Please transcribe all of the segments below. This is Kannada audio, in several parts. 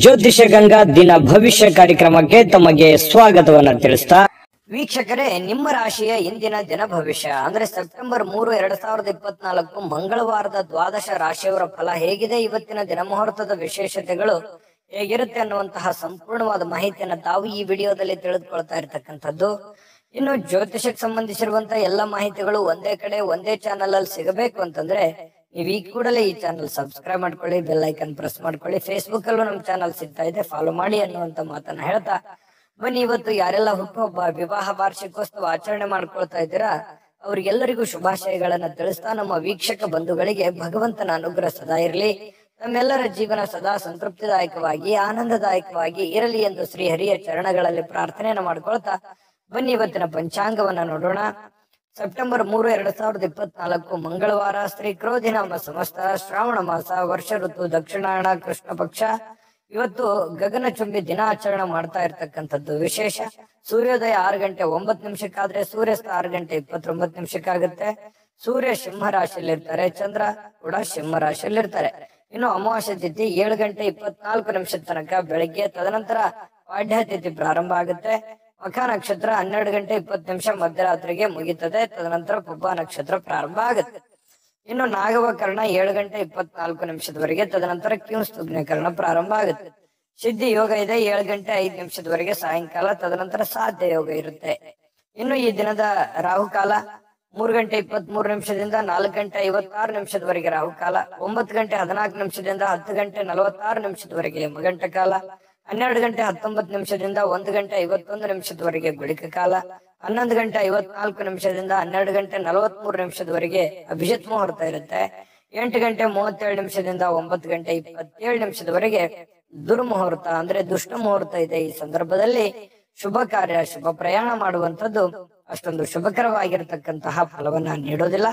ಜ್ಯೋತಿಷ ಗಂಗಾ ದಿನ ಭವಿಷ್ಯ ಕಾರ್ಯಕ್ರಮಕ್ಕೆ ತಮಗೆ ಸ್ವಾಗತವನ್ನ ತಿಳಿಸ್ತಾ ವೀಕ್ಷಕರೇ, ನಿಮ್ಮ ರಾಶಿಯ ಇಂದಿನ ದಿನ ಭವಿಷ್ಯ ಅಂದ್ರೆ ಸೆಪ್ಟೆಂಬರ್ 3, 2024 ಮಂಗಳವಾರದ ದ್ವಾದಶ ರಾಶಿಯವರ ಫಲ ಹೇಗಿದೆ, ಇವತ್ತಿನ ದಿನ ಮುಹೂರ್ತದ ವಿಶೇಷತೆಗಳು ಹೇಗಿರುತ್ತೆ ಅನ್ನುವಂತಹ ಸಂಪೂರ್ಣವಾದ ಮಾಹಿತಿಯನ್ನ ತಾವು ಈ ವಿಡಿಯೋದಲ್ಲಿ ತಿಳಿದುಕೊಳ್ತಾ ಇರತಕ್ಕಂಥದ್ದು. ಇನ್ನು ಜ್ಯೋತಿಷಕ್ಕೆ ಸಂಬಂಧಿಸಿರುವಂತಹ ಎಲ್ಲ ಮಾಹಿತಿಗಳು ಒಂದೇ ಕಡೆ ಒಂದೇ ಚಾನಲ್ ಅಲ್ಲಿ ಸಿಗಬೇಕು ಅಂತಂದ್ರೆ ನೀವು ಈ ಕೂಡಲೇ ಈ ಚಾನಲ್ ಸಬ್ಸ್ಕ್ರೈಬ್ ಮಾಡ್ಕೊಳ್ಳಿ, ಬೆಲ್ ಐಕನ್ ಪ್ರೆಸ್ ಮಾಡ್ಕೊಳ್ಳಿ. ಫೇಸ್ಬುಕ್ ಅಲ್ಲೂ ನಮ್ಮ ಚಾನಲ್ ಸಿಗ್ತಾ ಇದೆ, ಫಾಲೋ ಮಾಡಿ ಅನ್ನುವಂತ ಮಾತನ್ನ ಹೇಳ್ತಾ ಬನ್ನಿ, ಇವತ್ತು ಯಾರೆಲ್ಲ ಹುಟ್ಟುಹಬ್ಬ, ವಿವಾಹ ವಾರ್ಷಿಕೋತ್ಸವ ಆಚರಣೆ ಮಾಡ್ಕೊಳ್ತಾ ಇದ್ದೀರಾ ಅವ್ರಿಗೆಲ್ಲರಿಗೂ ಶುಭಾಶಯಗಳನ್ನ ತಿಳಿಸ್ತಾ ನಮ್ಮ ವೀಕ್ಷಕ ಬಂಧುಗಳಿಗೆ ಭಗವಂತನ ಅನುಗ್ರಹ ಸದಾ ಇರಲಿ, ನಮ್ಮೆಲ್ಲರ ಜೀವನ ಸದಾ ಸಂತೃಪ್ತಿದಾಯಕವಾಗಿ ಆನಂದದಾಯಕವಾಗಿ ಇರಲಿ ಎಂದು ಶ್ರೀ ಹರಿಯ ಚರಣಗಳಲ್ಲಿ ಪ್ರಾರ್ಥನೆಯನ್ನ ಮಾಡ್ಕೊಳ್ತಾ ಬನ್ನಿ ಇವತ್ತಿನ ಪಂಚಾಂಗವನ್ನ ನೋಡೋಣ. ಸೆಪ್ಟೆಂಬರ್ 3, 2024 ಮಂಗಳವಾರ, ಶ್ರೀ ಕ್ರೋಧಿನಾಮ ಸಂವತ್ಸರ, ಶ್ರಾವಣ ಮಾಸ, ವರ್ಷ ಋತು ದಕ್ಷಿಣಾಯಣ, ಕೃಷ್ಣ ಪಕ್ಷ. ಇವತ್ತು ಗಗನಚುಂಬಿ ದಿನಾಚರಣೆ ಮಾಡ್ತಾ ಇರ್ತಕ್ಕಂಥದ್ದು ವಿಶೇಷ. ಸೂರ್ಯೋದಯ 6:09 ಸೂರ್ಯಾಸ್ತ 6:29 ಸೂರ್ಯ ಸಿಂಹ ರಾಶಿಯಲ್ಲಿರ್ತಾರೆ, ಚಂದ್ರ ಕೂಡ ಸಿಂಹ ರಾಶಿಯಲ್ಲಿರ್ತಾರೆ. ಇನ್ನು ಅಮಾವಾಸ್ಯ ತಿಥಿ 7:24 ತನಕ ಬೆಳಗ್ಗೆ, ತದನಂತರ ಪಾಡ್ಯ ತಿಥಿ ಪ್ರಾರಂಭ ಆಗುತ್ತೆ. ಮಖ ನಕ್ಷತ್ರ 12:20 ಮಧ್ಯರಾತ್ರಿಗೆ ಮುಗಿತದೆ, ತದನಂತರ ಪುಬ್ಬ ನಕ್ಷತ್ರ ಪ್ರಾರಂಭ ಆಗುತ್ತೆ. ಇನ್ನು ನಾಗವಕರ್ಣ 7:24 ತದನಂತರ ಕಿಂಸ್ತುಗ್ನಕರ್ಣ ಪ್ರಾರಂಭ ಆಗುತ್ತೆ. ಸಿದ್ಧಿ ಯೋಗ ಇದೆ 7:05 ಸಾಯಂಕಾಲ, ತದನಂತರ ಸಾಧ್ಯ ಯೋಗ ಇರುತ್ತೆ. ಇನ್ನು ಈ ದಿನದ ರಾಹುಕಾಲ 3:23 4:56 ರಾಹುಕಾಲ, 9:14 10:46 ಯಮಗಂಟ ಕಾಲ, 12:19 1:51 ಗುಳಿಕ ಕಾಲ, 11:54 12:43 ಅಭಿಜಿತ್ ಮುಹೂರ್ತ ಇರುತ್ತೆ. 8:37 9:27 ದುರ್ಮುಹೂರ್ತ ಅಂದ್ರೆ ದುಷ್ಟ ಮುಹೂರ್ತ ಇದೆ. ಈ ಸಂದರ್ಭದಲ್ಲಿ ಶುಭ ಕಾರ್ಯ, ಶುಭ ಪ್ರಯಾಣ ಮಾಡುವಂತದ್ದು ಅಷ್ಟೊಂದು ಶುಭಕರವಾಗಿರತಕ್ಕಂತಹ ಫಲವನ್ನ ನೀಡೋದಿಲ್ಲ.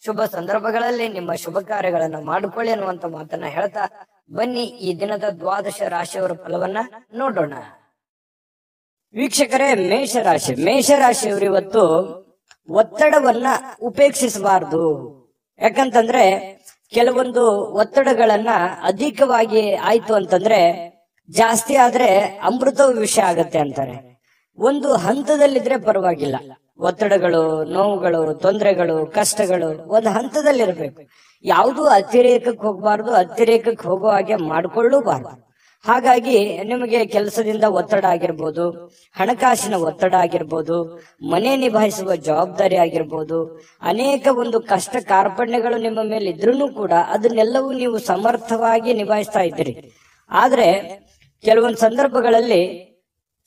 ಶುಭ ಸಂದರ್ಭಗಳಲ್ಲಿ ನಿಮ್ಮ ಶುಭ ಕಾರ್ಯಗಳನ್ನ ಮಾಡಿಕೊಳ್ಳಿ ಅನ್ನುವಂತ ಮಾತನ್ನ ಹೇಳ್ತಾ ಬನ್ನಿ ಈ ದಿನದ ದ್ವಾದಶ ರಾಶಿಯವರ ಫಲವನ್ನ ನೋಡೋಣ. ವೀಕ್ಷಕರೇ, ಮೇಷರಾಶಿಯವರು ಇವತ್ತು ಒತ್ತಡವನ್ನ ಉಪೇಕ್ಷಿಸಬಾರದು. ಯಾಕಂತಂದ್ರೆ ಕೆಲವೊಂದು ಒತ್ತಡಗಳನ್ನ ಅಧಿಕವಾಗಿ ಆಯ್ತು ಅಂತಂದ್ರೆ ಜಾಸ್ತಿ ಆದ್ರೆ ಅಮೃತ ವಿಷಯ ಆಗತ್ತೆ ಅಂತಾರೆ. ಒಂದು ಹಂತದಲ್ಲಿದ್ರೆ ಪರವಾಗಿಲ್ಲ. ಒತ್ತಡಗಳು, ನೋವುಗಳು, ತೊಂದರೆಗಳು, ಕಷ್ಟಗಳು ಒಂದು ಹಂತದಲ್ಲಿರ್ಬೇಕು. ಯಾವುದು ಅತಿರೇಕಕ್ಕೆ ಹೋಗಬಾರ್ದು, ಅತಿರೇಕಕ್ಕೆ ಹೋಗೋ ಹಾಗೆ ಮಾಡ್ಕೊಳ್ಳೂಬಾರ್ದು. ಹಾಗಾಗಿ ನಿಮಗೆ ಕೆಲಸದಿಂದ ಒತ್ತಡ ಆಗಿರ್ಬೋದು, ಹಣಕಾಸಿನ ಒತ್ತಡ ಆಗಿರ್ಬೋದು, ಮನೆ ನಿಭಾಯಿಸುವ ಜವಾಬ್ದಾರಿ ಆಗಿರ್ಬೋದು, ಅನೇಕ ಒಂದು ಕಷ್ಟ ಕಾರ್ಪಣ್ಯಗಳು ನಿಮ್ಮ ಮೇಲೆ ಇದ್ರೂ ಕೂಡ ಅದನ್ನೆಲ್ಲವೂ ನೀವು ಸಮರ್ಥವಾಗಿ ನಿಭಾಯಿಸ್ತಾ ಇದ್ದೀರಿ. ಆದ್ರೆ ಕೆಲವೊಂದು ಸಂದರ್ಭಗಳಲ್ಲಿ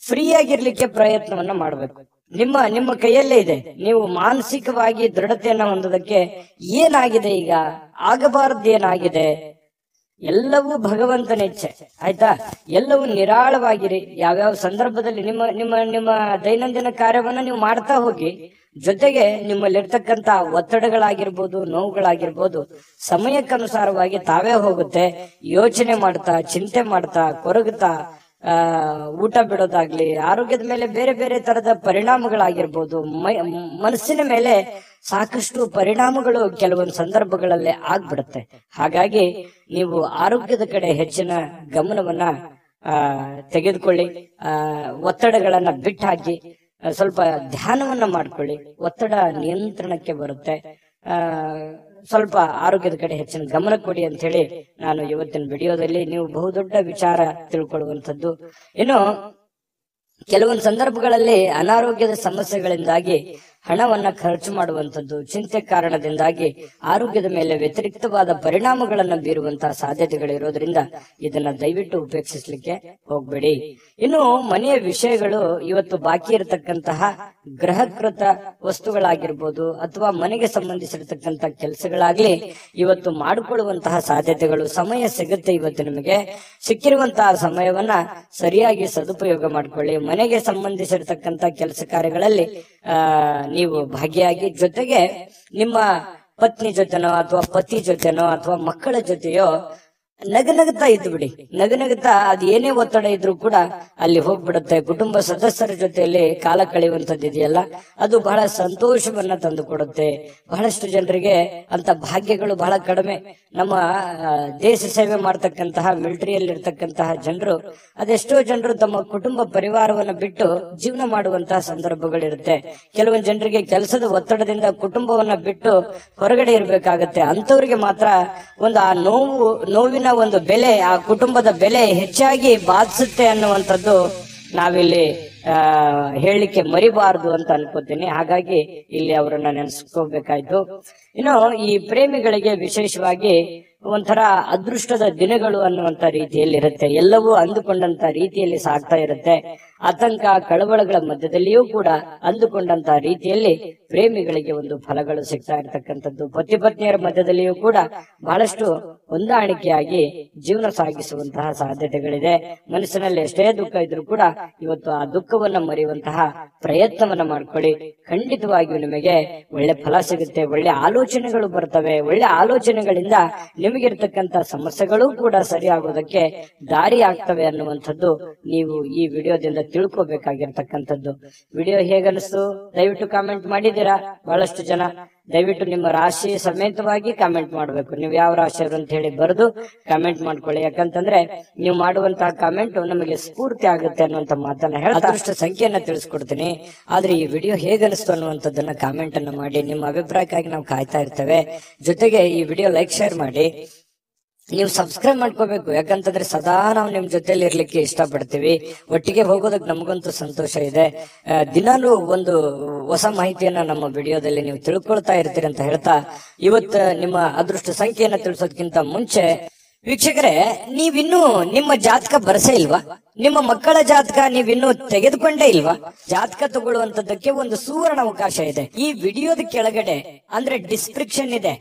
ಫ್ರೀ ಆಗಿರ್ಲಿಕ್ಕೆ ಪ್ರಯತ್ನವನ್ನ ಮಾಡಬೇಕು. ನಿಮ್ಮ ಕೈಯಲ್ಲೇ ಇದೆ. ನೀವು ಮಾನಸಿಕವಾಗಿ ದೃಢತೆಯನ್ನ ಹೊಂದೋದಕ್ಕೆ ಏನಾಗಿದೆ, ಈಗ ಆಗಬಾರದು ಏನಾಗಿದೆ, ಎಲ್ಲವೂ ಭಗವಂತನ ಇಚ್ಛೆ. ಆಯ್ತಾ? ಎಲ್ಲವೂ ನಿರಾಳವಾಗಿರಿ. ಯಾವ್ಯಾವ ಸಂದರ್ಭದಲ್ಲಿ ನಿಮ್ಮ ನಿಮ್ಮ ನಿಮ್ಮ ದೈನಂದಿನ ಕಾರ್ಯವನ್ನ ನೀವು ಮಾಡ್ತಾ ಹೋಗಿ, ಜೊತೆಗೆ ನಿಮ್ಮಲ್ಲಿರ್ತಕ್ಕಂತ ಒತ್ತಡಗಳಾಗಿರ್ಬೋದು, ನೋವುಗಳಾಗಿರ್ಬೋದು ಸಮಯಕ್ಕನುಸಾರವಾಗಿ ತಾವೇ ಹೋಗುತ್ತೆ. ಯೋಚನೆ ಮಾಡ್ತಾ, ಚಿಂತೆ ಮಾಡ್ತಾ, ಕೊರಗುತ್ತಾ ಊಟ ಬಿಡೋದಾಗ್ಲಿ, ಆರೋಗ್ಯದ ಮೇಲೆ ಬೇರೆ ಬೇರೆ ತರದ ಪರಿಣಾಮಗಳಾಗಿರ್ಬೋದು, ಮನಸ್ಸಿನ ಮೇಲೆ ಸಾಕಷ್ಟು ಪರಿಣಾಮಗಳು ಕೆಲವೊಂದು ಸಂದರ್ಭಗಳಲ್ಲಿ ಆಗ್ಬಿಡುತ್ತೆ. ಹಾಗಾಗಿ ನೀವು ಆರೋಗ್ಯದ ಕಡೆ ಹೆಚ್ಚಿನ ಗಮನವನ್ನ ತೆಗೆದುಕೊಳ್ಳಿ. ಒತ್ತಡಗಳನ್ನ ಬಿಟ್ಟಾಕಿ ಸ್ವಲ್ಪ ಧ್ಯಾನವನ್ನ ಮಾಡ್ಕೊಳ್ಳಿ. ಒತ್ತಡ ನಿಯಂತ್ರಣಕ್ಕೆ ಬರುತ್ತೆ. ಸ್ವಲ್ಪ ಆರೋಗ್ಯದ ಕಡೆ ಹೆಚ್ಚಿನ ಗಮನ ಕೊಡಿ ಅಂತ ಹೇಳಿ ನಾನು ಇವತ್ತಿನ ವಿಡಿಯೋದಲ್ಲಿ ನೀವು ಬಹುದೊಡ್ಡ ವಿಚಾರ ತಿಳ್ಕೊಳ್ಳುವಂಥದ್ದು. ಇನ್ನು ಕೆಲವೊಂದು ಸಂದರ್ಭಗಳಲ್ಲಿ ಅನಾರೋಗ್ಯದ ಸಮಸ್ಯೆಗಳಿಂದಾಗಿ ಹಣವನ್ನ ಖರ್ಚು ಮಾಡುವಂಥದ್ದು, ಚಿಂತೆ ಕಾರಣದಿಂದಾಗಿ ಆರೋಗ್ಯದ ಮೇಲೆ ವ್ಯತಿರಿಕ್ತವಾದ ಪರಿಣಾಮಗಳನ್ನ ಬೀರುವಂತಹ ಸಾಧ್ಯತೆಗಳಿರೋದ್ರಿಂದ ಇದನ್ನ ದಯವಿಟ್ಟು ಉಪೇಕ್ಷಿಸ್ಲಿಕ್ಕೆ ಹೋಗ್ಬೇಡಿ. ಇನ್ನು ಮನೆಯ ವಿಷಯಗಳು, ಇವತ್ತು ಬಾಕಿ ಇರತಕ್ಕಂತಹ ಗೃಹಕೃತ ವಸ್ತುಗಳಾಗಿರ್ಬೋದು ಅಥವಾ ಮನೆಗೆ ಸಂಬಂಧಿಸಿರತಕ್ಕಂತ ಕೆಲಸಗಳಾಗ್ಲಿ ಇವತ್ತು ಮಾಡಿಕೊಳ್ಳುವಂತಹ ಸಾಧ್ಯತೆಗಳು, ಸಮಯ ಸಿಗುತ್ತೆ. ಇವತ್ತು ನಿಮಗೆ ಸಿಕ್ಕಿರುವಂತಹ ಸಮಯವನ್ನ ಸರಿಯಾಗಿ ಸದುಪಯೋಗ ಮಾಡಿಕೊಳ್ಳಿ. ಮನೆಗೆ ಸಂಬಂಧಿಸಿರತಕ್ಕಂತ ಕೆಲಸ ಕಾರ್ಯಗಳಲ್ಲಿ ನೀವು ಭಾಗಿಯಾಗಿ, ಜೊತೆಗೆ ನಿಮ್ಮ ಪತ್ನಿ ಜೊತೆನೋ ಅಥವಾ ಪತಿ ಜೊತೆನೋ ಅಥವಾ ಮಕ್ಕಳ ಜೊತೆಯೋ ನಗನಗ್ತಾ ಇದ್ದು ಬಿಡಿ. ನಗನಗ್ತಾ ಅದು ಏನೇ ಒತ್ತಡ ಇದ್ರೂ ಕೂಡ ಅಲ್ಲಿ ಹೋಗ್ಬಿಡುತ್ತೆ. ಕುಟುಂಬ ಸದಸ್ಯರ ಜೊತೆಯಲ್ಲಿ ಕಾಲ ಕಳೆಯುವಂತದ್ದು ಇದೆಯಲ್ಲ, ಅದು ಬಹಳ ಸಂತೋಷವನ್ನ ತಂದು ಕೊಡುತ್ತೆ. ಬಹಳಷ್ಟು ಜನರಿಗೆ ಅಂತ ಭಾಗ್ಯಗಳು ಬಹಳ ಕಡಿಮೆ. ನಮ್ಮ ದೇಶ ಸೇವೆ ಮಾಡ್ತಕ್ಕಂತಹ ಮಿಲಿಟರಿಯಲ್ಲಿ ಇರ್ತಕ್ಕಂತಹ ಜನರು, ಅದೆಷ್ಟೋ ಜನರು ತಮ್ಮ ಕುಟುಂಬ ಪರಿವಾರವನ್ನ ಬಿಟ್ಟು ಜೀವನ ಮಾಡುವಂತಹ ಸಂದರ್ಭಗಳಿರುತ್ತೆ. ಕೆಲವೊಂದು ಜನರಿಗೆ ಕೆಲಸದ ಒತ್ತಡದಿಂದ ಕುಟುಂಬವನ್ನ ಬಿಟ್ಟು ಹೊರಗಡೆ ಇರ್ಬೇಕಾಗತ್ತೆ. ಅಂತವ್ರಿಗೆ ಮಾತ್ರ ಒಂದು ಆ ನೋವಿನ ಒಂದು ಬೆಲೆ, ಆ ಕುಟುಂಬದ ಬೆಲೆ ಹೆಚ್ಚಾಗಿ ಬಾಧಿಸುತ್ತೆ ಅನ್ನುವಂಥದ್ದು ನಾವಿಲ್ಲಿ ಹೇಳಲಿಕ್ಕೆ ಮರಿಬಾರದು ಅಂತ ಅನ್ಕೋತೀನಿ. ಹಾಗಾಗಿ ಇಲ್ಲಿ ಅವರನ್ನ ನೆನೆಸ್ಕೋಬೇಕಾಯ್ತು. ಇನ್ನು ಈ ಪ್ರೇಮಿಗಳಿಗೆ ವಿಶೇಷವಾಗಿ ಒಂಥರ ಅದೃಷ್ಟದ ದಿನಗಳು ಅನ್ನುವಂತ ರೀತಿಯಲ್ಲಿ ಇರುತ್ತೆ. ಎಲ್ಲವೂ ಅಂದುಕೊಂಡಂತ ರೀತಿಯಲ್ಲಿ ಸಾಗ್ತಾ ಇರುತ್ತೆ. ಆತಂಕ ಕಳವಳಗಳ ಮಧ್ಯದಲ್ಲಿಯೂ ಕೂಡ ಅಂದುಕೊಂಡಂತ ರೀತಿಯಲ್ಲಿ ಪ್ರೇಮಿಗಳಿಗೆ ಒಂದು ಫಲಗಳು ಸಿಗ್ತಾ ಇರತಕ್ಕಂಥದ್ದು. ಪತಿ ಪತ್ನಿಯರ ಮಧ್ಯದಲ್ಲಿಯೂ ಕೂಡ ಬಹಳಷ್ಟು ಹೊಂದಾಣಿಕೆಯಾಗಿ ಜೀವನ ಸಾಗಿಸುವಂತಹ ಸಾಧ್ಯತೆಗಳಿದೆ. ಮನಸ್ಸಿನಲ್ಲಿ ಎಷ್ಟೇ ದುಃಖ ಇದ್ರೂ ಕೂಡ ಇವತ್ತು ಆ ದುಃಖವನ್ನ ಮರೆಯುವಂತಹ ಪ್ರಯತ್ನವನ್ನ ಮಾಡ್ಕೊಳ್ಳಿ. ಖಂಡಿತವಾಗಿಯೂ ನಿಮಗೆ ಒಳ್ಳೆ ಫಲ ಸಿಗುತ್ತೆ. ಒಳ್ಳೆ ಆಲೋಚನೆಗಳು ಬರ್ತವೆ. ಒಳ್ಳೆ ಆಲೋಚನೆಗಳಿಂದ ನಿಮಗಿರ್ತಕ್ಕಂಥ ಸಮಸ್ಯೆಗಳು ಕೂಡ ಸರಿಯಾಗೋದಕ್ಕೆ ದಾರಿ ಆಗ್ತವೆ ಅನ್ನುವಂಥದ್ದು ನೀವು ಈ ವಿಡಿಯೋದಿಂದ ತಿಳ್ಕೊಬೇಕಾಗಿರ್ತಕ್ಕಂಥದ್ದು. ವಿಡಿಯೋ ಹೇಗನ್ನಿಸ್ತು ದಯವಿಟ್ಟು ಕಾಮೆಂಟ್ ಮಾಡಿದ್ದೀರಾ. ಬಹಳಷ್ಟು ಜನ ದಯವಿಟ್ಟು ನಿಮ್ಮ ರಾಶಿ ಸಮೇತವಾಗಿ ಕಾಮೆಂಟ್ ಮಾಡ್ಬೇಕು. ನೀವು ಯಾವ ರಾಶಿಯವರು ಅಂತ ಹೇಳಿ ಬರೆದು ಕಾಮೆಂಟ್ ಮಾಡ್ಕೊಳ್ಳಿ. ಯಾಕಂತಂದ್ರೆ ನೀವು ಮಾಡುವಂತಹ ಕಾಮೆಂಟ್ ನಮಗೆ ಸ್ಫೂರ್ತಿ ಆಗುತ್ತೆ ಅನ್ನುವಂತ ಮಾತನ್ನ ಹೇಳ್ತಾ ಅದೃಷ್ಟ ಸಂಖ್ಯೆಯನ್ನ ತಿಳಿಸ್ಕೊಡ್ತೀನಿ. ಆದ್ರೆ ಈ ವಿಡಿಯೋ ಹೇಗನ್ನಿಸ್ತು ಅನ್ನುವಂಥದ್ದನ್ನ ಕಾಮೆಂಟ್ ಅನ್ನ ಮಾಡಿ. ನಿಮ್ಮ ಅಭಿಪ್ರಾಯಕ್ಕಾಗಿ ನಾವು ಕಾಯ್ತಾ ಇರ್ತೇವೆ. ಜೊತೆಗೆ ಈ ವಿಡಿಯೋ ಲೈಕ್ ಶೇರ್ ಮಾಡಿ. ನೀವು ಸಬ್ಸ್ಕ್ರೈಬ್ ಮಾಡ್ಕೋಬೇಕು. ಯಾಕಂತಂದ್ರೆ ಸದಾ ನಾವು ನಿಮ್ ಜೊತೆಲಿ ಇರ್ಲಿಕ್ಕೆ ಇಷ್ಟಪಡ್ತೀವಿ. ಒಟ್ಟಿಗೆ ಹೋಗೋದಕ್ಕೆ ನಮಗಂತೂ ಸಂತೋಷ ಇದೆ. ದಿನಾಲೂ ಒಂದು ಹೊಸ ಮಾಹಿತಿಯನ್ನ ನಮ್ಮ ವಿಡಿಯೋದಲ್ಲಿ ನೀವು ತಿಳ್ಕೊಳ್ತಾ ಇರ್ತೀರಿ ಅಂತ ಹೇಳ್ತಾ, ಇವತ್ತು ನಿಮ್ಮ ಅದೃಷ್ಟ ಸಂಖ್ಯೆಯನ್ನ ತಿಳಿಸೋದಕ್ಕಿಂತ ಮುಂಚೆ ವೀಕ್ಷಕರೇ, ನೀವಿನ್ನೂ ನಿಮ್ಮ ಜಾತಕ ಬರಸೇ ಇಲ್ವಾ? ನಿಮ್ಮ ಮಕ್ಕಳ ಜಾತಕ ನೀವಿನ್ನೂ ತೆಗೆದುಕೊಂಡೇ ಇಲ್ವಾ? ಜಾತಕ ತಗೊಳ್ಳುವಂತದ್ದಕ್ಕೆ ಒಂದು ಸುವರ್ಣ ಅವಕಾಶ ಇದೆ. ಈ ವಿಡಿಯೋದ ಕೆಳಗಡೆ ಅಂದ್ರೆ ಡಿಸ್ಕ್ರಿಪ್ಷನ್ ಇದೆ.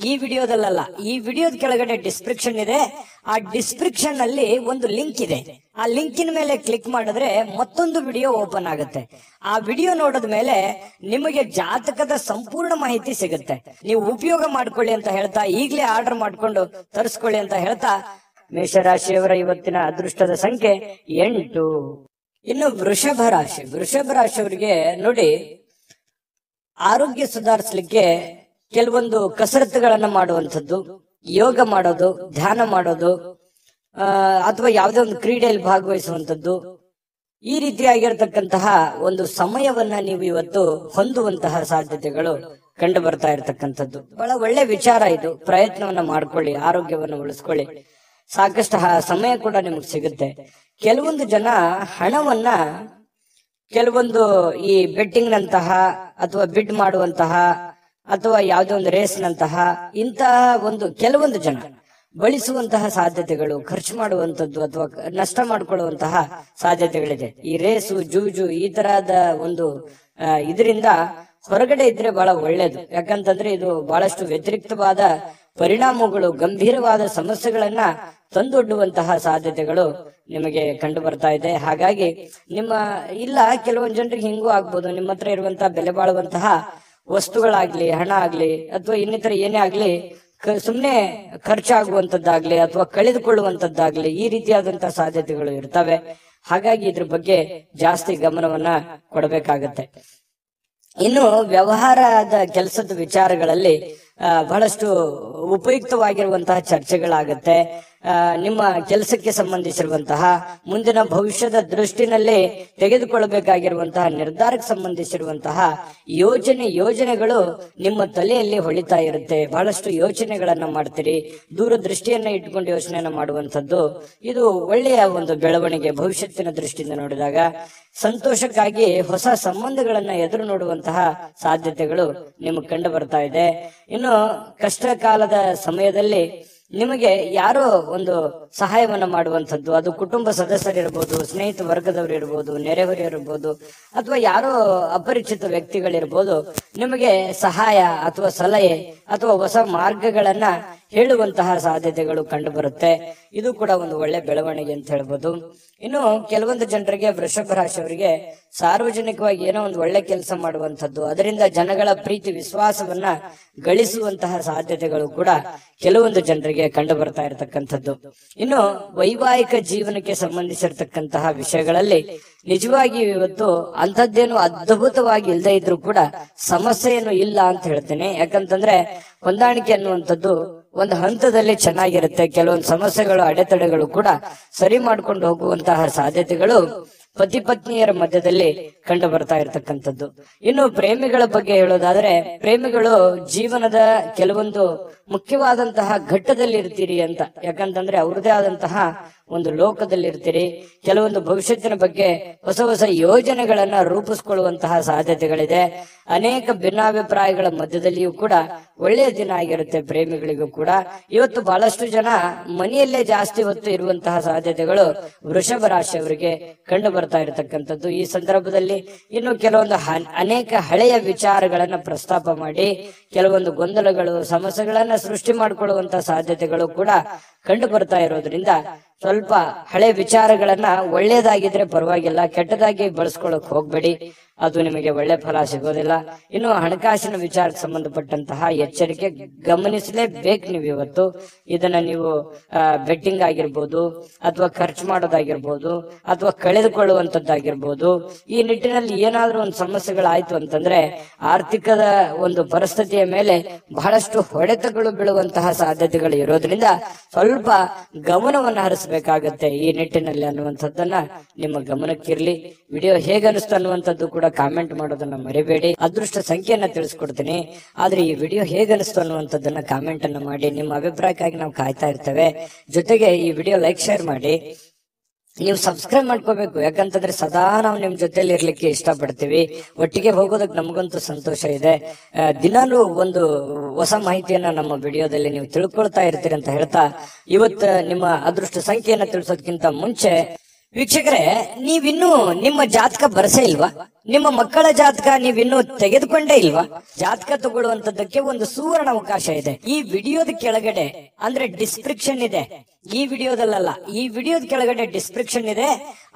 ಈ ವಿಡಿಯೋದಲ್ಲ, ಈ ವಿಡಿಯೋದ ಕೆಳಗಡೆ ಡಿಸ್ಕ್ರಿಪ್ಷನ್ ಇದೆ. ಆ ಡಿಸ್ಕ್ರಿಪ್ಷನ್ ಅಲ್ಲಿ ಒಂದು ಲಿಂಕ್ ಇದೆ. ಆ ಲಿಂಕಿನ ಮೇಲೆ ಕ್ಲಿಕ್ ಮಾಡಿದ್ರೆ ಮತ್ತೊಂದು ವಿಡಿಯೋ ಓಪನ್ ಆಗುತ್ತೆ. ಆ ವಿಡಿಯೋ ನೋಡಿದ ಮೇಲೆ ನಿಮಗೆ ಜಾತಕದ ಸಂಪೂರ್ಣ ಮಾಹಿತಿ ಸಿಗುತ್ತೆ. ನೀವು ಉಪಯೋಗ ಮಾಡ್ಕೊಳ್ಳಿ ಅಂತ ಹೇಳ್ತಾ, ಈಗಲೇ ಆರ್ಡರ್ ಮಾಡ್ಕೊಂಡು ತರಿಸ್ಕೊಳ್ಳಿ ಅಂತ ಹೇಳ್ತಾ, ಮೇಷರಾಶಿಯವರ ಇವತ್ತಿನ ಅದೃಷ್ಟದ ಸಂಖ್ಯೆ 8. ಇನ್ನು ವೃಷಭ ರಾಶಿಯವರಿಗೆ ನೋಡಿ, ಆರೋಗ್ಯ ಸುಧಾರಿಸಲಿಕ್ಕೆ ಕೆಲವೊಂದು ಕಸರತ್ತುಗಳನ್ನ ಮಾಡುವಂಥದ್ದು, ಯೋಗ ಮಾಡೋದು, ಧ್ಯಾನ ಮಾಡೋದು, ಅಥವಾ ಯಾವುದೇ ಒಂದು ಕ್ರೀಡೆಯಲ್ಲಿ ಭಾಗವಹಿಸುವಂಥದ್ದು, ಈ ರೀತಿಯಾಗಿರ್ತಕ್ಕಂತಹ ಒಂದು ಸಮಯವನ್ನ ನೀವು ಇವತ್ತು ಹೊಂದುವಂತಹ ಸಾಧ್ಯತೆಗಳು ಕಂಡು ಬರ್ತಾ ಇರತಕ್ಕಂಥದ್ದು. ಬಹಳ ಒಳ್ಳೆ ವಿಚಾರ ಇದು. ಪ್ರಯತ್ನವನ್ನ ಮಾಡ್ಕೊಳ್ಳಿ, ಆರೋಗ್ಯವನ್ನು ಉಳಿಸ್ಕೊಳ್ಳಿ. ಸಾಕಷ್ಟು ಸಮಯ ಕೂಡ ನಿಮಗೆ ಸಿಗುತ್ತೆ. ಕೆಲವೊಂದು ಜನ ಹಣವನ್ನ ಕೆಲವೊಂದು ಈ ಬೆಟ್ಟಿಂಗ್ ನಂತಹ ಅಥವಾ ಬಿಡ್ ಮಾಡುವಂತಹ ಅಥವಾ ಯಾವುದೋ ಒಂದು ರೇಸ್ ನಂತಹ ಇಂತಹ ಒಂದು ಕೆಲವೊಂದು ಜನ ಬಳಸುವಂತಹ ಸಾಧ್ಯತೆಗಳು, ಖರ್ಚು ಮಾಡುವಂತದ್ದು ಅಥವಾ ನಷ್ಟ ಮಾಡಿಕೊಳ್ಳುವಂತಹ ಸಾಧ್ಯತೆಗಳಿದೆ. ಈ ರೇಸು, ಜೂಜು ಈ ತರಹದ ಒಂದು ಇದರಿಂದ ಹೊರಗಡೆ ಇದ್ರೆ ಬಹಳ ಒಳ್ಳೇದು. ಯಾಕಂತಂದ್ರೆ ಇದು ಬಹಳಷ್ಟು ವ್ಯತಿರಿಕ್ತವಾದ ಪರಿಣಾಮಗಳು, ಗಂಭೀರವಾದ ಸಮಸ್ಯೆಗಳನ್ನ ತಂದೊಡ್ಡುವಂತಹ ಸಾಧ್ಯತೆಗಳು ನಿಮಗೆ ಕಂಡು ಬರ್ತಾ ಇದೆ. ಹಾಗಾಗಿ ಇಲ್ಲ ಕೆಲವೊಂದು ಜನರಿಗೆ ಹಿಂಗೂ ಆಗ್ಬೋದು, ನಿಮ್ಮ ಹತ್ರ ಇರುವಂತಹ ಬೆಲೆ ಬಾಳುವಂತಹ ವಸ್ತುಗಳಾಗ್ಲಿ, ಹಣ ಆಗ್ಲಿ ಅಥವಾ ಇನ್ನಿತರ ಏನೇ ಆಗ್ಲಿ ಸುಮ್ನೆ ಖರ್ಚಾಗುವಂತದ್ದಾಗ್ಲಿ ಅಥವಾ ಕಳೆದುಕೊಳ್ಳುವಂತದ್ದಾಗ್ಲಿ ಈ ರೀತಿಯಾದಂತಹ ಸಾಧ್ಯತೆಗಳು ಇರ್ತವೆ. ಹಾಗಾಗಿ ಇದ್ರ ಬಗ್ಗೆ ಜಾಸ್ತಿ ಗಮನವನ್ನ ಕೊಡಬೇಕಾಗತ್ತೆ. ಇನ್ನು ವ್ಯವಹಾರದ ಕೆಲಸದ ವಿಚಾರಗಳಲ್ಲಿ ಬಹಳಷ್ಟು ಉಪಯುಕ್ತವಾಗಿರುವಂತಹ ಚರ್ಚೆಗಳಾಗತ್ತೆ. ನಿಮ್ಮ ಕೆಲಸಕ್ಕೆ ಸಂಬಂಧಿಸಿರುವಂತಹ ಮುಂದಿನ ಭವಿಷ್ಯದ ದೃಷ್ಟಿನಲ್ಲಿ ತೆಗೆದುಕೊಳ್ಳಬೇಕಾಗಿರುವಂತಹ ನಿರ್ಧಾರಕ್ಕೆ ಸಂಬಂಧಿಸಿರುವಂತಹ ಯೋಜನೆಗಳು ನಿಮ್ಮ ತಲೆಯಲ್ಲಿ ಹೊಳಿತಾ ಇರುತ್ತೆ. ಬಹಳಷ್ಟು ಯೋಚನೆಗಳನ್ನ ಮಾಡ್ತೀರಿ. ದೂರದೃಷ್ಟಿಯನ್ನ ಇಟ್ಕೊಂಡು ಯೋಚನೆಯನ್ನ ಮಾಡುವಂಥದ್ದು ಇದು ಒಳ್ಳೆಯ ಒಂದು ಬೆಳವಣಿಗೆ. ಭವಿಷ್ಯತ್ತಿನ ದೃಷ್ಟಿಯಿಂದ ನೋಡಿದಾಗ ಸಂತೋಷಕ್ಕಾಗಿ ಹೊಸ ಸಂಬಂಧಗಳನ್ನ ಎದುರು ನೋಡುವಂತಹ ಸಾಧ್ಯತೆಗಳು ನಿಮಗೆ ಕಂಡು ಬರ್ತಾ ಇದೆ. ಇನ್ನು ಕಷ್ಟ ಕಾಲದ ಸಮಯದಲ್ಲಿ ನಿಮಗೆ ಯಾರೋ ಒಂದು ಸಹಾಯವನ್ನ ಮಾಡುವಂಥದ್ದು, ಅದು ಕುಟುಂಬ ಸದಸ್ಯರಿರ್ಬೋದು, ಸ್ನೇಹಿತ ವರ್ಗದವರು ಇರ್ಬೋದು, ನೆರೆಹೊರೆಯರಿರ್ಬೋದು, ಅಥವಾ ಯಾರೋ ಅಪರಿಚಿತ ವ್ಯಕ್ತಿಗಳಿರ್ಬೋದು, ನಿಮಗೆ ಸಹಾಯ ಅಥವಾ ಸಲಹೆ ಅಥವಾ ಹೊಸ ಮಾರ್ಗಗಳನ್ನ ಹೇಳುವಂತಹ ಸಾಧ್ಯತೆಗಳು ಕಂಡು ಬರುತ್ತೆ. ಇದು ಕೂಡ ಒಂದು ಒಳ್ಳೆ ಬೆಳವಣಿಗೆ ಅಂತ ಹೇಳ್ಬೋದು. ಇನ್ನು ಕೆಲವೊಂದು ಜನರಿಗೆ, ವೃಷಭ ರಾಶಿಯವರಿಗೆ ಸಾರ್ವಜನಿಕವಾಗಿ ಏನೋ ಒಂದು ಒಳ್ಳೆ ಕೆಲಸ ಮಾಡುವಂಥದ್ದು, ಅದರಿಂದ ಜನಗಳ ಪ್ರೀತಿ ವಿಶ್ವಾಸವನ್ನ ಗಳಿಸುವಂತಹ ಸಾಧ್ಯತೆಗಳು ಕೂಡ ಕೆಲವೊಂದು ಜನರಿಗೆ ಕಂಡು ಬರ್ತಾ ಇರತಕ್ಕಂಥದ್ದು. ಇನ್ನು ವೈವಾಹಿಕ ಜೀವನಕ್ಕೆ ಸಂಬಂಧಿಸಿರ್ತಕ್ಕಂತಹ ವಿಷಯಗಳಲ್ಲಿ ನಿಜವಾಗಿ ಇವತ್ತು ಅಂಥದ್ದೇನು ಅದ್ಭುತವಾಗಿ ಇಲ್ಲದೆ ಇದ್ರೂ ಕೂಡ ಸಮಸ್ಯೆ ಏನು ಇಲ್ಲ ಅಂತ ಹೇಳ್ತೇನೆ. ಯಾಕಂತಂದ್ರೆ ಹೊಂದಾಣಿಕೆ ಅನ್ನುವಂಥದ್ದು ಒಂದು ಹಂತದಲ್ಲಿ ಚೆನ್ನಾಗಿರುತ್ತೆ. ಕೆಲವೊಂದು ಸಮಸ್ಯೆಗಳು, ಅಡೆತಡೆಗಳು ಕೂಡ ಸರಿ ಮಾಡ್ಕೊಂಡು ಹೋಗುವಂತಹ ಸಾಧ್ಯತೆಗಳು ಪತಿ ಪತ್ನಿಯರ ಮಧ್ಯದಲ್ಲಿ ಕಂಡು ಬರ್ತಾ ಇರತಕ್ಕಂಥದ್ದು. ಇನ್ನು ಪ್ರೇಮಿಗಳ ಬಗ್ಗೆ ಹೇಳೋದಾದ್ರೆ, ಪ್ರೇಮಿಗಳು ಜೀವನದ ಕೆಲವೊಂದು ಮುಖ್ಯವಾದಂತಹ ಘಟ್ಟದಲ್ಲಿ ಇರ್ತೀರಿ ಅಂತ. ಯಾಕಂತಂದ್ರೆ ಅವ್ರದೇ ಆದಂತಹ ಒಂದು ಲೋಕದಲ್ಲಿ ಇರ್ತೀರಿ. ಕೆಲವೊಂದು ಭವಿಷ್ಯತ್ತಿನ ಬಗ್ಗೆ ಹೊಸ ಹೊಸ ಯೋಜನೆಗಳನ್ನ ರೂಪಿಸ್ಕೊಳ್ಳುವಂತಹ ಸಾಧ್ಯತೆಗಳಿದೆ. ಅನೇಕ ಭಿನ್ನಾಭಿಪ್ರಾಯಗಳ ಮಧ್ಯದಲ್ಲಿಯೂ ಕೂಡ ಒಳ್ಳೆಯ ದಿನ ಆಗಿರುತ್ತೆ ಪ್ರೇಮಿಗಳಿಗೂ ಕೂಡ. ಇವತ್ತು ಬಹಳಷ್ಟು ಜನ ಮನೆಯಲ್ಲೇ ಜಾಸ್ತಿ ಹೊತ್ತು ಇರುವಂತಹ ಸಾಧ್ಯತೆಗಳು ವೃಷಭ ರಾಶಿಯವರಿಗೆ ಕಂಡು ಬರ್ತಾ ಇರತಕ್ಕಂಥದ್ದು. ಈ ಸಂದರ್ಭದಲ್ಲಿ ಇನ್ನು ಕೆಲವೊಂದು ಅನೇಕ ಹಳೆಯ ವಿಚಾರಗಳನ್ನ ಪ್ರಸ್ತಾಪ ಮಾಡಿ ಕೆಲವೊಂದು ಗೊಂದಲಗಳು, ಸಮಸ್ಯೆಗಳನ್ನ ಸೃಷ್ಟಿ ಮಾಡಿಕೊಳ್ಳುವಂತಹ ಸಾಧ್ಯತೆಗಳು ಕೂಡ ಕಂಡು ಬರ್ತಾ ಇರೋದ್ರಿಂದ ಸ್ವಲ್ಪ ಹಳೆ ವಿಚಾರಗಳನ್ನ ಒಳ್ಳೇದಾಗಿದ್ರೆ ಪರವಾಗಿಲ್ಲ, ಕೆಟ್ಟದಾಗಿ ಬಳಸ್ಕೊಳಕ್ ಹೋಗ್ಬೇಡಿ, ಅದು ನಿಮಗೆ ಒಳ್ಳೆ ಫಲ ಸಿಗೋದಿಲ್ಲ. ಇನ್ನು ಹಣಕಾಸಿನ ವಿಚಾರಕ್ಕೆ ಸಂಬಂಧಪಟ್ಟಂತಹ ಎಚ್ಚರಿಕೆ ಗಮನಿಸಲೇಬೇಕು. ನೀವು ಇವತ್ತು ಇದನ್ನ ನೀವು ಬೆಟ್ಟಿಂಗ್ ಆಗಿರ್ಬೋದು, ಅಥವಾ ಖರ್ಚು ಮಾಡೋದಾಗಿರ್ಬೋದು, ಅಥವಾ ಕಳೆದುಕೊಳ್ಳುವಂತದ್ದಾಗಿರ್ಬೋದು, ಈ ನಿಟ್ಟಿನಲ್ಲಿ ಏನಾದ್ರೂ ಒಂದು ಸಮಸ್ಯೆಗಳಾಯ್ತು ಅಂತಂದ್ರೆ ಆರ್ಥಿಕದ ಒಂದು ಪರಿಸ್ಥಿತಿಯ ಮೇಲೆ ಬಹಳಷ್ಟು ಹೊಡೆತಗಳು ಬೀಳುವಂತಹ ಸಾಧ್ಯತೆಗಳು ಇರೋದ್ರಿಂದ ಸ್ವಲ್ಪ ಗಮನವನ್ನು ಹರಿಸಬೇಕಾಗತ್ತೆ ಈ ನಿಟ್ಟಿನಲ್ಲಿ ಅನ್ನುವಂಥದ್ದನ್ನ ನಿಮ್ಮ ಗಮನಕ್ಕಿರ್ಲಿ. ವಿಡಿಯೋ ಹೇಗೆ ಅನಿಸ್ತು ಅನ್ನುವಂಥದ್ದು ಕೂಡ ಕಾಮೆಂಟ್ ಮಾಡೋದನ್ನ ಮರಿಬೇಡಿ. ಅದೃಷ್ಟ ಸಂಖ್ಯೆಯನ್ನ ತಿಳಿಸ್ಕೊಡ್ತೀನಿ, ಆದ್ರೆ ಈ ವಿಡಿಯೋ ಹೇಗೆ ಅನಿಸ್ತು ಅನ್ನುವಂಥದ್ದನ್ನ ಕಾಮೆಂಟ್ ಅನ್ನ ಮಾಡಿ. ನಿಮ್ಮ ಅಭಿಪ್ರಾಯಕ್ಕಾಗಿ ನಾವು ಕಾಯ್ತಾ ಇರ್ತೇವೆ. ಜೊತೆಗೆ ಈ ವಿಡಿಯೋ ಲೈಕ್, ಶೇರ್ ಮಾಡಿ. ನೀವು ಸಬ್ಸ್ಕ್ರೈಬ್ ಮಾಡ್ಕೋಬೇಕು. ಯಾಕಂತಂದ್ರೆ ಸದಾ ನಾವು ನಿಮ್ ಜೊತೆಲಿ ಇರ್ಲಿಕ್ಕೆ ಇಷ್ಟಪಡ್ತೀವಿ. ಒಟ್ಟಿಗೆ ಹೋಗೋದಕ್ಕೆ ನಮಗಂತೂ ಸಂತೋಷ ಇದೆ. ದಿನಾಲೂ ಒಂದು ಹೊಸ ಮಾಹಿತಿಯನ್ನ ನಮ್ಮ ವಿಡಿಯೋದಲ್ಲಿ ನೀವು ತಿಳ್ಕೊಳ್ತಾ ಇರ್ತೀರಿ ಅಂತ ಹೇಳ್ತಾ, ಇವತ್ತು ನಿಮ್ಮ ಅದೃಷ್ಟ ಸಂಖ್ಯೆಯನ್ನ ತಿಳಿಸೋದಕ್ಕಿಂತ ಮುಂಚೆ ವೀಕ್ಷಕರೇ, ನೀವಿನ್ನೂ ನಿಮ್ಮ ಜಾತಕ ಬರಸೇ ಇಲ್ವಾ? ನಿಮ್ಮ ಮಕ್ಕಳ ಜಾತಕ ನೀವಿನ್ನೂ ತೆಗೆದುಕೊಂಡೇ ಇಲ್ವಾ? ಜಾತಕ ತಗೊಳ್ಳುವಂತದ್ದಕ್ಕೆ ಒಂದು ಸುವರ್ಣ ಅವಕಾಶ ಇದೆ. ಈ ವಿಡಿಯೋದ ಕೆಳಗಡೆ ಅಂದ್ರೆ ಡಿಸ್ಕ್ರಿಪ್ಷನ್ ಇದೆ. ಈ ವಿಡಿಯೋದಲ್ಲ, ಈ ವಿಡಿಯೋದ ಕೆಳಗಡೆ ಡಿಸ್ಕ್ರಿಪ್ಷನ್ ಇದೆ.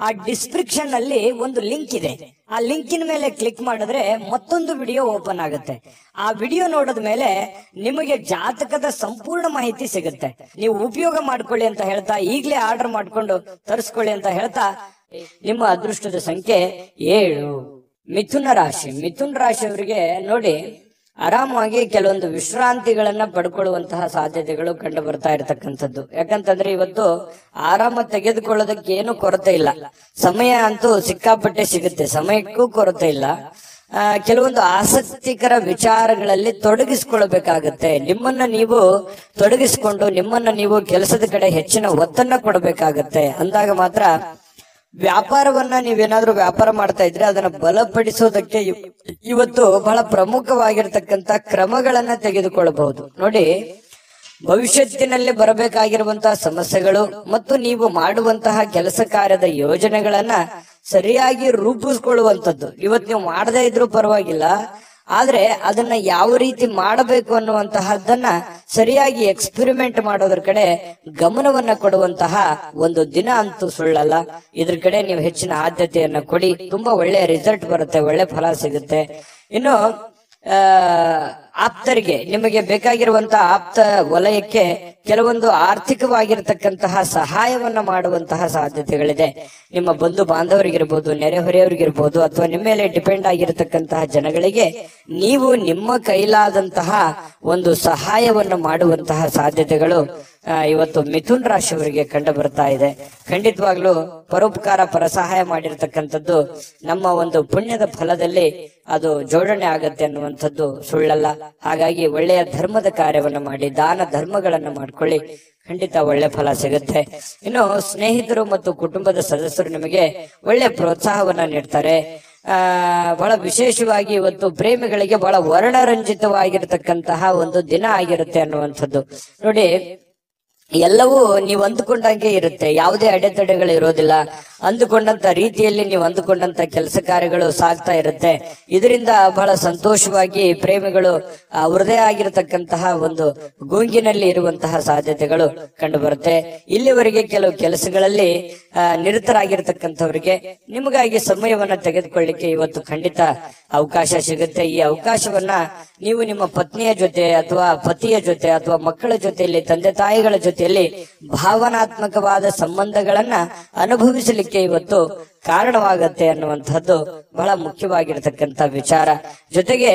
ಆ ಡಿಸ್ಕ್ರಿಪ್ಷನ್ ಅಲ್ಲಿ ಒಂದು ಲಿಂಕ್ ಇದೆ. ಆ ಲಿಂಕಿನ ಮೇಲೆ ಕ್ಲಿಕ್ ಮಾಡಿದ್ರೆ ಮತ್ತೊಂದು ವಿಡಿಯೋ ಓಪನ್ ಆಗುತ್ತೆ. ಆ ವಿಡಿಯೋ ನೋಡಿದ ಮೇಲೆ ನಿಮಗೆ ಜಾತಕದ ಸಂಪೂರ್ಣ ಮಾಹಿತಿ ಸಿಗುತ್ತೆ. ನೀವು ಉಪಯೋಗ ಮಾಡ್ಕೊಳ್ಳಿ ಅಂತ ಹೇಳ್ತಾ, ಈಗಲೇ ಆರ್ಡರ್ ಮಾಡ್ಕೊಂಡು ತರಿಸ್ಕೊಳ್ಳಿ ಅಂತ ಹೇಳ್ತಾ, ನಿಮ್ಮ ಅದೃಷ್ಟದ ಸಂಖ್ಯೆ 7. ಮಿಥುನ ರಾಶಿ. ಮಿಥುನ ರಾಶಿಯವರಿಗೆ ನೋಡಿ, ಆರಾಮಾಗಿ ಕೆಲವೊಂದು ವಿಶ್ರಾಂತಿಗಳನ್ನ ಪಡ್ಕೊಳ್ಳುವಂತಹ ಸಾಧ್ಯತೆಗಳು ಕಂಡು ಬರ್ತಾ ಇರತಕ್ಕಂಥದ್ದು. ಯಾಕಂತಂದ್ರೆ ಇವತ್ತು ಆರಾಮ ತೆಗೆದುಕೊಳ್ಳೋದಕ್ಕೆ ಏನು ಕೊರತೆ ಇಲ್ಲ. ಸಮಯ ಅಂತೂ ಸಿಕ್ಕಾಪಟ್ಟೆ ಸಿಗುತ್ತೆ, ಸಮಯಕ್ಕೂ ಕೊರತೆ ಇಲ್ಲ. ಕೆಲವೊಂದು ಆಸಕ್ತಿಕರ ವಿಚಾರಗಳಲ್ಲಿ ತೊಡಗಿಸಿಕೊಳ್ಬೇಕಾಗತ್ತೆ. ನಿಮ್ಮನ್ನ ನೀವು ತೊಡಗಿಸಿಕೊಂಡು ನಿಮ್ಮನ್ನ ನೀವು ಕೆಲಸದ ಕಡೆ ಹೆಚ್ಚಿನ ಒತ್ತನ್ನ ಕೊಡಬೇಕಾಗತ್ತೆ. ಅಂದಾಗ ಮಾತ್ರ ವ್ಯಾಪಾರವನ್ನ ನೀವೇನಾದ್ರೂ ವ್ಯಾಪಾರ ಮಾಡ್ತಾ ಇದ್ರೆ ಅದನ್ನ ಬಲಪಡಿಸೋದಕ್ಕೆ ಇವತ್ತು ಬಹಳ ಪ್ರಮುಖವಾಗಿರ್ತಕ್ಕಂತ ಕ್ರಮಗಳನ್ನ ತೆಗೆದುಕೊಳ್ಳಬಹುದು. ನೋಡಿ, ಭವಿಷ್ಯತ್ತಿನಲ್ಲಿ ಬರಬೇಕಾಗಿರುವಂತಹ ಸಮಸ್ಯೆಗಳು ಮತ್ತು ನೀವು ಮಾಡುವಂತಹ ಕೆಲಸ ಕಾರ್ಯದ ಯೋಜನೆಗಳನ್ನ ಸರಿಯಾಗಿ ರೂಪಿಸ್ಕೊಳ್ಳುವಂಥದ್ದು. ಇವತ್ತು ನೀವು ಮಾಡದೇ ಇದ್ರೂ ಪರವಾಗಿಲ್ಲ, ಆದ್ರೆ ಅದನ್ನ ಯಾವ ರೀತಿ ಮಾಡಬೇಕು ಅನ್ನುವಂತಹದ್ದನ್ನ ಸರಿಯಾಗಿ ಎಕ್ಸ್ಪೆರಿಮೆಂಟ್ ಮಾಡೋದ್ರ ಕಡೆ ಗಮನವನ್ನ ಕೊಡುವಂತಹ ಒಂದು ದಿನ ಅಂತೂ ಸುಳ್ಳಲ್ಲ. ಇದ್ರ ಕಡೆ ನೀವು ಹೆಚ್ಚಿನ ಆದ್ಯತೆಯನ್ನ ಕೊಡಿ. ತುಂಬಾ ಒಳ್ಳೆಯ ರಿಸಲ್ಟ್ ಬರುತ್ತೆ, ಒಳ್ಳೆ ಫಲ ಸಿಗುತ್ತೆ. ಇನ್ನು ಆಪ್ತರಿಗೆ, ನಿಮಗೆ ಬೇಕಾಗಿರುವಂತಹ ಆಪ್ತ ವಲಯಕ್ಕೆ ಕೆಲವೊಂದು ಆರ್ಥಿಕವಾಗಿರ್ತಕ್ಕಂತಹ ಸಹಾಯವನ್ನ ಮಾಡುವಂತಹ ಸಾಧ್ಯತೆಗಳಿದೆ. ನಿಮ್ಮ ಬಂಧು ಬಾಂಧವರಿಗಿರ್ಬೋದು, ನೆರೆಹೊರೆಯವರಿಗಿರ್ಬೋದು, ಅಥವಾ ನಿಮ್ಮ ಮೇಲೆ ಡಿಪೆಂಡ್ ಆಗಿರತಕ್ಕಂತಹ ಜನಗಳಿಗೆ ನೀವು ನಿಮ್ಮ ಕೈಲಾದಂತಹ ಒಂದು ಸಹಾಯವನ್ನು ಮಾಡುವಂತಹ ಸಾಧ್ಯತೆಗಳು ಇವತ್ತು ಮಿಥುನ್ ರಾಶಿಯವರಿಗೆ ಕಂಡು ಬರ್ತಾ ಇದೆ. ಖಂಡಿತವಾಗ್ಲೂ ಪರೋಪಕಾರ, ಪರಸಹಾಯ ಮಾಡಿರ್ತಕ್ಕಂಥದ್ದು ನಮ್ಮ ಒಂದು ಪುಣ್ಯದ ಫಲದಲ್ಲಿ ಅದು ಜೋಡಣೆ ಆಗತ್ತೆ ಅನ್ನುವಂಥದ್ದು ಸುಳ್ಳಲ್ಲ. ಹಾಗಾಗಿ ಒಳ್ಳೆಯ ಧರ್ಮದ ಕಾರ್ಯವನ್ನ ಮಾಡಿ, ದಾನ ಧರ್ಮಗಳನ್ನ ಮಾಡ್ಕೊಳ್ಳಿ, ಖಂಡಿತ ಒಳ್ಳೆ ಫಲ ಸಿಗುತ್ತೆ. ಇನ್ನು ಸ್ನೇಹಿತರು ಮತ್ತು ಕುಟುಂಬದ ಸದಸ್ಯರು ನಿಮಗೆ ಒಳ್ಳೆ ಪ್ರೋತ್ಸಾಹವನ್ನ ನೀಡ್ತಾರೆ. ಬಹಳ ವಿಶೇಷವಾಗಿ ಇವತ್ತು ಪ್ರೇಮಿಗಳಿಗೆ ಬಹಳ ವರ್ಣರಂಜಿತವಾಗಿರ್ತಕ್ಕಂತಹ ಒಂದು ದಿನ ಆಗಿರುತ್ತೆ ಅನ್ನುವಂಥದ್ದು. ನೋಡಿ, ಎಲ್ಲವೂ ನೀವು ಅಂದುಕೊಂಡಂಗೆ ಇರುತ್ತೆ, ಯಾವುದೇ ಅಡೆತಡೆಗಳು ಇರೋದಿಲ್ಲ. ಅಂದುಕೊಂಡಂತ ರೀತಿಯಲ್ಲಿ ನೀವು ಅಂದುಕೊಂಡಂತ ಕೆಲಸ ಕಾರ್ಯಗಳು ಸಾಗ್ತಾ ಇರುತ್ತೆ. ಇದರಿಂದ ಬಹಳ ಸಂತೋಷವಾಗಿ ಪ್ರೇಮಿಗಳು ಅವರದೇ ಆಗಿರತಕ್ಕಂತಹ ಒಂದು ಗುಂಗಿನಲ್ಲಿ ಇರುವಂತಹ ಸಾಧ್ಯತೆಗಳು ಕಂಡು ಬರುತ್ತೆ. ಇಲ್ಲಿವರೆಗೆ ಕೆಲವು ಕೆಲಸಗಳಲ್ಲಿ ನಿರತರಾಗಿರ್ತಕ್ಕಂಥವರಿಗೆ ನಿಮಗಾಗಿ ಸಮಯವನ್ನ ತೆಗೆದುಕೊಳ್ಳಿಕ್ಕೆ ಇವತ್ತು ಖಂಡಿತ ಅವಕಾಶ ಸಿಗುತ್ತೆ. ಈ ಅವಕಾಶವನ್ನ ನೀವು ನಿಮ್ಮ ಪತ್ನಿಯ ಜೊತೆ ಅಥವಾ ಪತಿಯ ಜೊತೆ ಅಥವಾ ಮಕ್ಕಳ ಜೊತೆಯಲ್ಲಿ, ತಂದೆ ತಾಯಿಗಳ ಜೊತೆಯಲ್ಲಿ ಭಾವನಾತ್ಮಕವಾದ ಸಂಬಂಧಗಳನ್ನ ಅನುಭವಿಸಲಿಕ್ಕೆ ಇವತ್ತು ಕಾರಣವಾಗತ್ತೆ ಅನ್ನುವಂಥದ್ದು ಬಹಳ ಮುಖ್ಯವಾಗಿರತಕ್ಕಂತ ವಿಚಾರ. ಜೊತೆಗೆ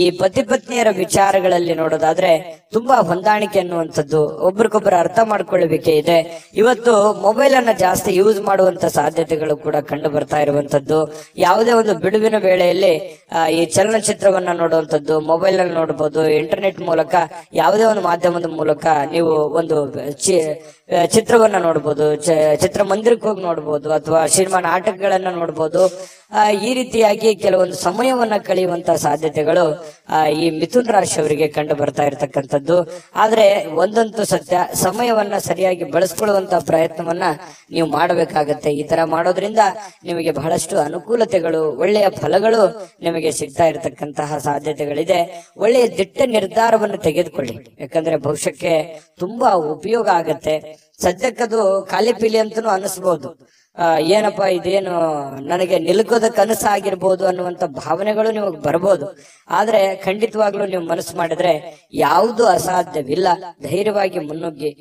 ಈ ಪತಿ ಪತ್ನಿಯರ ವಿಚಾರಗಳಲ್ಲಿ ನೋಡೋದಾದ್ರೆ ತುಂಬಾ ಹೊಂದಾಣಿಕೆ ಅನ್ನುವಂಥದ್ದು, ಒಬ್ರಿಗೊಬ್ಬರು ಅರ್ಥ ಮಾಡ್ಕೊಳ್ಳಬೇಕೆ ಇದೆ. ಇವತ್ತು ಮೊಬೈಲ್ ಅನ್ನ ಜಾಸ್ತಿ ಯೂಸ್ ಮಾಡುವಂತ ಸಾಧ್ಯತೆಗಳು ಕೂಡ ಕಂಡು ಬರ್ತಾ ಇರುವಂತದ್ದು. ಯಾವುದೇ ಒಂದು ಬಿಡುವಿನ ವೇಳೆಯಲ್ಲಿ ಈ ಚಲನಚಿತ್ರವನ್ನ ನೋಡುವಂಥದ್ದು, ಮೊಬೈಲ್ ನಲ್ಲಿ ನೋಡಬಹುದು, ಇಂಟರ್ನೆಟ್ ಮೂಲಕ ಯಾವುದೇ ಒಂದು ಮಾಧ್ಯಮದ ಮೂಲಕ ನೀವು ಒಂದು ಚಿತ್ರವನ್ನ ನೋಡಬಹುದು, ಚಿತ್ರಮಂದಿರಕ್ಕೆ ಹೋಗಿ ನೋಡಬಹುದು, ಅಥವಾ ಸಿನಿಮಾ ನಾಟಕಗಳನ್ನ ನೋಡಬಹುದು. ಈ ರೀತಿಯಾಗಿ ಕೆಲವೊಂದು ಸಮಯವನ್ನ ಕಳೆಯುವಂತ ಸಾಧ್ಯತೆಗಳು ಈ ಮಿಥುನ ರಾಶಿಯವರಿಗೆ ಕಂಡು ಬರ್ತಾ ಇರತಕ್ಕಂಥದ್ದು. ಆದ್ರೆ ಒಂದಂತೂ ಸತ್ಯ, ಸಮಯವನ್ನ ಸರಿಯಾಗಿ ಬಳಸ್ಕೊಳ್ಳುವಂತ ಪ್ರಯತ್ನವನ್ನ ನೀವು ಮಾಡಬೇಕಾಗತ್ತೆ. ಈ ತರ ಮಾಡೋದ್ರಿಂದ ನಿಮಗೆ ಬಹಳಷ್ಟು ಅನುಕೂಲತೆಗಳು, ಒಳ್ಳೆಯ ಫಲಗಳು ನಿಮಗೆ ಸಿಗ್ತಾ ಇರತಕ್ಕಂತಹ ಸಾಧ್ಯತೆಗಳಿದೆ. ಒಳ್ಳೆಯ ದಿಟ್ಟ ನಿರ್ಧಾರವನ್ನು ತೆಗೆದುಕೊಳ್ಳಿ, ಯಾಕಂದ್ರೆ ಭವಿಷ್ಯಕ್ಕೆ ತುಂಬಾ ಉಪಯೋಗ ಆಗತ್ತೆ. ಸದ್ಯಕ್ಕದು ಖಾಲಿ ಪೀಲಿ ಅಂತನೂ ಅನಿಸ್ಬಹುದು. ಏನಪ್ಪಾ ಇದೇನು ನನಗೆ ನಿಲುಕೋದ ಕನಸಾಗಿರ್ಬೋದು ಅನ್ನುವಂತ ಭಾವನೆಗಳು ನಿಮಗೆ ಬರ್ಬೋದು. ಆದ್ರೆ ಖಂಡಿತವಾಗ್ಲೂ ನೀವು ಮನಸ್ಸು ಮಾಡಿದ್ರೆ ಯಾವುದು ಅಸಾಧ್ಯವಿಲ್ಲ. ಧೈರ್ಯವಾಗಿ ಮುನ್ನುಗ್ಗಿ,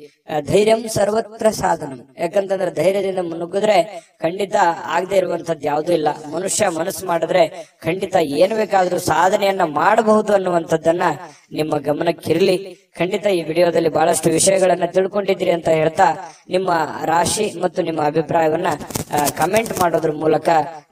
ಧೈರ್ಯಂ ಸರ್ವತ್ರ ಸಾಧನ. ಯಾಕಂತಂದ್ರೆ ಧೈರ್ಯದಿಂದ ಮುನ್ನುಗ್ಗಿದ್ರೆ ಖಂಡಿತ ಆಗದೆ ಇರುವಂತದ್ದು ಯಾವುದೂ ಇಲ್ಲ. ಮನುಷ್ಯ ಮನಸ್ಸು ಮಾಡಿದ್ರೆ ಖಂಡಿತ ಏನು ಬೇಕಾದ್ರೂ ಸಾಧನೆಯನ್ನ ಮಾಡಬಹುದು ಅನ್ನುವಂಥದ್ದನ್ನ ನಿಮ್ಮ ಗಮನಕ್ಕಿರ್ಲಿ. ಖಂಡಿತ ಈ ವಿಡಿಯೋದಲ್ಲಿ ಬಹಳಷ್ಟು ವಿಷಯಗಳನ್ನ ತಿಳ್ಕೊಂಡಿದ್ದೀರಿ ಅಂತ ಹೇಳ್ತಾ, ನಿಮ್ಮ ರಾಶಿ ಮತ್ತು ನಿಮ್ಮ ಅಭಿಪ್ರಾಯವನ್ನ ಕಮೆಂಟ್ ಮಾಡೋದ್ರ ಮೂಲಕ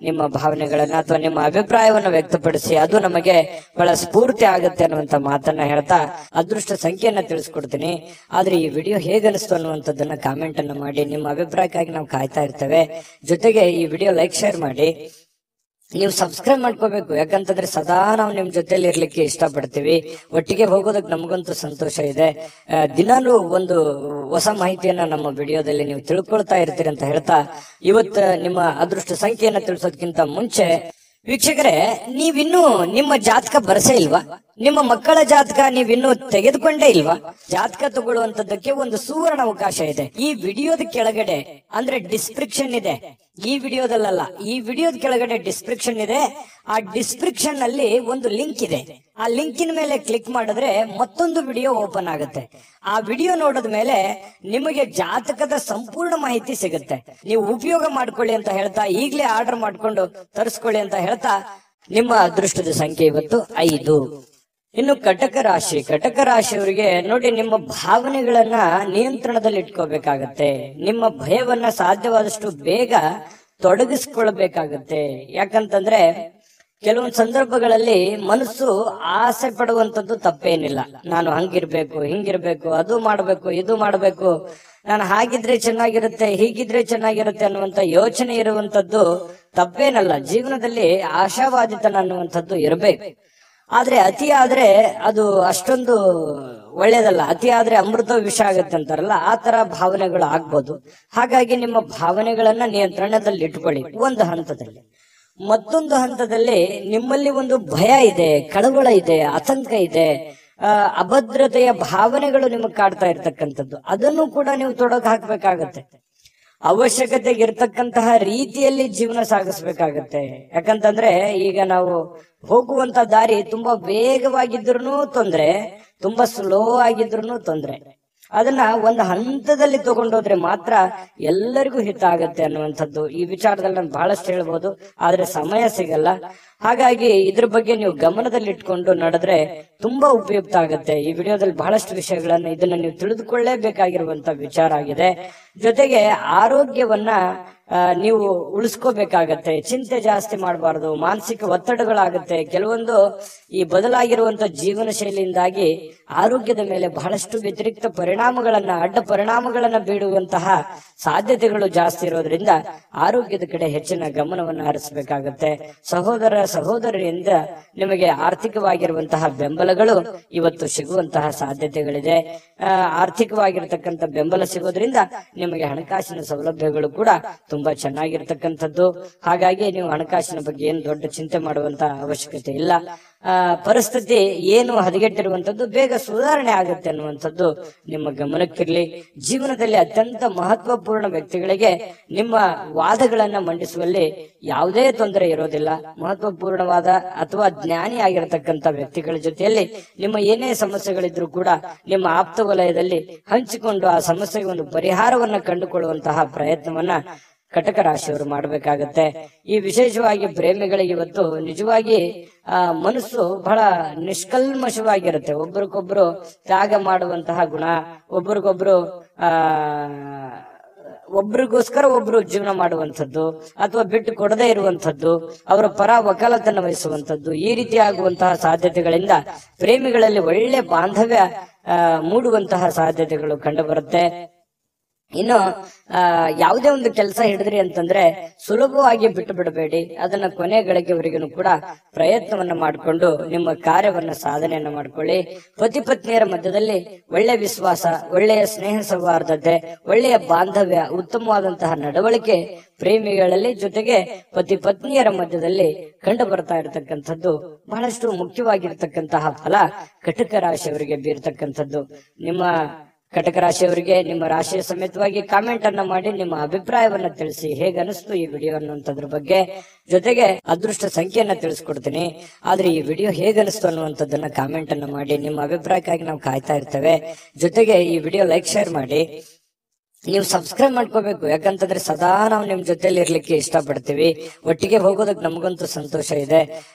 ನಿಮ್ಮ ಭಾವನೆಗಳನ್ನ ಅಥವಾ ನಿಮ್ಮ ಅಭಿಪ್ರಾಯವನ್ನ ವ್ಯಕ್ತಪಡಿಸಿ, ಅದು ನಮಗೆ ಬಹಳ ಸ್ಫೂರ್ತಿ ಆಗುತ್ತೆ ಅನ್ನುವಂತ ಮಾತನ್ನ ಹೇಳ್ತಾ ಅದೃಷ್ಟ ಸಂಖ್ಯೆಯನ್ನ ತಿಳಿಸ್ಕೊಡ್ತೀನಿ. ಆದ್ರೆ ಈ ವಿಡಿಯೋ ಹೇಗನಿಸ್ತು ಅನ್ನುವಂಥದ್ದನ್ನ ಕಾಮೆಂಟ್ ಅನ್ನ ಮಾಡಿ. ನಿಮ್ಮ ಅಭಿಪ್ರಾಯಕ್ಕಾಗಿ ನಾವು ಕಾಯ್ತಾ ಇರ್ತೇವೆ. ಜೊತೆಗೆ ಈ ವಿಡಿಯೋ ಲೈಕ್, ಶೇರ್ ಮಾಡಿ. ನೀವು ಸಬ್ಸ್ಕ್ರೈಬ್ ಮಾಡ್ಕೋಬೇಕು, ಯಾಕಂತಂದ್ರೆ ಸದಾ ನಾವು ನಿಮ್ ಜೊತೆಲಿ ಇರ್ಲಿಕ್ಕೆ ಇಷ್ಟಪಡ್ತೀವಿ. ಒಟ್ಟಿಗೆ ಹೋಗೋದಕ್ಕೆ ನಮಗಂತೂ ಸಂತೋಷ ಇದೆ. ದಿನಾಲೂ ಒಂದು ಹೊಸ ಮಾಹಿತಿಯನ್ನ ನಮ್ಮ ವಿಡಿಯೋದಲ್ಲಿ ನೀವು ತಿಳ್ಕೊಳ್ತಾ ಇರ್ತೀರಿ ಅಂತ ಹೇಳ್ತಾ, ಇವತ್ತು ನಿಮ್ಮ ಅದೃಷ್ಟ ಸಂಖ್ಯೆಯನ್ನ ತಿಳಿಸೋದಕ್ಕಿಂತ ಮುಂಚೆ ವೀಕ್ಷಕರೇ, ನೀವಿನ್ನೂ ನಿಮ್ಮ ಜಾತಕ ಬರಸೇ ಇಲ್ವಾ? ನಿಮ್ಮ ಮಕ್ಕಳ ಜಾತಕ ನೀವಿನ್ನೂ ತೆಗೆದುಕೊಂಡೇ ಇಲ್ವಾ? ಜಾತಕ ತಗೊಳ್ಳುವಂತದ್ದಕ್ಕೆ ಒಂದು ಸುವರ್ಣ ಅವಕಾಶ ಇದೆ. ಈ ವಿಡಿಯೋದ ಕೆಳಗಡೆ ಅಂದ್ರೆ ಡಿಸ್ಕ್ರಿಪ್ಷನ್ ಇದೆ. ಈ ವಿಡಿಯೋದಲ್ಲ, ಈ ವಿಡಿಯೋದ ಕೆಳಗಡೆ ಡಿಸ್ಕ್ರಿಪ್ಷನ್ ಇದೆ. ಆ ಡಿಸ್ಕ್ರಿಪ್ಷನ್ ನಲ್ಲಿ ಒಂದು ಲಿಂಕ್ ಇದೆ. ಆ ಲಿಂಕಿನ ಮೇಲೆ ಕ್ಲಿಕ್ ಮಾಡಿದ್ರೆ ಮತ್ತೊಂದು ವಿಡಿಯೋ ಓಪನ್ ಆಗುತ್ತೆ. ಆ ವಿಡಿಯೋ ನೋಡಿದ ಮೇಲೆ ನಿಮಗೆ ಜಾತಕದ ಸಂಪೂರ್ಣ ಮಾಹಿತಿ ಸಿಗುತ್ತೆ. ನೀವು ಉಪಯೋಗ ಮಾಡ್ಕೊಳ್ಳಿ ಅಂತ ಹೇಳ್ತಾ, ಈಗಲೇ ಆರ್ಡರ್ ಮಾಡ್ಕೊಂಡು ತರಿಸ್ಕೊಳ್ಳಿ ಅಂತ ಹೇಳ್ತಾ, ನಿಮ್ಮ ಅದೃಷ್ಟದ ಸಂಖ್ಯೆ ಇವತ್ತು 5. ಇನ್ನು ಕಟಕ ರಾಶಿ, ಕಟಕ ರಾಶಿಯವರಿಗೆ ನೋಡಿ, ನಿಮ್ಮ ಭಾವನೆಗಳನ್ನ ನಿಯಂತ್ರಣದಲ್ಲಿ ಇಟ್ಕೋಬೇಕಾಗತ್ತೆ. ನಿಮ್ಮ ಭಯವನ್ನ ಸಾಧ್ಯವಾದಷ್ಟು ಬೇಗ ತೊಡಗಿಸ್ಕೊಳ್ಬೇಕಾಗತ್ತೆ. ಯಾಕಂತಂದ್ರೆ ಕೆಲವೊಂದು ಸಂದರ್ಭಗಳಲ್ಲಿ ಮನಸ್ಸು ಆಸೆ ಪಡುವಂತದ್ದು ತಪ್ಪೇನಿಲ್ಲ. ನಾನು ಹಂಗಿರ್ಬೇಕು, ಹಿಂಗಿರ್ಬೇಕು, ಅದು ಮಾಡ್ಬೇಕು, ಇದು ಮಾಡ್ಬೇಕು, ನಾನು ಹಾಗಿದ್ರೆ ಚೆನ್ನಾಗಿರುತ್ತೆ, ಹೀಗಿದ್ರೆ ಚೆನ್ನಾಗಿರುತ್ತೆ ಅನ್ನುವಂತ ಯೋಚನೆ ಇರುವಂತದ್ದು ತಪ್ಪೇನಲ್ಲ. ಜೀವನದಲ್ಲಿ ಆಶಾವಾದಿತನ ಅನ್ನುವಂಥದ್ದು ಇರಬೇಕು. ಆದ್ರೆ ಅತಿ ಆದ್ರೆ ಅದು ಅಷ್ಟೊಂದು ಒಳ್ಳೇದಲ್ಲ. ಅತಿ ಆದ್ರೆ ಅಮೃತ ವಿಷ ಆಗುತ್ತೆ ಅಂತಾರಲ್ಲ, ಆ ತರ ಭಾವನೆಗಳು ಆಗ್ಬೋದು. ಹಾಗಾಗಿ ನಿಮ್ಮ ಭಾವನೆಗಳನ್ನ ನಿಯಂತ್ರಣದಲ್ಲಿ ಇಟ್ಕೊಳ್ಳಿ ಒಂದು ಹಂತದಲ್ಲಿ. ಮತ್ತೊಂದು ಹಂತದಲ್ಲಿ ನಿಮ್ಮಲ್ಲಿ ಒಂದು ಭಯ ಇದೆ, ಕಳವಳ ಇದೆ, ಆತಂಕ ಇದೆ, ಅಭದ್ರತೆಯ ಭಾವನೆಗಳು ನಿಮಗೆ ಕಾಡ್ತಾ ಇರ್ತಕ್ಕಂಥದ್ದು. ಅದನ್ನು ಕೂಡ ನೀವು ತೊಡಗು ಹಾಕ್ಬೇಕಾಗತ್ತೆ. ಅವಶ್ಯಕತೆಗೆ ಇರ್ತಕ್ಕಂತಹ ರೀತಿಯಲ್ಲಿ ಜೀವನ ಸಾಗಿಸ್ಬೇಕಾಗತ್ತೆ. ಯಾಕಂತಂದ್ರೆ ಈಗ ನಾವು ಹೋಗುವಂತ ದಾರಿ ತುಂಬಾ ವೇಗವಾಗಿದ್ರು ತೊಂದ್ರೆ, ತುಂಬಾ ಸ್ಲೋ ಆಗಿದ್ರು ತೊಂದ್ರೆ. ಅದನ್ನ ಒಂದು ಹಂತದಲ್ಲಿ ತಗೊಂಡೋದ್ರೆ ಮಾತ್ರ ಎಲ್ಲರಿಗೂ ಹಿತ ಆಗತ್ತೆ ಅನ್ನುವಂಥದ್ದು. ಈ ವಿಚಾರದಲ್ಲಿ ನಾನು ಬಹಳಷ್ಟು ಹೇಳ್ಬೋದು, ಆದ್ರೆ ಸಮಯ ಸಿಗಲ್ಲ. ಹಾಗಾಗಿ ಇದ್ರ ಬಗ್ಗೆ ನೀವು ಗಮನದಲ್ಲಿ ಇಟ್ಕೊಂಡು ನಡೆದ್ರೆ ತುಂಬಾ ಉಪಯುಕ್ತ ಆಗತ್ತೆ. ಈ ವಿಡಿಯೋದಲ್ಲಿ ಬಹಳಷ್ಟು ವಿಷಯಗಳನ್ನ ಇದನ್ನ ನೀವು ತಿಳಿದುಕೊಳ್ಳೇಬೇಕಾಗಿರುವಂತ ವಿಚಾರ ಆಗಿದೆ. ಜೊತೆಗೆ ಆರೋಗ್ಯವನ್ನ ನೀವು ಉಳಿಸ್ಕೋಬೇಕಾಗತ್ತೆ. ಚಿಂತೆ ಜಾಸ್ತಿ ಮಾಡಬಾರ್ದು, ಮಾನಸಿಕ ಒತ್ತಡಗಳಾಗುತ್ತೆ. ಕೆಲವೊಂದು ಈ ಬದಲಾಗಿರುವಂತ ಜೀವನ ಶೈಲಿಯಿಂದಾಗಿ ಆರೋಗ್ಯದ ಮೇಲೆ ಬಹಳಷ್ಟು ವ್ಯತಿರಿಕ್ತ ಪರಿಣಾಮಗಳನ್ನ, ಅಡ್ಡ ಪರಿಣಾಮಗಳನ್ನ ಬೀಳುವಂತಹ ಸಾಧ್ಯತೆಗಳು ಜಾಸ್ತಿ ಇರೋದ್ರಿಂದ ಆರೋಗ್ಯದ ಕಡೆ ಹೆಚ್ಚಿನ ಗಮನವನ್ನು ಹರಿಸಬೇಕಾಗತ್ತೆ. ಸಹೋದರ ಸಹೋದರಿಯಿಂದ ನಿಮಗೆ ಆರ್ಥಿಕವಾಗಿರುವಂತಹ ಬೆಂಬಲಗಳು ಇವತ್ತು ಸಿಗುವಂತಹ ಸಾಧ್ಯತೆಗಳಿದೆ. ಆರ್ಥಿಕವಾಗಿರ್ತಕ್ಕಂಥ ಬೆಂಬಲ ಸಿಗೋದ್ರಿಂದ ನಿಮಗೆ ಹಣಕಾಸಿನ ಸೌಲಭ್ಯಗಳು ಕೂಡ ತುಂಬಾ ಚೆನ್ನಾಗಿರ್ತಕ್ಕಂಥದ್ದು. ಹಾಗಾಗಿ ನೀವು ಹಣಕಾಸಿನ ಬಗ್ಗೆ ಏನು ದೊಡ್ಡ ಚಿಂತೆ ಮಾಡುವಂತ ಅವಶ್ಯಕತೆ ಇಲ್ಲ. ಪರಿಸ್ಥಿತಿ ಏನು ಹದಗೆಟ್ಟಿರುವಂತದ್ದು ಬೇಗ ಸುಧಾರಣೆ ಆಗುತ್ತೆ ಅನ್ನುವಂಥದ್ದು ನಿಮ್ಮ ಗಮನಕ್ಕಿರ್ಲಿ. ಜೀವನದಲ್ಲಿ ಅತ್ಯಂತ ಮಹತ್ವಪೂರ್ಣ ವ್ಯಕ್ತಿಗಳಿಗೆ ನಿಮ್ಮ ವಾದಗಳನ್ನ ಮಂಡಿಸುವಲ್ಲಿ ಯಾವುದೇ ತೊಂದರೆ ಇರೋದಿಲ್ಲ. ಮಹತ್ವಪೂರ್ಣವಾದ ಅಥವಾ ಜ್ಞಾನಿ ಆಗಿರತಕ್ಕಂಥ ವ್ಯಕ್ತಿಗಳ ಜೊತೆಯಲ್ಲಿ ನಿಮ್ಮ ಏನೇ ಸಮಸ್ಯೆಗಳಿದ್ರು ಕೂಡ ನಿಮ್ಮ ಆಪ್ತ ವಲಯದಲ್ಲಿ ಹಂಚಿಕೊಂಡು ಆ ಸಮಸ್ಯೆಗೆ ಒಂದು ಪರಿಹಾರವನ್ನ ಕಂಡುಕೊಳ್ಳುವಂತಹ ಪ್ರಯತ್ನವನ್ನ ಕಟಕ ರಾಶಿಯವರು ಮಾಡಬೇಕಾಗತ್ತೆ. ಈ ವಿಶೇಷವಾಗಿ ಪ್ರೇಮಿಗಳಿಗೆ ಇವತ್ತು ನಿಜವಾಗಿ ಮನಸ್ಸು ಬಹಳ ನಿಷ್ಕಲ್ಮಶವಾಗಿರುತ್ತೆ. ಒಬ್ರಿಗೊಬ್ರು ತ್ಯಾಗ ಮಾಡುವಂತಹ ಗುಣ, ಒಬ್ರಿಗೊಬ್ರು ಒಬ್ರಿಗೋಸ್ಕರ ಒಬ್ರು ಜೀವನ ಮಾಡುವಂಥದ್ದು ಅಥವಾ ಬಿಟ್ಟು ಕೊಡದೇ ಇರುವಂಥದ್ದು, ಅವರ ಪರ ವಕಾಲತನ್ನು ವಹಿಸುವಂಥದ್ದು, ಈ ರೀತಿ ಆಗುವಂತಹ ಸಾಧ್ಯತೆಗಳಿಂದ ಪ್ರೇಮಿಗಳಲ್ಲಿ ಒಳ್ಳೆ ಬಾಂಧವ್ಯ ಮೂಡುವಂತಹ ಸಾಧ್ಯತೆಗಳು ಕಂಡು ಬರುತ್ತೆ. ಇನ್ನು ಯಾವುದೇ ಒಂದು ಕೆಲಸ ಹಿಡಿದ್ರಿ ಅಂತಂದ್ರೆ ಸುಲಭವಾಗಿ ಬಿಟ್ಟು ಬಿಡಬೇಡಿ. ಅದನ್ನ ಕೊನೆ ಗಳಿಗೆವರೆಗೂ ಕೂಡ ಪ್ರಯತ್ನವನ್ನ ಮಾಡಿಕೊಂಡು ನಿಮ್ಮ ಕಾರ್ಯವನ್ನ ಸಾಧನೆಯನ್ನ ಮಾಡ್ಕೊಳ್ಳಿ. ಪತಿ ಪತ್ನಿಯರ ಮಧ್ಯದಲ್ಲಿ ಒಳ್ಳೆಯ ವಿಶ್ವಾಸ, ಒಳ್ಳೆಯ ಸ್ನೇಹ ಸೌಹಾರ್ದತೆ, ಒಳ್ಳೆಯ ಬಾಂಧವ್ಯ, ಉತ್ತಮವಾದಂತಹ ನಡವಳಿಕೆ ಪ್ರೇಮಿಗಳಲ್ಲಿ ಜೊತೆಗೆ ಪತಿ ಪತ್ನಿಯರ ಮಧ್ಯದಲ್ಲಿ ಕಂಡು ಬರ್ತಾ ಇರತಕ್ಕಂಥದ್ದು ಬಹಳಷ್ಟು ಮುಖ್ಯವಾಗಿರ್ತಕ್ಕಂತಹ ಫಲ ಕಟಕ ರಾಶಿಯವರಿಗೆ ಬೀರ್ತಕ್ಕಂಥದ್ದು. ನಿಮ್ಮ ಕಟಕ ರಾಶಿಯವರಿಗೆ ನಿಮ್ಮ ರಾಶಿಯ ಸಮೇತವಾಗಿ ಕಾಮೆಂಟ್ ಅನ್ನ ಮಾಡಿ ನಿಮ್ಮ ಅಭಿಪ್ರಾಯವನ್ನ ತಿಳಿಸಿ. ಹೇಗನಿಸ್ತು ಈ ವಿಡಿಯೋ ಅನ್ನುವಂಥದ್ರ ಬಗ್ಗೆ. ಜೊತೆಗೆ ಅದೃಷ್ಟ ಸಂಖ್ಯೆಯನ್ನ ತಿಳಿಸ್ಕೊಡ್ತೀನಿ. ಆದ್ರೆ ಈ ವಿಡಿಯೋ ಹೇಗನಿಸ್ತು ಅನ್ನುವಂಥದ್ದನ್ನ ಕಾಮೆಂಟ್ ಅನ್ನ ಮಾಡಿ. ನಿಮ್ಮ ಅಭಿಪ್ರಾಯಕ್ಕಾಗಿ ನಾವು ಕಾಯ್ತಾ ಇರ್ತೇವೆ. ಜೊತೆಗೆ ಈ ವಿಡಿಯೋ ಲೈಕ್ ಶೇರ್ ಮಾಡಿ. ನೀವು ಸಬ್ಸ್ಕ್ರೈಬ್ ಮಾಡ್ಕೋಬೇಕು. ಯಾಕಂತಂದ್ರೆ ಸದಾ ನಾವು ನಿಮ್ ಜೊತೆಲಿ ಇರ್ಲಿಕ್ಕೆ ಇಷ್ಟಪಡ್ತೀವಿ. ಒಟ್ಟಿಗೆ ಹೋಗೋದಕ್ಕೆ ನಮಗಂತೂ ಸಂತೋಷ ಇದೆ.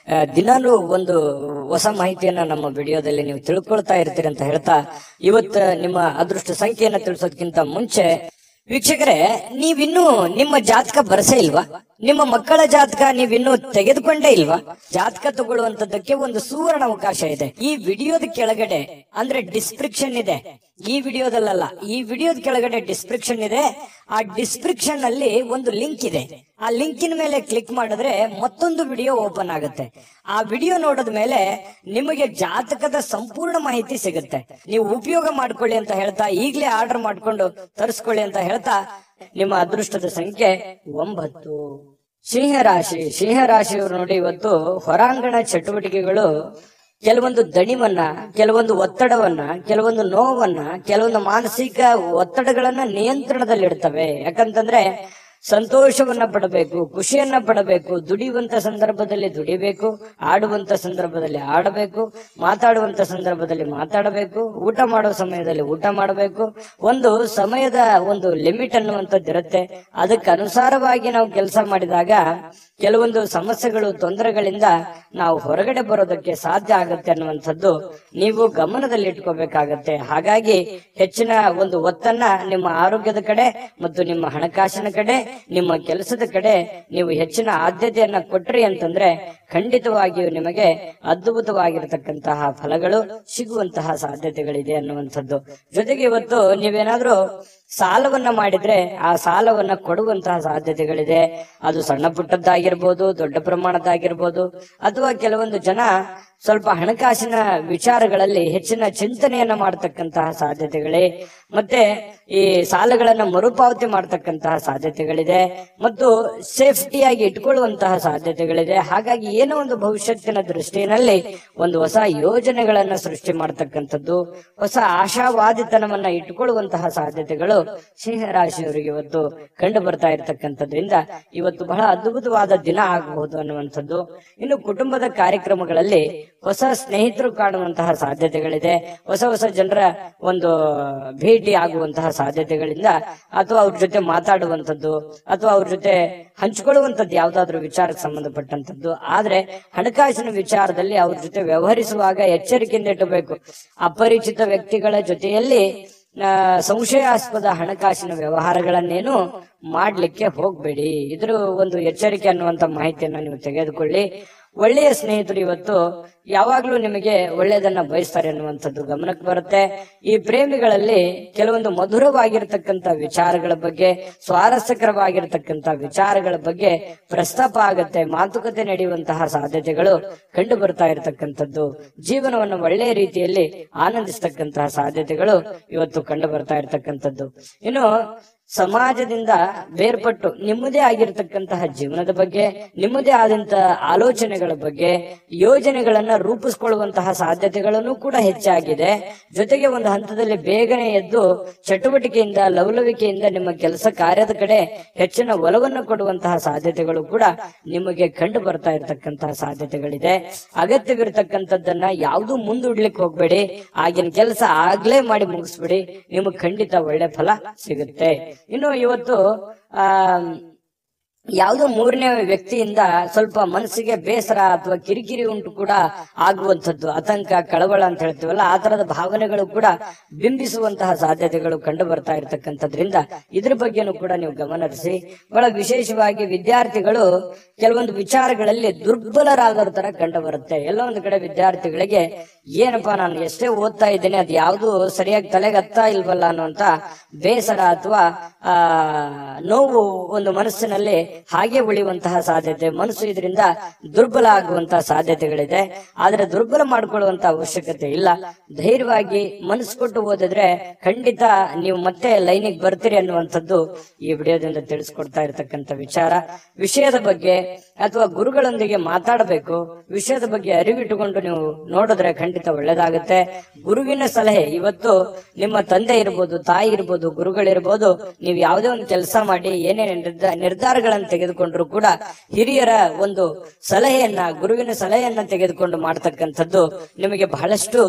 ದಿನಾಲೂ ಒಂದು ಹೊಸ ಮಾಹಿತಿಯನ್ನ ನಮ್ಮ ವಿಡಿಯೋದಲ್ಲಿ ನೀವು ತಿಳ್ಕೊಳ್ತಾ ಇರ್ತೀರಿ ಅಂತ ಹೇಳ್ತಾ, ಇವತ್ತು ನಿಮ್ಮ ಅದೃಷ್ಟ ಸಂಖ್ಯೆಯನ್ನ ತಿಳಿಸೋದಕ್ಕಿಂತ ಮುಂಚೆ ವೀಕ್ಷಕರೇ, ನೀವಿನ್ನೂ ನಿಮ್ಮ ಜಾತಕ ಬರಸೇ ಇಲ್ವಾ? ನಿಮ್ಮ ಮಕ್ಕಳ ಜಾತಕ ನೀವಿನ್ನೂ ತೆಗೆದುಕೊಂಡೇ ಇಲ್ವಾ? ಜಾತಕ ತಗೊಳ್ಳುವಂತದ್ದಕ್ಕೆ ಒಂದು ಸುವರ್ಣ ಅವಕಾಶ ಇದೆ. ಈ ವಿಡಿಯೋದ ಕೆಳಗಡೆ ಅಂದ್ರೆ ಡಿಸ್ಕ್ರಿಪ್ಷನ್ ಇದೆ. ಈ ವಿಡಿಯೋದಲ್ಲ, ಈ ವಿಡಿಯೋದ ಕೆಳಗಡೆ ಡಿಸ್ಕ್ರಿಪ್ಷನ್ ಇದೆ. ಆ ಡಿಸ್ಕ್ರಿಪ್ಷನ್ ಅಲ್ಲಿ ಒಂದು ಲಿಂಕ್ ಇದೆ. ಆ ಲಿಂಕಿನ ಮೇಲೆ ಕ್ಲಿಕ್ ಮಾಡಿದ್ರೆ ಮತ್ತೊಂದು ವಿಡಿಯೋ ಓಪನ್ ಆಗುತ್ತೆ. ಆ ವಿಡಿಯೋ ನೋಡಿದ ಮೇಲೆ ನಿಮಗೆ ಜಾತಕದ ಸಂಪೂರ್ಣ ಮಾಹಿತಿ ಸಿಗುತ್ತೆ. ನೀವು ಉಪಯೋಗ ಮಾಡ್ಕೊಳ್ಳಿ ಅಂತ ಹೇಳ್ತಾ, ಈಗಲೇ ಆರ್ಡರ್ ಮಾಡ್ಕೊಂಡು ತರಿಸ್ಕೊಳ್ಳಿ ಅಂತ ಹೇಳ್ತಾ, ನಿಮ್ಮ ಅದೃಷ್ಟದ ಸಂಖ್ಯೆ 9. ಸಿಂಹರಾಶಿ. ಸಿಂಹರಾಶಿಯವರು ನೋಡಿ, ಇವತ್ತು ಹೊರಾಂಗಣ ಚಟುವಟಿಕೆಗಳು ಕೆಲವೊಂದು ದಣಿವನ್ನ, ಕೆಲವೊಂದು ಒತ್ತಡವನ್ನ, ಕೆಲವೊಂದು ನೋವನ್ನ, ಕೆಲವೊಂದು ಮಾನಸಿಕ ಒತ್ತಡಗಳನ್ನ ನಿಯಂತ್ರಣದಲ್ಲಿಡ್ತವೆ. ಯಾಕಂತಂದ್ರೆ ಸಂತೋಷವನ್ನ ಪಡಬೇಕು, ಖುಷಿಯನ್ನ ಪಡಬೇಕು, ದುಡಿಯುವಂತ ಸಂದರ್ಭದಲ್ಲಿ ದುಡಿಬೇಕು, ಆಡುವಂತ ಸಂದರ್ಭದಲ್ಲಿ ಆಡಬೇಕು, ಮಾತಾಡುವಂತ ಸಂದರ್ಭದಲ್ಲಿ ಮಾತಾಡಬೇಕು, ಊಟ ಮಾಡುವ ಸಮಯದಲ್ಲಿ ಊಟ ಮಾಡಬೇಕು. ಒಂದು ಸಮಯದ ಒಂದು ಲಿಮಿಟ್ ಅನ್ನುವಂಥದ್ದು ಇರುತ್ತೆ. ಅದಕ್ಕೆ ಅನುಸಾರವಾಗಿ ನಾವು ಕೆಲಸ ಮಾಡಿದಾಗ ಕೆಲವೊಂದು ಸಮಸ್ಯೆಗಳು, ತೊಂದರೆಗಳಿಂದ ನಾವು ಹೊರಗಡೆ ಬರೋದಕ್ಕೆ ಸಾಧ್ಯ ಆಗುತ್ತೆ ಅನ್ನುವಂಥದ್ದು ನೀವು ಗಮನದಲ್ಲಿ ಇಟ್ಕೋಬೇಕಾಗತ್ತೆ. ಹಾಗಾಗಿ ಹೆಚ್ಚಿನ ಒಂದು ಒತ್ತನ್ನ ನಿಮ್ಮ ಆರೋಗ್ಯದ ಕಡೆ ಮತ್ತು ನಿಮ್ಮ ಹಣಕಾಸಿನ ಕಡೆ, ನಿಮ್ಮ ಕೆಲಸದ ಕಡೆ ನೀವು ಹೆಚ್ಚಿನ ಆದ್ಯತೆಯನ್ನ ಕೊಟ್ರಿ ಅಂತಂದ್ರೆ ಖಂಡಿತವಾಗಿಯೂ ನಿಮಗೆ ಅದ್ಭುತವಾಗಿರತಕ್ಕಂತಹ ಫಲಗಳು ಸಿಗುವಂತಹ ಸಾಧ್ಯತೆಗಳಿದೆ ಅನ್ನುವಂಥದ್ದು. ಜೊತೆಗೆ ಇವತ್ತು ನೀವೇನಾದ್ರೂ ಸಾಲವನ್ನ ಮಾಡಿದ್ರೆ ಆ ಸಾಲವನ್ನ ಕೊಡುವಂತಹ ಸಾಧ್ಯತೆಗಳಿದೆ. ಅದು ಸಣ್ಣ ಪುಟ್ಟದ್ದಾಗಿರ್ಬೋದು, ದೊಡ್ಡ ಪ್ರಮಾಣದ್ದಾಗಿರ್ಬೋದು, ಅಥವಾ ಕೆಲವೊಂದು ಜನ ಸ್ವಲ್ಪ ಹಣಕಾಸಿನ ವಿಚಾರಗಳಲ್ಲಿ ಹೆಚ್ಚಿನ ಚಿಂತನೆಯನ್ನ ಮಾಡತಕ್ಕಂತಹ ಸಾಧ್ಯತೆಗಳೇ, ಮತ್ತೆ ಈ ಸಾಲಗಳನ್ನ ಮರುಪಾವತಿ ಮಾಡತಕ್ಕಂತಹ ಸಾಧ್ಯತೆಗಳಿದೆ, ಮತ್ತು ಸೇಫ್ಟಿಯಾಗಿ ಇಟ್ಕೊಳ್ಳುವಂತಹ ಸಾಧ್ಯತೆಗಳಿದೆ. ಹಾಗಾಗಿ ಏನೋ ಒಂದು ಭವಿಷ್ಯತ್ತಿನ ದೃಷ್ಟಿಯಲ್ಲಿ ಒಂದು ಹೊಸ ಯೋಜನೆಗಳನ್ನ ಸೃಷ್ಟಿ ಮಾಡತಕ್ಕಂಥದ್ದು, ಹೊಸ ಆಶಾವಾದಿತನವನ್ನ ಇಟ್ಟುಕೊಳ್ಳುವಂತಹ ಸಾಧ್ಯತೆಗಳು ಸಿಂಹರಾಶಿಯವರಿಗೆ ಇವತ್ತು ಕಂಡು ಬರ್ತಾ ಇರತಕ್ಕಂಥದ್ರಿಂದ ಇವತ್ತು ಬಹಳ ಅದ್ಭುತವಾದ ದಿನ ಆಗಬಹುದು ಅನ್ನುವಂಥದ್ದು. ಇನ್ನು ಕುಟುಂಬದ ಕಾರ್ಯಕ್ರಮಗಳಲ್ಲಿ ಹೊಸ ಸ್ನೇಹಿತರು ಕಾಣುವಂತಹ ಸಾಧ್ಯತೆಗಳಿದೆ. ಹೊಸ ಹೊಸ ಜನರ ಒಂದು ಭೇಟಿ ಆಗುವಂತಹ ಸಾಧ್ಯತೆಗಳಿಂದ, ಅಥವಾ ಅವ್ರ ಜೊತೆ ಮಾತಾಡುವಂಥದ್ದು, ಅಥವಾ ಅವ್ರ ಜೊತೆ ಹಂಚಿಕೊಳ್ಳುವಂಥದ್ದು ಯಾವ್ದಾದ್ರು ವಿಚಾರಕ್ಕೆ ಸಂಬಂಧಪಟ್ಟಂತದ್ದು. ಆದ್ರೆ ಹಣಕಾಸಿನ ವಿಚಾರದಲ್ಲಿ ಅವ್ರ ಜೊತೆ ವ್ಯವಹರಿಸುವಾಗ ಎಚ್ಚರಿಕೆಯಿಂದ ಇಟ್ಟಬೇಕು. ಅಪರಿಚಿತ ವ್ಯಕ್ತಿಗಳ ಜೊತೆಯಲ್ಲಿ ಸಂಶಯಾಸ್ಪದ ಹಣಕಾಸಿನ ವ್ಯವಹಾರಗಳನ್ನೇನು ಮಾಡ್ಲಿಕ್ಕೆ ಹೋಗ್ಬೇಡಿ. ಇದ್ರ ಒಂದು ಎಚ್ಚರಿಕೆ ಅನ್ನುವಂತ ಮಾಹಿತಿಯನ್ನ ನೀವು ತೆಗೆದುಕೊಳ್ಳಿ. ಒಳ್ಳೆಯ ಸ್ನೇಹಿತರು ಇವತ್ತು ಯಾವಾಗ್ಲೂ ನಿಮಗೆ ಒಳ್ಳೆಯದನ್ನ ಬಯಸ್ತಾರೆ ಅನ್ನುವಂಥದ್ದು ಗಮನಕ್ಕೆ ಬರುತ್ತೆ. ಈ ಪ್ರೇಮಿಗಳಲ್ಲಿ ಕೆಲವೊಂದು ಮಧುರವಾಗಿರ್ತಕ್ಕಂಥ ವಿಚಾರಗಳ ಬಗ್ಗೆ, ಸ್ವಾರಸ್ಯಕರವಾಗಿರ್ತಕ್ಕಂಥ ವಿಚಾರಗಳ ಬಗ್ಗೆ ಪ್ರಸ್ತಾಪ ಆಗತ್ತೆ, ಮಾತುಕತೆ ನಡೆಯುವಂತಹ ಸಾಧ್ಯತೆಗಳು ಕಂಡು ಬರ್ತಾ ಇರತಕ್ಕಂಥದ್ದು, ಜೀವನವನ್ನು ಒಳ್ಳೆಯ ರೀತಿಯಲ್ಲಿ ಆನಂದಿಸ್ತಕ್ಕಂತಹ ಸಾಧ್ಯತೆಗಳು ಇವತ್ತು ಕಂಡು ಬರ್ತಾ ಇರತಕ್ಕಂಥದ್ದು. ಇನ್ನು ಸಮಾಜದಿಂದ ಬೇರ್ಪಟ್ಟು ನಿಮ್ಮದೇ ಆಗಿರ್ತಕ್ಕಂತಹ ಜೀವನದ ಬಗ್ಗೆ, ನಿಮ್ಮದೇ ಆದಂತಹ ಆಲೋಚನೆಗಳ ಬಗ್ಗೆ, ಯೋಜನೆಗಳನ್ನ ರೂಪಿಸಿಕೊಳ್ಳುವಂತಹ ಸಾಧ್ಯತೆಗಳನ್ನು ಕೂಡ ಹೆಚ್ಚಾಗಿದೆ. ಜೊತೆಗೆ ಒಂದು ಹಂತದಲ್ಲಿ ಬೇಗನೆ ಎದ್ದು ಚಟುವಟಿಕೆಯಿಂದ, ಲವಲವಿಕೆಯಿಂದ ನಿಮ್ಮ ಕೆಲಸ ಕಾರ್ಯದ ಕಡೆ ಹೆಚ್ಚಿನ ಒಲವನ್ನು ಕೊಡುವಂತಹ ಸಾಧ್ಯತೆಗಳು ಕೂಡ ನಿಮಗೆ ಕಂಡು ಬರ್ತಾ ಇರತಕ್ಕಂತಹ ಸಾಧ್ಯತೆಗಳಿದೆ. ಅಗತ್ಯವಿರತಕ್ಕಂಥದ್ದನ್ನ ಯಾವುದು ಮುಂದೂಡ್ಲಿಕ್ಕೆ ಹೋಗ್ಬೇಡಿ. ಆಗಿನ ಕೆಲಸ ಆಗ್ಲೇ ಮಾಡಿ ಮುಗಿಸ್ಬಿಡಿ, ನಿಮಗೆ ಖಂಡಿತ ಒಳ್ಳೆ ಫಲ ಸಿಗುತ್ತೆ. ಇನ್ನು ಇವತ್ತು ಯಾವುದೋ ಮೂರನೇ ವ್ಯಕ್ತಿಯಿಂದ ಸ್ವಲ್ಪ ಮನಸ್ಸಿಗೆ ಬೇಸರ ಅಥವಾ ಕಿರಿಕಿರಿ ಉಂಟು ಕೂಡ ಆಗುವಂಥದ್ದು, ಆತಂಕ, ಕಳವಳ ಅಂತ ಹೇಳ್ತೀವಲ್ಲ, ಆ ತರದ ಭಾವನೆಗಳು ಕೂಡ ಬಿಂಬಿಸುವಂತಹ ಸಾಧ್ಯತೆಗಳು ಕಂಡು ಬರ್ತಾ ಇರತಕ್ಕಂಥದ್ರಿಂದ ಇದ್ರ ಬಗ್ಗೆನೂ ಕೂಡ ನೀವು ಗಮನಿಸಿ. ಬಹಳ ವಿಶೇಷವಾಗಿ ವಿದ್ಯಾರ್ಥಿಗಳು ಕೆಲವೊಂದು ವಿಚಾರಗಳಲ್ಲಿ ದುರ್ಬಲರಾಗೋರ ತರ ಕಂಡು ಬರುತ್ತೆ. ಎಲ್ಲ ಒಂದು ಕಡೆ ವಿದ್ಯಾರ್ಥಿಗಳಿಗೆ ಏನಪ್ಪಾ ನಾನು ಎಷ್ಟೇ ಓದ್ತಾ ಇದ್ದೇನೆ, ಅದು ಯಾವುದು ಸರಿಯಾಗಿ ತಲೆಗೆ ಹತ್ತಾ ಇಲ್ವಲ್ಲ ಅನ್ನುವಂತ ಬೇಸರ ಅಥವಾ ನೋವು ಒಂದು ಮನಸ್ಸಿನಲ್ಲಿ ಹಾಗೆ ಉಳಿಯುವಂತಹ ಸಾಧ್ಯತೆ, ಮನಸ್ಸು ಇದರಿಂದ ದುರ್ಬಲ ಆಗುವಂತಹ ಸಾಧ್ಯತೆಗಳಿದೆ. ಆದ್ರೆ ದುರ್ಬಲ ಮಾಡ್ಕೊಳ್ಳುವಂತ ಅವಶ್ಯಕತೆ ಇಲ್ಲ. ಧೈರ್ಯವಾಗಿ ಮನಸ್ಸು ಕೊಟ್ಟು ಓದಿದ್ರೆ ಖಂಡಿತ ನೀವು ಮತ್ತೆ ಲೈನಿಗೆ ಬರ್ತೀರಿ ಅನ್ನುವಂಥದ್ದು ಈ ವಿಡಿಯೋದಿಂದ ತಿಳಿಸ್ಕೊಡ್ತಾ ಇರತಕ್ಕಂತ ವಿಚಾರ. ವಿಷಯದ ಬಗ್ಗೆ ಅಥವಾ ಗುರುಗಳೊಂದಿಗೆ ಮಾತಾಡಬೇಕು, ವಿಷಯದ ಬಗ್ಗೆ ಅರಿವಿಟ್ಟುಕೊಂಡು ನೀವು ನೋಡಿದ್ರೆ ಖಂಡಿತ ಒಳ್ಳೇದಾಗುತ್ತೆ. ಗುರುವಿನ ಸಲಹೆ, ಇವತ್ತು ನಿಮ್ಮ ತಂದೆ ಇರ್ಬೋದು, ತಾಯಿ ಇರ್ಬೋದು, ಗುರುಗಳಿರ್ಬೋದು, ನೀವು ಯಾವುದೇ ಒಂದು ಕೆಲಸ ಮಾಡಿ ಏನೇ ನಿರ್ಧಾರಗಳನ್ನು ತೆಗೆದುಕೊಂಡ್ರು ಕೂಡ ಹಿರಿಯರ ಒಂದು ಸಲಹೆಯನ್ನ, ಗುರುವಿನ ಸಲಹೆಯನ್ನ ತೆಗೆದುಕೊಂಡು ಮಾಡ್ತಕ್ಕಂಥದ್ದು ನಿಮಗೆ ಬಹಳಷ್ಟು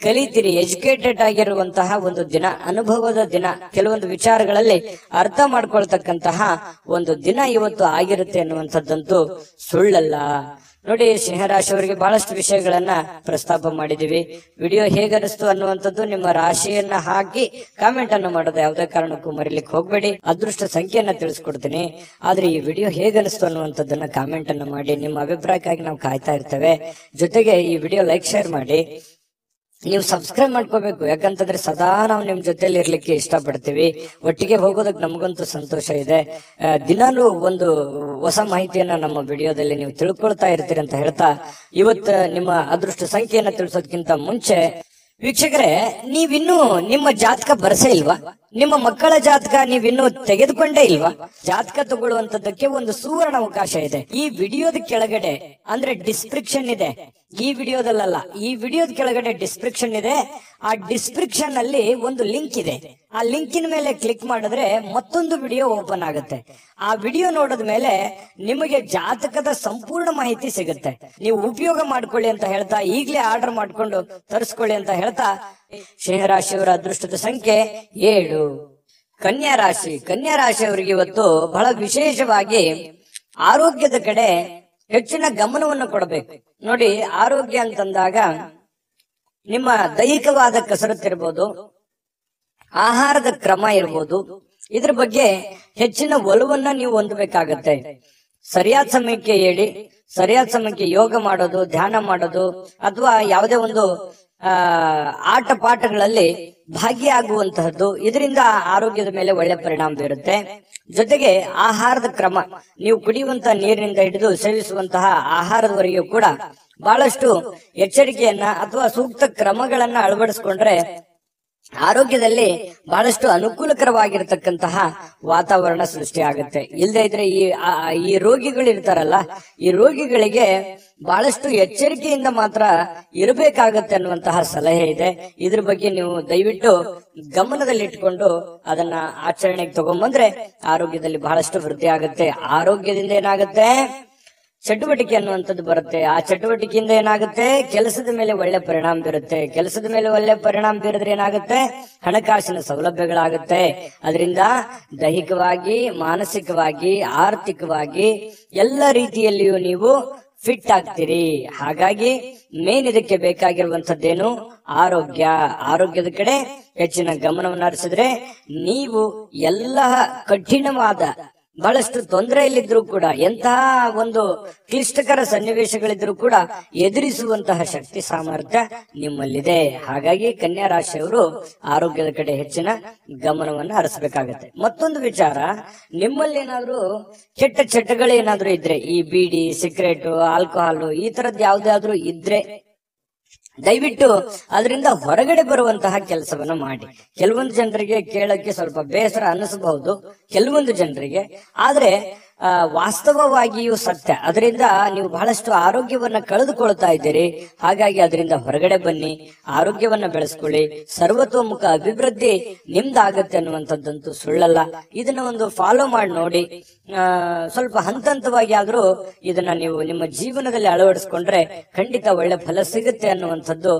ಕಲಿತೀರಿ. ಎಜುಕೇಟೆಡ್ ಆಗಿರುವಂತಹ ಒಂದು ದಿನ, ಅನುಭವದ ದಿನ, ಕೆಲವೊಂದು ವಿಚಾರಗಳಲ್ಲಿ ಅರ್ಥ ಮಾಡ್ಕೊಳ್ತಕ್ಕಂತಹ ಒಂದು ದಿನ ಇವತ್ತು ಆಗಿರುತ್ತೆ ಅನ್ನುವಂಥದ್ದಂತೂ ಸುಳ್ಳಲ್ಲ. ನೋಡಿ, ಸಿಂಹರಾಶಿಯವರಿಗೆ ಬಹಳಷ್ಟು ವಿಷಯಗಳನ್ನ ಪ್ರಸ್ತಾಪ ಮಾಡಿದೀವಿ. ವಿಡಿಯೋ ಹೇಗನಿಸ್ತು ಅನ್ನುವಂಥದ್ದು ನಿಮ್ಮ ರಾಶಿಯನ್ನ ಹಾಕಿ ಕಾಮೆಂಟ್ ಅನ್ನು ಮಾಡೋದು ಯಾವುದೇ ಕಾರಣಕ್ಕೂ ಮರಿಲಿಕ್ಕೆ ಹೋಗ್ಬೇಡಿ. ಅದೃಷ್ಟ ಸಂಖ್ಯೆಯನ್ನ ತಿಳಿಸ್ಕೊಡ್ತೀನಿ, ಆದ್ರೆ ಈ ವಿಡಿಯೋ ಹೇಗನಿಸ್ತು ಅನ್ನುವಂಥದ್ದನ್ನ ಕಾಮೆಂಟ್ ಅನ್ನು ಮಾಡಿ. ನಿಮ್ಮ ಅಭಿಪ್ರಾಯಕ್ಕಾಗಿ ನಾವು ಕಾಯ್ತಾ ಇರ್ತೇವೆ. ಜೊತೆಗೆ ಈ ವಿಡಿಯೋ ಲೈಕ್, ಶೇರ್ ಮಾಡಿ. ನೀವು ಸಬ್ಸ್ಕ್ರೈಬ್ ಮಾಡ್ಕೋಬೇಕು, ಯಾಕಂತಂದ್ರೆ ಸದಾ ನಾವು ನಿಮ್ ಜೊತೆಲಿ ಇರ್ಲಿಕ್ಕೆ ಇಷ್ಟಪಡ್ತೀವಿ. ಒಟ್ಟಿಗೆ ಹೋಗೋದಕ್ಕೆ ನಮಗಂತೂ ಸಂತೋಷ ಇದೆ. ದಿನಾಲೂ ಒಂದು ಹೊಸ ಮಾಹಿತಿಯನ್ನ ನಮ್ಮ ವಿಡಿಯೋದಲ್ಲಿ ನೀವು ತಿಳ್ಕೊಳ್ತಾ ಇರ್ತೀರಿ ಅಂತ ಹೇಳ್ತಾ, ಇವತ್ತು ನಿಮ್ಮ ಅದೃಷ್ಟ ಸಂಖ್ಯೆಯನ್ನ ತಿಳಿಸೋದಕ್ಕಿಂತ ಮುಂಚೆ ವೀಕ್ಷಕರೇ, ನೀವಿನ್ನೂ ನಿಮ್ಮ ಜಾತಕ ಬರಸೇ ಇಲ್ವಾ? ನಿಮ್ಮ ಮಕ್ಕಳ ಜಾತಕ ನೀವಿನ್ನೂ ತೆಗೆದುಕೊಂಡೇ ಇಲ್ವಾ? ಜಾತಕ ತಗೊಳ್ಳುವಂತದ್ದಕ್ಕೆ ಒಂದು ಸುವರ್ಣ ಅವಕಾಶ ಇದೆ. ಈ ವಿಡಿಯೋದ ಕೆಳಗಡೆ ಅಂದ್ರೆ ಡಿಸ್ಕ್ರಿಪ್ಷನ್ ಇದೆ, ಈ ವಿಡಿಯೋದಲ್ಲ, ಈ ವಿಡಿಯೋದ ಕೆಳಗಡೆ ಡಿಸ್ಕ್ರಿಪ್ಷನ್ ಇದೆ. ಆ ಡಿಸ್ಕ್ರಿಪ್ಷನ್ ಅಲ್ಲಿ ಒಂದು ಲಿಂಕ್ ಇದೆ. ಆ ಲಿಂಕಿನ ಮೇಲೆ ಕ್ಲಿಕ್ ಮಾಡಿದ್ರೆ ಮತ್ತೊಂದು ವಿಡಿಯೋ ಓಪನ್ ಆಗುತ್ತೆ. ಆ ವಿಡಿಯೋ ನೋಡಿದ ಮೇಲೆ ನಿಮಗೆ ಜಾತಕದ ಸಂಪೂರ್ಣ ಮಾಹಿತಿ ಸಿಗುತ್ತೆ. ನೀವು ಉಪಯೋಗ ಮಾಡ್ಕೊಳ್ಳಿ ಅಂತ ಹೇಳ್ತಾ, ಈಗಲೇ ಆರ್ಡರ್ ಮಾಡ್ಕೊಂಡು ತರಿಸ್ಕೊಳ್ಳಿ ಅಂತ ಹೇಳ್ತಾ, ಸಿಂಹರಾಶಿಯವರ ಅದೃಷ್ಟದ ಸಂಖ್ಯೆ 7. ಕನ್ಯಾ ರಾಶಿ, ಕನ್ಯಾ ರಾಶಿಯವರಿಗೆ ಇವತ್ತು ಬಹಳ ವಿಶೇಷವಾಗಿ ಆರೋಗ್ಯದ ಕಡೆ ಹೆಚ್ಚಿನ ಗಮನವನ್ನು ಕೊಡಬೇಕು. ನೋಡಿ, ಆರೋಗ್ಯ ಅಂತಂದಾಗ ನಿಮ್ಮ ದೈಹಿಕವಾದ ಕಸರತ್ತಿರ್ಬೋದು, ಆಹಾರದ ಕ್ರಮ ಇರ್ಬೋದು, ಇದ್ರ ಬಗ್ಗೆ ಹೆಚ್ಚಿನ ಒಲವನ್ನ ನೀವು ಹೊಂದಬೇಕಾಗತ್ತೆ. ಸರಿಯಾದ ಸಮಯಕ್ಕೆ ಹೇಳಿ, ಸರಿಯಾದ ಸಮಯಕ್ಕೆ ಯೋಗ ಮಾಡೋದು, ಧ್ಯಾನ ಮಾಡೋದು, ಅಥವಾ ಯಾವುದೇ ಒಂದು ಆಟ ಪಾಠಗಳಲ್ಲಿ ಭಾಗಿಯಾಗುವಂತಹದ್ದು, ಇದರಿಂದ ಆರೋಗ್ಯದ ಮೇಲೆ ಒಳ್ಳೆ ಪರಿಣಾಮ ಬೀರುತ್ತೆ. ಜೊತೆಗೆ ಆಹಾರದ ಕ್ರಮ, ನೀವು ಕುಡಿಯುವಂತಹ ನೀರಿನಿಂದ ಹಿಡಿದು ಸೇವಿಸುವಂತಹ ಆಹಾರದವರೆಗೂ ಕೂಡ ಬಹಳಷ್ಟು ಎಚ್ಚರಿಕೆಯನ್ನ ಅಥವಾ ಸೂಕ್ತ ಕ್ರಮಗಳನ್ನ ಅಳವಡಿಸಿಕೊಂಡ್ರೆ ಆರೋಗ್ಯದಲ್ಲಿ ಬಹಳಷ್ಟು ಅನುಕೂಲಕರವಾಗಿರತಕ್ಕಂತಹ ವಾತಾವರಣ ಸೃಷ್ಟಿ ಆಗುತ್ತೆ. ಇಲ್ಲದೆ ಇದ್ರೆ ಈ ರೋಗಿಗಳು ಇರ್ತಾರಲ್ಲ, ಈ ರೋಗಿಗಳಿಗೆ ಬಹಳಷ್ಟು ಎಚ್ಚರಿಕೆಯಿಂದ ಮಾತ್ರ ಇರಬೇಕಾಗತ್ತೆ ಅನ್ನುವಂತಹ ಸಲಹೆ ಇದೆ. ಇದ್ರ ಬಗ್ಗೆ ನೀವು ದಯವಿಟ್ಟು ಗಮನದಲ್ಲಿಟ್ಕೊಂಡು ಅದನ್ನ ಆಚರಣೆಗೆ ತಗೊಂಡ್ಬಂದ್ರೆ ಆರೋಗ್ಯದಲ್ಲಿ ಬಹಳಷ್ಟು ವೃದ್ಧಿ ಆಗುತ್ತೆ. ಆರೋಗ್ಯದಿಂದ ಏನಾಗುತ್ತೆ, ಚಟುವಟಿಕೆ ಅನ್ನುವಂಥದ್ದು ಬರುತ್ತೆ. ಆ ಚಟುವಟಿಕೆಯಿಂದ ಏನಾಗುತ್ತೆ, ಕೆಲಸದ ಮೇಲೆ ಒಳ್ಳೆ ಪರಿಣಾಮ ಬೀರುತ್ತೆ. ಕೆಲಸದ ಮೇಲೆ ಒಳ್ಳೆ ಪರಿಣಾಮ ಬೀರಿದ್ರೆ ಏನಾಗುತ್ತೆ, ಹಣಕಾಸಿನ ಸೌಲಭ್ಯಗಳಾಗುತ್ತೆ. ಅದರಿಂದ ದೈಹಿಕವಾಗಿ, ಮಾನಸಿಕವಾಗಿ, ಆರ್ಥಿಕವಾಗಿ ಎಲ್ಲ ರೀತಿಯಲ್ಲಿಯೂ ನೀವು ಫಿಟ್ ಆಗ್ತೀರಿ. ಹಾಗಾಗಿ ಮೇನ್ ಇದಕ್ಕೆ ಬೇಕಾಗಿರುವಂತದ್ದೇನು? ಆರೋಗ್ಯದ ಕಡೆ ಹೆಚ್ಚಿನ ಗಮನವನ್ನು ಹರಿಸಿದ್ರೆ ನೀವು ಎಲ್ಲ ಕಠಿಣವಾದ ಬಹಳಷ್ಟು ತೊಂದರೆಯಲ್ಲಿದ್ರು ಕೂಡ, ಎಂತಹ ಒಂದು ಕ್ಲಿಷ್ಟಕರ ಸನ್ನಿವೇಶಗಳಿದ್ರು ಕೂಡ ಎದುರಿಸುವಂತಹ ಶಕ್ತಿ ಸಾಮರ್ಥ್ಯ ನಿಮ್ಮಲ್ಲಿದೆ. ಹಾಗಾಗಿ ಕನ್ಯಾ ರಾಶಿಯವರು ಆರೋಗ್ಯದ ಕಡೆ ಹೆಚ್ಚಿನ ಗಮನವನ್ನು ಹರಿಸಬೇಕಾಗತ್ತೆ. ಮತ್ತೊಂದು ವಿಚಾರ, ನಿಮ್ಮಲ್ಲಿ ಏನಾದ್ರೂ ಕೆಟ್ಟ ಚಟಗಳೇನಾದ್ರೂ ಇದ್ರೆ, ಈ ಬೀಡಿ, ಸಿಗರೇಟು, ಆಲ್ಕೋಹಾಲು ಈ ತರದ್ ಯಾವ್ದಾದ್ರೂ ಇದ್ರೆ ದಯವಿಟ್ಟು ಅದರಿಂದ ಹೊರಗಡೆ ಬರುವಂತಹ ಕೆಲಸವನ್ನ ಮಾಡಿ. ಕೆಲವೊಂದು ಜನರಿಗೆ ಕೇಳಕ್ಕೆ ಸ್ವಲ್ಪ ಬೇಸರ ಅನಿಸಬಹುದು, ಕೆಲವೊಂದು ಜನರಿಗೆ, ಆದ್ರೆ ವಾಸ್ತವವಾಗಿಯೂ ಸತ್ಯ. ಅದರಿಂದ ನೀವು ಬಹಳಷ್ಟು ಆರೋಗ್ಯವನ್ನ ಕಳೆದುಕೊಳ್ತಾ ಇದ್ದೀರಿ. ಹಾಗಾಗಿ ಅದರಿಂದ ಹೊರಗಡೆ ಬನ್ನಿ, ಆರೋಗ್ಯವನ್ನ ಬೆಳೆಸ್ಕೊಳ್ಳಿ, ಸರ್ವತೋಮುಖ ಅಭಿವೃದ್ಧಿ ನಿಮ್ದಾಗತ್ತೆ ಅನ್ನುವಂಥದ್ದಂತೂ ಸುಳ್ಳಲ್ಲ. ಇದನ್ನ ಒಂದು ಫಾಲೋ ಮಾಡಿ ನೋಡಿ. ಸ್ವಲ್ಪ ಹಂತವಾಗಿ ಆದ್ರೂ ಇದನ್ನ ನೀವು ನಿಮ್ಮ ಜೀವನದಲ್ಲಿ ಅಳವಡಿಸ್ಕೊಂಡ್ರೆ ಖಂಡಿತ ಒಳ್ಳೆ ಫಲ ಸಿಗುತ್ತೆ ಅನ್ನುವಂಥದ್ದು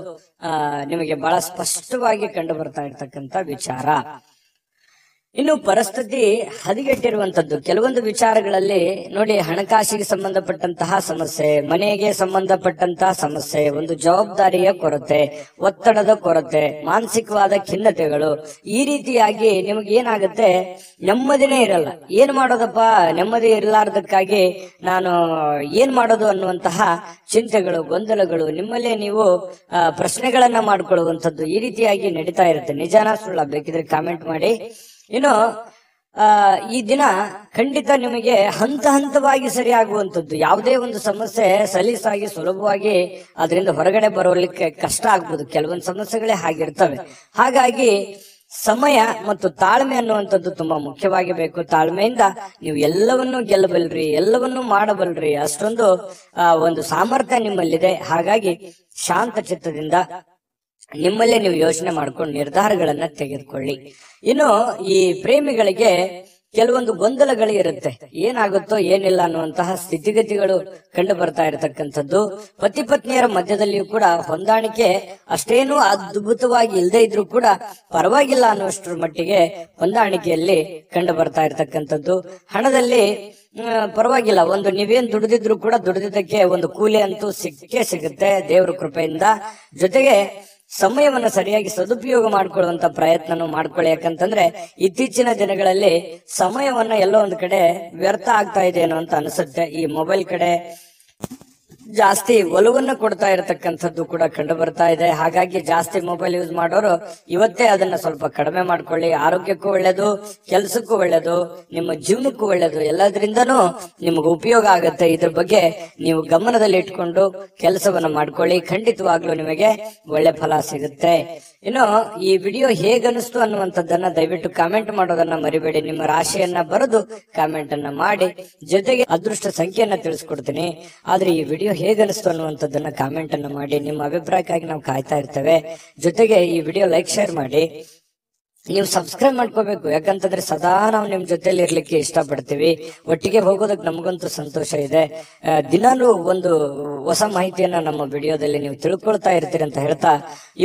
ನಿಮಗೆ ಬಹಳ ಸ್ಪಷ್ಟವಾಗಿ ಕಂಡು ಬರ್ತಾ ಇರ್ತಕ್ಕಂಥ ವಿಚಾರ. ಇನ್ನು ಪರಿಸ್ಥಿತಿ ಹದಗೆಟ್ಟಿರುವಂತದ್ದು ಕೆಲವೊಂದು ವಿಚಾರಗಳಲ್ಲಿ ನೋಡಿ, ಹಣಕಾಸಿಗೆ ಸಂಬಂಧಪಟ್ಟಂತಹ ಸಮಸ್ಯೆ, ಮನೆಗೆ ಸಂಬಂಧಪಟ್ಟಂತಹ ಸಮಸ್ಯೆ, ಒಂದು ಜವಾಬ್ದಾರಿಯ ಕೊರತೆ, ಒತ್ತಡದ ಕೊರತೆ, ಮಾನಸಿಕವಾದ ಖಿನ್ನತೆಗಳು, ಈ ರೀತಿಯಾಗಿ ನಿಮಗೆ ಏನಾಗುತ್ತೆ, ನೆಮ್ಮದಿನೇ ಇರಲ್ಲ. ಏನ್ ಮಾಡೋದಪ್ಪ, ನೆಮ್ಮದಿ ಇರಲಾರ್ದಕ್ಕಾಗಿ ನಾನು ಏನ್ ಮಾಡೋದು ಅನ್ನುವಂತಹ ಚಿಂತೆಗಳು, ಗೊಂದಲಗಳು, ನಿಮ್ಮಲ್ಲೇ ನೀವು ಪ್ರಶ್ನೆಗಳನ್ನ ಮಾಡ್ಕೊಳ್ಳುವಂಥದ್ದು ಈ ರೀತಿಯಾಗಿ ನಡೀತಾ ಇರುತ್ತೆ. ನಿಜಾನ ಸುಳ್ಳ ಬೇಕಿದ್ರೆ ಕಾಮೆಂಟ್ ಮಾಡಿ. ಇನ್ನು ಈ ದಿನ ಖಂಡಿತ ನಿಮಗೆ ಹಂತವಾಗಿ ಸರಿಯಾಗುವಂಥದ್ದು. ಯಾವುದೇ ಒಂದು ಸಮಸ್ಯೆ ಸಲೀಸಾಗಿ ಸುಲಭವಾಗಿ ಅದರಿಂದ ಹೊರಗಡೆ ಬರೋಲಿಕ್ಕೆ ಕಷ್ಟ ಆಗ್ಬೋದು. ಕೆಲವೊಂದು ಸಮಸ್ಯೆಗಳೇ ಹಾಗಿರ್ತವೆ. ಹಾಗಾಗಿ ಸಮಯ ಮತ್ತು ತಾಳ್ಮೆ ಅನ್ನುವಂಥದ್ದು ತುಂಬಾ ಮುಖ್ಯವಾಗಿ ಬೇಕು. ತಾಳ್ಮೆಯಿಂದ ನೀವು ಎಲ್ಲವನ್ನೂ ಗೆಲ್ಲಬಲ್ರಿ, ಎಲ್ಲವನ್ನೂ ಮಾಡಬಲ್ರಿ, ಅಷ್ಟೊಂದು ಒಂದು ಸಾಮರ್ಥ್ಯ ನಿಮ್ಮಲ್ಲಿದೆ. ಹಾಗಾಗಿ ಶಾಂತ ಚಿತ್ತದಿಂದ ನಿಮ್ಮಲ್ಲೇ ನೀವು ಯೋಚನೆ ಮಾಡ್ಕೊಂಡು ನಿರ್ಧಾರಗಳನ್ನ ತೆಗೆದುಕೊಳ್ಳಿ. ಇನ್ನು ಈ ಪ್ರೇಮಿಗಳಿಗೆ ಕೆಲವೊಂದು ಗೊಂದಲಗಳು ಇರುತ್ತೆ, ಏನಾಗುತ್ತೋ ಏನಿಲ್ಲ ಅನ್ನುವಂತಹ ಸ್ಥಿತಿಗತಿಗಳು ಕಂಡು ಬರ್ತಾ ಇರತಕ್ಕಂಥದ್ದು. ಪತಿ ಪತ್ನಿಯರ ಮಧ್ಯದಲ್ಲಿಯೂ ಕೂಡ ಹೊಂದಾಣಿಕೆ ಅಷ್ಟೇನೂ ಅದ್ಭುತವಾಗಿ ಇಲ್ಲದೆ ಇದ್ರೂ ಕೂಡ ಪರವಾಗಿಲ್ಲ ಅನ್ನುವಷ್ಟರ ಮಟ್ಟಿಗೆ ಹೊಂದಾಣಿಕೆಯಲ್ಲಿ ಕಂಡು ಬರ್ತಾ ಇರತಕ್ಕಂಥದ್ದು. ಹಣದಲ್ಲಿ ಪರವಾಗಿಲ್ಲ, ಒಂದು ನೀವೇನ್ ದುಡಿದಿದ್ರು ಕೂಡ ದುಡಿದಿದ್ದಕ್ಕೆ ಒಂದು ಕೂಲಿ ಅಂತೂ ಸಿಕ್ಕೇ ಸಿಗುತ್ತೆ ದೇವರ ಕೃಪೆಯಿಂದ. ಜೊತೆಗೆ ಸಮಯವನ್ನ ಸರಿಯಾಗಿ ಸದುಪಯೋಗ ಮಾಡ್ಕೊಳ್ಳುವಂತ ಪ್ರಯತ್ನನೂ ಮಾಡ್ಕೊಳ್ಳಿ. ಯಾಕಂತಂದ್ರೆ ಇತ್ತೀಚಿನ ದಿನಗಳಲ್ಲಿ ಸಮಯವನ್ನ ಎಲ್ಲೋ ಒಂದು ಕಡೆ ವ್ಯರ್ಥ ಆಗ್ತಾ ಇದೆ ಅನ್ನೋ ಅಂತ ಅನಿಸುತ್ತೆ. ಈ ಮೊಬೈಲ್ ಕಡೆ ಜಾಸ್ತಿ ಒಲವನ್ನ ಕೊಡ್ತಾ ಇರತಕ್ಕಂಥದ್ದು ಕೂಡ ಕಂಡು ಬರ್ತಾ ಇದೆ. ಹಾಗಾಗಿ ಜಾಸ್ತಿ ಮೊಬೈಲ್ ಯೂಸ್ ಮಾಡೋರು ಇವತ್ತೇ ಅದನ್ನ ಸ್ವಲ್ಪ ಕಡಿಮೆ ಮಾಡ್ಕೊಳ್ಳಿ. ಆರೋಗ್ಯಕ್ಕೂ ಒಳ್ಳೇದು, ಕೆಲಸಕ್ಕೂ ಒಳ್ಳೇದು, ನಿಮ್ಮ ಜೀವನಕ್ಕೂ ಒಳ್ಳೇದು, ಎಲ್ಲದರಿಂದನೂ ನಿಮಗೆ ಉಪಯೋಗ ಆಗುತ್ತೆ. ಇದ್ರ ಬಗ್ಗೆ ನೀವು ಗಮನದಲ್ಲಿ ಇಟ್ಕೊಂಡು ಕೆಲಸವನ್ನ ಮಾಡ್ಕೊಳ್ಳಿ, ಖಂಡಿತವಾಗ್ಲೂ ನಿಮಗೆ ಒಳ್ಳೆ ಫಲ ಸಿಗುತ್ತೆ. ಇನ್ನು ಈ ವಿಡಿಯೋ ಹೇಗನಿಸ್ತು ಅನ್ನುವಂಥದ್ದನ್ನ ದಯವಿಟ್ಟು ಕಾಮೆಂಟ್ ಮಾಡೋದನ್ನ ಮರಿಬೇಡಿ. ನಿಮ್ಮ ರಾಶಿಯನ್ನ ಬರೆದು ಕಾಮೆಂಟ್ ಅನ್ನ ಮಾಡಿ, ಜೊತೆಗೆ ಅದೃಷ್ಟ ಸಂಖ್ಯೆಯನ್ನ ತಿಳಿಸ್ಕೊಡ್ತೀನಿ. ಆದ್ರೆ ಈ ವಿಡಿಯೋ ಹೇಗನಿಸ್ತು ಅನ್ನುವಂಥದ್ದನ್ನ ಕಾಮೆಂಟ್ ಅನ್ನ ಮಾಡಿ. ನಿಮ್ಮ ಅಭಿಪ್ರಾಯಕ್ಕಾಗಿ ನಾವು ಕಾಯ್ತಾ ಇರ್ತೇವೆ. ಜೊತೆಗೆ ಈ ವಿಡಿಯೋ ಲೈಕ್, ಶೇರ್ ಮಾಡಿ. ನೀವು ಸಬ್ಸ್ಕ್ರೈಬ್ ಮಾಡ್ಕೋಬೇಕು, ಯಾಕಂತಂದ್ರೆ ಸದಾ ನಾವು ನಿಮ್ ಜೊತೆಲಿ ಇರ್ಲಿಕ್ಕೆ ಇಷ್ಟಪಡ್ತೀವಿ. ಒಟ್ಟಿಗೆ ಹೋಗೋದಕ್ಕೆ ನಮಗಂತೂ ಸಂತೋಷ ಇದೆ. ದಿನಾಲೂ ಒಂದು ಹೊಸ ಮಾಹಿತಿಯನ್ನ ನಮ್ಮ ವಿಡಿಯೋದಲ್ಲಿ ನೀವು ತಿಳ್ಕೊಳ್ತಾ ಇರ್ತೀರಿ ಅಂತ ಹೇಳ್ತಾ,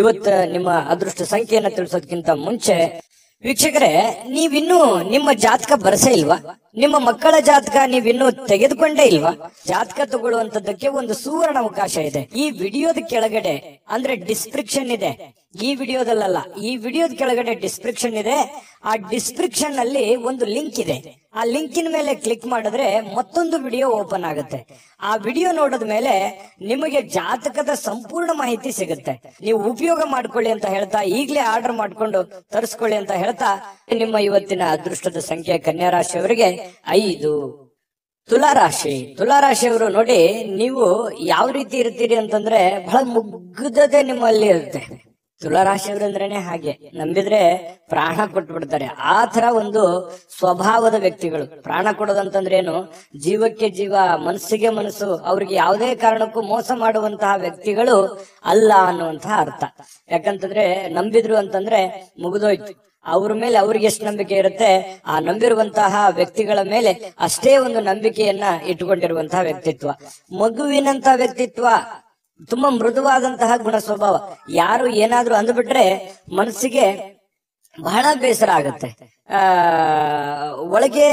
ಇವತ್ತು ನಿಮ್ಮ ಅದೃಷ್ಟ ಸಂಖ್ಯೆಯನ್ನ ತಿಳಿಸೋದಕ್ಕಿಂತ ಮುಂಚೆ ವೀಕ್ಷಕರೇ, ನೀವಿನ್ನೂ ನಿಮ್ಮ ಜಾತಕ ಬರಸೇ ಇಲ್ವಾ? ನಿಮ್ಮ ಮಕ್ಕಳ ಜಾತಕ ನೀವಿನ್ನೂ ತೆಗೆದುಕೊಂಡೇ ಇಲ್ವಾ? ಜಾತಕ ತಗೊಳ್ಳುವಂತದ್ದಕ್ಕೆ ಒಂದು ಸುವರ್ಣ ಅವಕಾಶ ಇದೆ. ಈ ವಿಡಿಯೋದ ಕೆಳಗಡೆ ಅಂದ್ರೆ ಡಿಸ್ಕ್ರಿಪ್ಷನ್ ಇದೆ, ಈ ವಿಡಿಯೋದಲ್ಲ, ಈ ವಿಡಿಯೋದ ಕೆಳಗಡೆ ಡಿಸ್ಕ್ರಿಪ್ಷನ್ ಇದೆ. ಆ ಡಿಸ್ಕ್ರಿಪ್ಷನ್ ಅಲ್ಲಿ ಒಂದು ಲಿಂಕ್ ಇದೆ. ಆ ಲಿಂಕಿನ ಮೇಲೆ ಕ್ಲಿಕ್ ಮಾಡಿದ್ರೆ ಮತ್ತೊಂದು ವಿಡಿಯೋ ಓಪನ್ ಆಗುತ್ತೆ. ಆ ವಿಡಿಯೋ ನೋಡಿದ ಮೇಲೆ ನಿಮಗೆ ಜಾತಕದ ಸಂಪೂರ್ಣ ಮಾಹಿತಿ ಸಿಗುತ್ತೆ. ನೀವು ಉಪಯೋಗ ಮಾಡ್ಕೊಳ್ಳಿ ಅಂತ ಹೇಳ್ತಾ, ಈಗಲೇ ಆರ್ಡರ್ ಮಾಡ್ಕೊಂಡು ತರಿಸ್ಕೊಳ್ಳಿ ಅಂತ ಹೇಳ್ತಾ, ನಿಮ್ಮ ಇವತ್ತಿನ ಅದೃಷ್ಟದ ಸಂಖ್ಯೆ ಕನ್ಯಾ ರಾಶಿಯವರಿಗೆ 5. ತುಲಾರಾಶಿಯವರು ನೋಡಿ, ನೀವು ಯಾವ ರೀತಿ ಇರ್ತೀರಿ ಅಂತಂದ್ರೆ ಬಹಳ ಮುಗ್ಧತೆ ನಿಮ್ಮಲ್ಲಿ ಇರುತ್ತೆ. ತುಲಾರಾಶಿಯವರು ಅಂದ್ರೇನೆ ಹಾಗೆ, ನಂಬಿದ್ರೆ ಪ್ರಾಣ ಕೊಟ್ಬಿಡ್ತಾರೆ. ಆ ತರ ಒಂದು ಸ್ವಭಾವದ ವ್ಯಕ್ತಿಗಳು. ಪ್ರಾಣ ಕೊಡೋದಂತಂದ್ರೆ ಏನು? ಜೀವಕ್ಕೆ ಜೀವ, ಮನಸ್ಸಿಗೆ ಮನಸ್ಸು, ಅವ್ರಿಗೆ ಯಾವುದೇ ಕಾರಣಕ್ಕೂ ಮೋಸ ಮಾಡುವಂತಹ ವ್ಯಕ್ತಿಗಳು ಅಲ್ಲ ಅನ್ನುವಂತಹ ಅರ್ಥ. ಯಾಕಂತಂದ್ರೆ ನಂಬಿದ್ರು ಅಂತಂದ್ರೆ ಮುಗಿದೋಯ್ತು. ಅವ್ರ ಮೇಲೆ ಅವ್ರಿಗೆ ಎಷ್ಟು ನಂಬಿಕೆ ಇರುತ್ತೆ, ಆ ನಂಬಿರುವಂತಹ ವ್ಯಕ್ತಿಗಳ ಮೇಲೆ ಅಷ್ಟೇ ಒಂದು ನಂಬಿಕೆಯನ್ನ ಇಟ್ಟುಕೊಂಡಿರುವಂತಹ ವ್ಯಕ್ತಿತ್ವ. ಮಗುವಿನಂತ ವ್ಯಕ್ತಿತ್ವ, ತುಂಬಾ ಮೃದುವಾದಂತಹ ಗುಣ ಸ್ವಭಾವ. ಯಾರು ಏನಾದ್ರೂ ಅಂದ್ಬಿಟ್ರೆ ಮನಸ್ಸಿಗೆ ಬಹಳ ಬೇಸರ ಆಗುತ್ತೆ. ಆ ಒಳಗೆ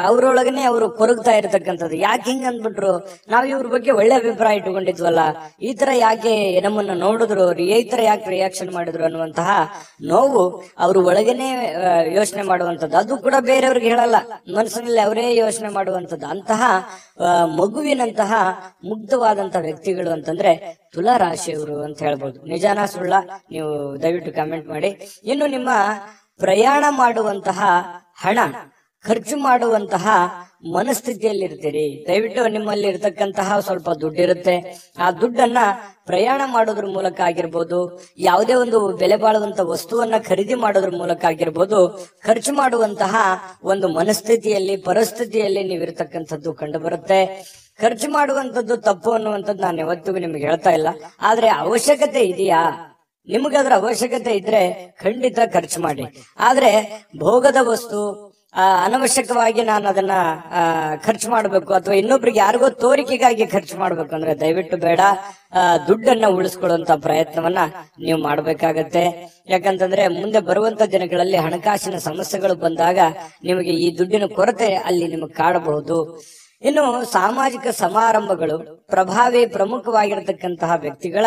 ಅವ್ರೊಳಗನೆ ಅವರು ಕೊರಗ್ತಾ ಇರತಕ್ಕಂಥದ್ದು. ಯಾಕೆ ಹಿಂಗ ಅಂದ್ಬಿಟ್ರು, ನಾವ್ ಇವ್ರ ಬಗ್ಗೆ ಒಳ್ಳೆ ಅಭಿಪ್ರಾಯ ಇಟ್ಕೊಂಡಿದ್ವಲ್ಲ, ಈ ತರ ಯಾಕೆ ನಮ್ಮನ್ನ ನೋಡಿದ್ರು, ಈ ತರ ಯಾಕೆ ರಿಯಾಕ್ಷನ್ ಮಾಡಿದ್ರು ಅನ್ನುವಂತಹ ನೋವು ಅವ್ರ ಒಳಗನೆ ಯೋಚನೆ ಮಾಡುವಂಥದ್ದು. ಅದು ಕೂಡ ಬೇರೆಯವ್ರಿಗೆ ಹೇಳಲ್ಲ, ಮನಸ್ಸಿನಲ್ಲಿ ಅವರೇ ಯೋಚನೆ ಮಾಡುವಂಥದ್ದು. ಅಂತಹ ಮಗುವಿನಂತಹ ಮುಗ್ಧವಾದಂತಹ ವ್ಯಕ್ತಿಗಳು ಅಂತಂದ್ರೆ ತುಲಾ ರಾಶಿಯವರು ಅಂತ ಹೇಳ್ಬೋದು. ನಿಜಾನ ಸುಳ್ಳ ನೀವು ದಯವಿಟ್ಟು ಕಾಮೆಂಟ್ ಮಾಡಿ. ಇನ್ನು ನಿಮ್ಮ ಪ್ರಯಾಣ ಮಾಡುವಂತಹ ಹಣ, ಖರ್ಚು ಮಾಡುವಂತಹ ಮನಸ್ಥಿತಿಯಲ್ಲಿ ಇರ್ತೀರಿ. ದಯವಿಟ್ಟು ನಿಮ್ಮಲ್ಲಿ ಇರತಕ್ಕಂತಹ ಸ್ವಲ್ಪ ದುಡ್ಡಿರುತ್ತೆ, ಆ ದುಡ್ಡನ್ನ ಪ್ರಯಾಣ ಮಾಡೋದ್ರ ಮೂಲಕ ಆಗಿರ್ಬೋದು, ಯಾವುದೇ ಒಂದು ಬೆಲೆ ಬಾಳುವಂತ ವಸ್ತುವನ್ನ ಖರೀದಿ ಮಾಡೋದ್ರ ಮೂಲಕ ಆಗಿರ್ಬೋದು, ಖರ್ಚು ಮಾಡುವಂತಹ ಒಂದು ಮನಸ್ಥಿತಿಯಲ್ಲಿ, ಪರಿಸ್ಥಿತಿಯಲ್ಲಿ ನೀವಿರ್ತಕ್ಕಂಥದ್ದು ಕಂಡು ಬರುತ್ತೆ. ಖರ್ಚು ಮಾಡುವಂತದ್ದು ತಪ್ಪು ಅನ್ನುವಂಥದ್ದು ನಾನು ಯಾವತ್ತಿಗೂ ನಿಮ್ಗೆ ಹೇಳ್ತಾ ಇಲ್ಲ. ಆದ್ರೆ ಅವಶ್ಯಕತೆ ಇದೆಯಾ, ನಿಮಗದ್ರ ಅವಶ್ಯಕತೆ ಇದ್ರೆ ಖಂಡಿತ ಖರ್ಚು ಮಾಡಿ. ಆದ್ರೆ ಭೋಗದ ವಸ್ತು, ಅನವಶ್ಯಕವಾಗಿ ನಾನು ಅದನ್ನ ಖರ್ಚು ಮಾಡ್ಬೇಕು ಅಥವಾ ಇನ್ನೊಬ್ರಿಗೆ ಯಾರಿಗೋ ತೋರಿಕೆಗಾಗಿ ಖರ್ಚು ಮಾಡ್ಬೇಕು ಅಂದ್ರೆ ದಯವಿಟ್ಟು ಬೇಡ. ದುಡ್ಡನ್ನ ಉಳಿಸ್ಕೊಳ್ಳುವಂತ ಪ್ರಯತ್ನವನ್ನ ನೀವು ಮಾಡ್ಬೇಕಾಗತ್ತೆ. ಯಾಕಂತಂದ್ರೆ ಮುಂದೆ ಬರುವಂತ ದಿನಗಳಲ್ಲಿ ಹಣಕಾಸಿನ ಸಮಸ್ಯೆಗಳು ಬಂದಾಗ ನಿಮಗೆ ಈ ದುಡ್ಡಿನ ಕೊರತೆ ಅಲ್ಲಿ ನಿಮಗೆ ಕಾಡಬಹುದು. ಇನ್ನು ಸಾಮಾಜಿಕ ಸಮಾರಂಭಗಳು, ಪ್ರಮುಖವಾಗಿರತಕ್ಕಂತಹ ವ್ಯಕ್ತಿಗಳ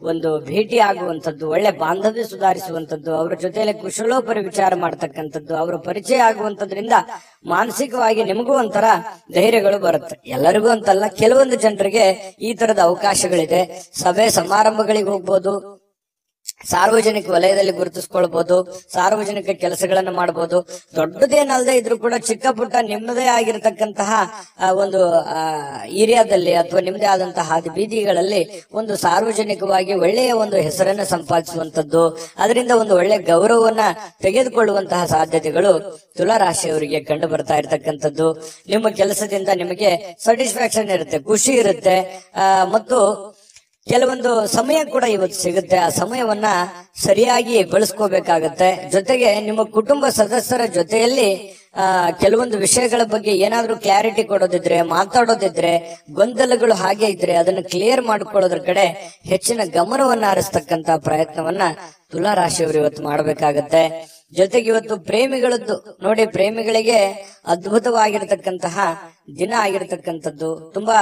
ಒಂದು ಭೇಟಿ ಆಗುವಂಥದ್ದು, ಒಳ್ಳೆ ಬಾಂಧವ್ಯ ಸುಧಾರಿಸುವಂಥದ್ದು, ಅವರ ಜೊತೆಯಲ್ಲಿ ಕುಶಲೋಪರಿ ವಿಚಾರ ಮಾಡ್ತಕ್ಕಂಥದ್ದು, ಅವರ ಪರಿಚಯ ಆಗುವಂಥದ್ರಿಂದ ಮಾನಸಿಕವಾಗಿ ನಿಮಗೂ ಒಂಥರ ಧೈರ್ಯಗಳು ಬರುತ್ತೆ. ಎಲ್ಲರಿಗೂ ಅಂತಲ್ಲ, ಕೆಲವೊಂದು ಜನರಿಗೆ ಈ ತರದ ಅವಕಾಶಗಳಿದೆ. ಸಭೆ ಸಮಾರಂಭಗಳಿಗೆ ಹೋಗ್ಬೋದು, ಸಾರ್ವಜನಿಕ ವಲಯದಲ್ಲಿ ಗುರುತಿಸ್ಕೊಳ್ಬಹುದು, ಸಾರ್ವಜನಿಕ ಕೆಲಸಗಳನ್ನ ಮಾಡಬಹುದು. ದೊಡ್ಡದೇನಲ್ಲದೆ ಇದ್ರೂ ಕೂಡ ಚಿಕ್ಕ ಪುಟ್ಟ ನಿಮ್ಮದೇ ಆಗಿರತಕ್ಕಂತಹ ಒಂದು ಏರಿಯಾದಲ್ಲಿ ಅಥವಾ ನಿಮ್ಮದೇ ಆದಂತಹ ಹಾದಿ ಬೀದಿಗಳಲ್ಲಿ ಒಂದು ಸಾರ್ವಜನಿಕವಾಗಿ ಒಳ್ಳೆಯ ಒಂದು ಹೆಸರನ್ನ ಸಂಪಾದಿಸುವಂತದ್ದು, ಅದರಿಂದ ಒಂದು ಒಳ್ಳೆ ಗೌರವವನ್ನ ತೆಗೆದುಕೊಳ್ಳುವಂತಹ ಸಾಧ್ಯತೆಗಳು ತುಲಾ ರಾಶಿಯವರಿಗೆ ಕಂಡು ಬರ್ತಾ ಇರತಕ್ಕಂಥದ್ದು. ನಿಮ್ಮ ಕೆಲಸದಿಂದ ನಿಮಗೆ ಸ್ಯಾಟಿಸ್ಫ್ಯಾಕ್ಷನ್ ಇರುತ್ತೆ, ಖುಷಿ ಇರುತ್ತೆ, ಮತ್ತು ಕೆಲವೊಂದು ಸಮಯ ಕೂಡ ಇವತ್ತು ಸಿಗುತ್ತೆ. ಆ ಸಮಯವನ್ನ ಸರಿಯಾಗಿ ಬಳಸ್ಕೋಬೇಕಾಗತ್ತೆ. ಜೊತೆಗೆ ನಿಮ್ಮ ಕುಟುಂಬ ಸದಸ್ಯರ ಜೊತೆಯಲ್ಲಿ ಕೆಲವೊಂದು ವಿಷಯಗಳ ಬಗ್ಗೆ ಏನಾದ್ರೂ ಕ್ಲಾರಿಟಿ ಕೊಡೋದಿದ್ರೆ, ಮಾತಾಡೋದಿದ್ರೆ, ಗೊಂದಲಗಳು ಹಾಗೆ ಇದ್ರೆ ಅದನ್ನು ಕ್ಲಿಯರ್ ಮಾಡ್ಕೊಳ್ಳೋದ್ರ ಕಡೆ ಹೆಚ್ಚಿನ ಗಮನವನ್ನ ಹರಿಸ್ತಕ್ಕಂತ ಪ್ರಯತ್ನವನ್ನ ತುಲಾ ರಾಶಿಯವರು ಇವತ್ತು ಮಾಡಬೇಕಾಗತ್ತೆ. ಜೊತೆಗೆ ಇವತ್ತು ಪ್ರೇಮಿಗಳದ್ದು ನೋಡಿ, ಪ್ರೇಮಿಗಳಿಗೆ ಅದ್ಭುತವಾಗಿರತಕ್ಕಂತಹ ದಿನ ಆಗಿರತಕ್ಕಂಥದ್ದು. ತುಂಬಾ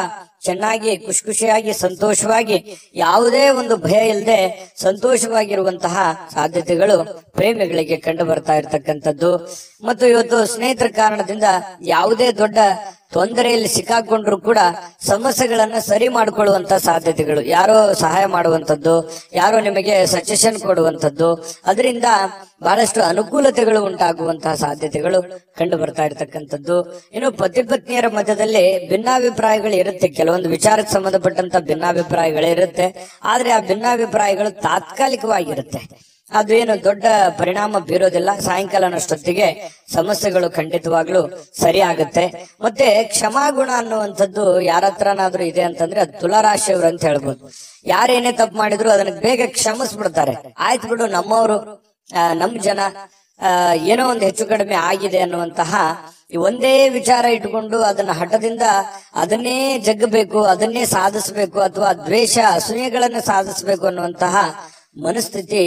ಚೆನ್ನಾಗಿ ಖುಷಿಯಾಗಿ ಸಂತೋಷವಾಗಿ, ಯಾವುದೇ ಒಂದು ಭಯ ಇಲ್ಲದೆ ಸಂತೋಷವಾಗಿರುವಂತಹ ಸಾಧ್ಯತೆಗಳು ಪ್ರೇಮಿಗಳಿಗೆ ಕಂಡು ಬರ್ತಾ ಇರತಕ್ಕಂಥದ್ದು. ಮತ್ತು ಇವತ್ತು ಸ್ನೇಹಿತರ ಕಾರಣದಿಂದ ಯಾವುದೇ ದೊಡ್ಡ ತೊಂದರೆಯಲ್ಲಿ ಸಿಕ್ಕಾಕೊಂಡ್ರು ಕೂಡ ಸಮಸ್ಯೆಗಳನ್ನ ಸರಿ ಮಾಡಿಕೊಳ್ಳುವಂತ ಸಾಧ್ಯತೆಗಳು, ಯಾರೋ ಸಹಾಯ ಮಾಡುವಂತದ್ದು, ಯಾರೋ ನಿಮಗೆ ಸಜೆಷನ್ ಕೊಡುವಂತದ್ದು, ಅದರಿಂದ ಬಹಳಷ್ಟು ಅನುಕೂಲತೆಗಳು ಉಂಟಾಗುವಂತಹ ಸಾಧ್ಯತೆಗಳು ಕಂಡು ಬರ್ತಾ ಇರತಕ್ಕಂಥದ್ದು. ಇನ್ನು ಪತಿ ಪತ್ನಿಯರ ಮಧ್ಯದಲ್ಲಿ ಭಿನ್ನಾಭಿಪ್ರಾಯಗಳು ಇರುತ್ತೆ, ಕೆಲವೊಂದು ವಿಚಾರಕ್ಕೆ ಸಂಬಂಧಪಟ್ಟಂತ ಭಿನ್ನಾಭಿಪ್ರಾಯಗಳೇ ಇರುತ್ತೆ. ಆದ್ರೆ ಆ ಭಿನ್ನಾಭಿಪ್ರಾಯಗಳು ತಾತ್ಕಾಲಿಕವಾಗಿರುತ್ತೆ, ಅದು ಏನು ದೊಡ್ಡ ಪರಿಣಾಮ ಬೀರೋದಿಲ್ಲ. ಸಾಯಂಕಾಲನಷ್ಟೊತ್ತಿಗೆ ಸಮಸ್ಯೆಗಳು ಖಂಡಿತವಾಗ್ಲೂ ಸರಿ ಆಗುತ್ತೆ. ಮತ್ತೆ ಕ್ಷಮಾಗುಣ ಅನ್ನುವಂಥದ್ದು ಯಾರ ಹತ್ರನಾದ್ರೂ ಇದೆ ಅಂತಂದ್ರೆ ಅದು ತುಲಾ ರಾಶಿಯವರು ಅಂತ ಹೇಳ್ಬೋದು. ಯಾರೇನೇ ತಪ್ಪು ಮಾಡಿದ್ರು ಅದನ್ನ ಬೇಗ ಕ್ಷಮಿಸ್ಬಿಡ್ತಾರೆ. ಆಯ್ತು ಬಿಡು, ನಮ್ಮವರು, ನಮ್ ಜನ, ಏನೋ ಒಂದು ಹೆಚ್ಚು ಕಡಿಮೆ ಆಗಿದೆ ಅನ್ನುವಂತಹ ಒಂದೇ ವಿಚಾರ ಇಟ್ಕೊಂಡು ಅದನ್ನ ಹಠದಿಂದ ಅದನ್ನೇ ಜಗ್ಗಬೇಕು, ಅದನ್ನೇ ಸಾಧಿಸಬೇಕು, ಅಥವಾ ದ್ವೇಷ ಅಸೂಯೆಗಳನ್ನ ಸಾಧಿಸಬೇಕು ಅನ್ನುವಂತಹ ಮನಸ್ಥಿತಿ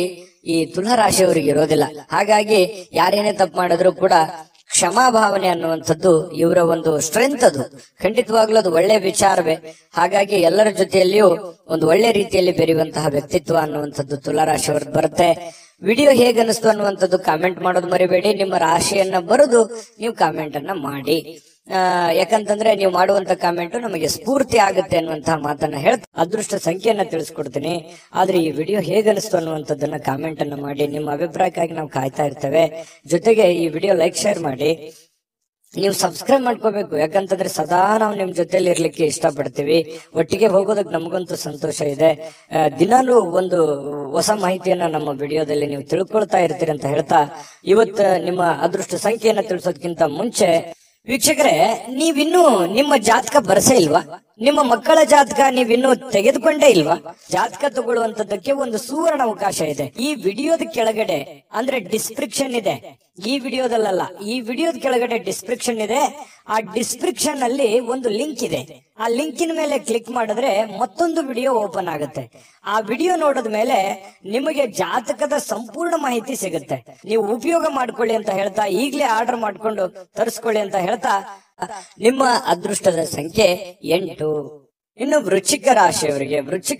ಈ ತುಲಾ ರಾಶಿಯವರಿಗೆ ಇರೋದಿಲ್ಲ. ಹಾಗಾಗಿ ಯಾರೇನೇ ತಪ್ಪು ಮಾಡಿದ್ರು ಕೂಡ ಕ್ಷಮಾಭಾವನೆ ಅನ್ನುವಂಥದ್ದು ಇವರ ಒಂದು ಸ್ಟ್ರೆಂತ್. ಅದು ಖಂಡಿತವಾಗ್ಲೂ ಅದು ಒಳ್ಳೆ ವಿಚಾರವೇ. ಹಾಗಾಗಿ ಎಲ್ಲರ ಜೊತೆಯಲ್ಲಿಯೂ ಒಂದು ಒಳ್ಳೆ ರೀತಿಯಲ್ಲಿ ಬೆರೆಯುವಂತಹ ವ್ಯಕ್ತಿತ್ವ ಅನ್ನುವಂಥದ್ದು ತುಲಾ ರಾಶಿಯವ್ರದ್ದು ಬರುತ್ತೆ. ವಿಡಿಯೋ ಹೇಗನ್ನಿಸ್ತು ಅನ್ನುವಂಥದ್ದು ಕಾಮೆಂಟ್ ಮಾಡೋದು ಮರಿಬೇಡಿ. ನಿಮ್ಮ ರಾಶಿಯನ್ನ ಬರೆದು ನೀವು ಕಾಮೆಂಟ್ ಅನ್ನ ಮಾಡಿ. ಯಾಕಂತಂದ್ರೆ ನೀವು ಮಾಡುವಂತ ಕಾಮೆಂಟ್ ನಮಗೆ ಸ್ಫೂರ್ತಿ ಆಗುತ್ತೆ ಅನ್ನುವಂತಹ ಮಾತನ್ನ ಹೇಳ್ತಾ ಅದೃಷ್ಟ ಸಂಖ್ಯೆಯನ್ನ ತಿಳಿಸ್ಕೊಡ್ತೀನಿ. ಆದ್ರೆ ಈ ವಿಡಿಯೋ ಹೇಗನ್ನಿಸ್ತು ಅನ್ನುವಂಥದ್ದನ್ನ ಕಾಮೆಂಟ್ ಅನ್ನ ಮಾಡಿ. ನಿಮ್ಮ ಅಭಿಪ್ರಾಯಕ್ಕಾಗಿ ನಾವು ಕಾಯ್ತಾ ಇರ್ತೇವೆ. ಜೊತೆಗೆ ಈ ವಿಡಿಯೋ ಲೈಕ್, ಶೇರ್ ಮಾಡಿ. ನೀವು ಸಬ್ಸ್ಕ್ರೈಬ್ ಮಾಡ್ಕೋಬೇಕು, ಯಾಕಂತಂದ್ರೆ ಸದಾ ನಾವು ನಿಮ್ ಜೊತೆಲಿ ಇರ್ಲಿಕ್ಕೆ ಇಷ್ಟಪಡ್ತೀವಿ. ಒಟ್ಟಿಗೆ ಹೋಗೋದಕ್ಕೆ ನಮಗಂತೂ ಸಂತೋಷ ಇದೆ. ದಿನಾಲೂ ಒಂದು ಹೊಸ ಮಾಹಿತಿಯನ್ನ ನಮ್ಮ ವಿಡಿಯೋದಲ್ಲಿ ನೀವು ತಿಳ್ಕೊಳ್ತಾ ಇರ್ತೀರಿ ಅಂತ ಹೇಳ್ತಾ, ಇವತ್ತು ನಿಮ್ಮ ಅದೃಷ್ಟ ಸಂಖ್ಯೆಯನ್ನ ತಿಳಿಸೋದಕ್ಕಿಂತ ಮುಂಚೆ ವೀಕ್ಷಕರೇ, ನೀವಿನ್ನೂ ನಿಮ್ಮ ಜಾತಕ ಬರಸೇ ಇಲ್ವಾ? ನಿಮ್ಮ ಮಕ್ಕಳ ಜಾತಕ ನೀವಿನ್ನೂ ತೆಗೆದುಕೊಂಡೇ ಇಲ್ವಾ? ಜಾತಕ ತಗೊಳ್ಳುವಂತದ್ದಕ್ಕೆ ಒಂದು ಸುವರ್ಣ ಅವಕಾಶ ಇದೆ. ಈ ವಿಡಿಯೋದ ಕೆಳಗಡೆ ಅಂದ್ರೆ ಡಿಸ್ಕ್ರಿಪ್ಷನ್ ಇದೆ, ಈ ವಿಡಿಯೋದಲ್ಲ, ಈ ವಿಡಿಯೋದ ಕೆಳಗಡೆ ಡಿಸ್ಕ್ರಿಪ್ಷನ್ ಇದೆ. ಆ ಡಿಸ್ಕ್ರಿಪ್ಷನ್ ಅಲ್ಲಿ ಒಂದು ಲಿಂಕ್ ಇದೆ. ಆ ಲಿಂಕಿನ ಮೇಲೆ ಕ್ಲಿಕ್ ಮಾಡಿದ್ರೆ ಮತ್ತೊಂದು ವಿಡಿಯೋ ಓಪನ್ ಆಗುತ್ತೆ. ಆ ವಿಡಿಯೋ ನೋಡಿದ ಮೇಲೆ ನಿಮಗೆ ಜಾತಕದ ಸಂಪೂರ್ಣ ಮಾಹಿತಿ ಸಿಗುತ್ತೆ. ನೀವು ಉಪಯೋಗ ಮಾಡ್ಕೊಳ್ಳಿ ಅಂತ ಹೇಳ್ತಾ, ಈಗಲೇ ಆರ್ಡರ್ ಮಾಡ್ಕೊಂಡು ತರಿಸ್ಕೊಳ್ಳಿ ಅಂತ ಹೇಳ್ತಾ, ನಿಮ್ಮ ಅದೃಷ್ಟದ ಸಂಖ್ಯೆ 8. ಇನ್ನು ವೃಶ್ಚಿಕ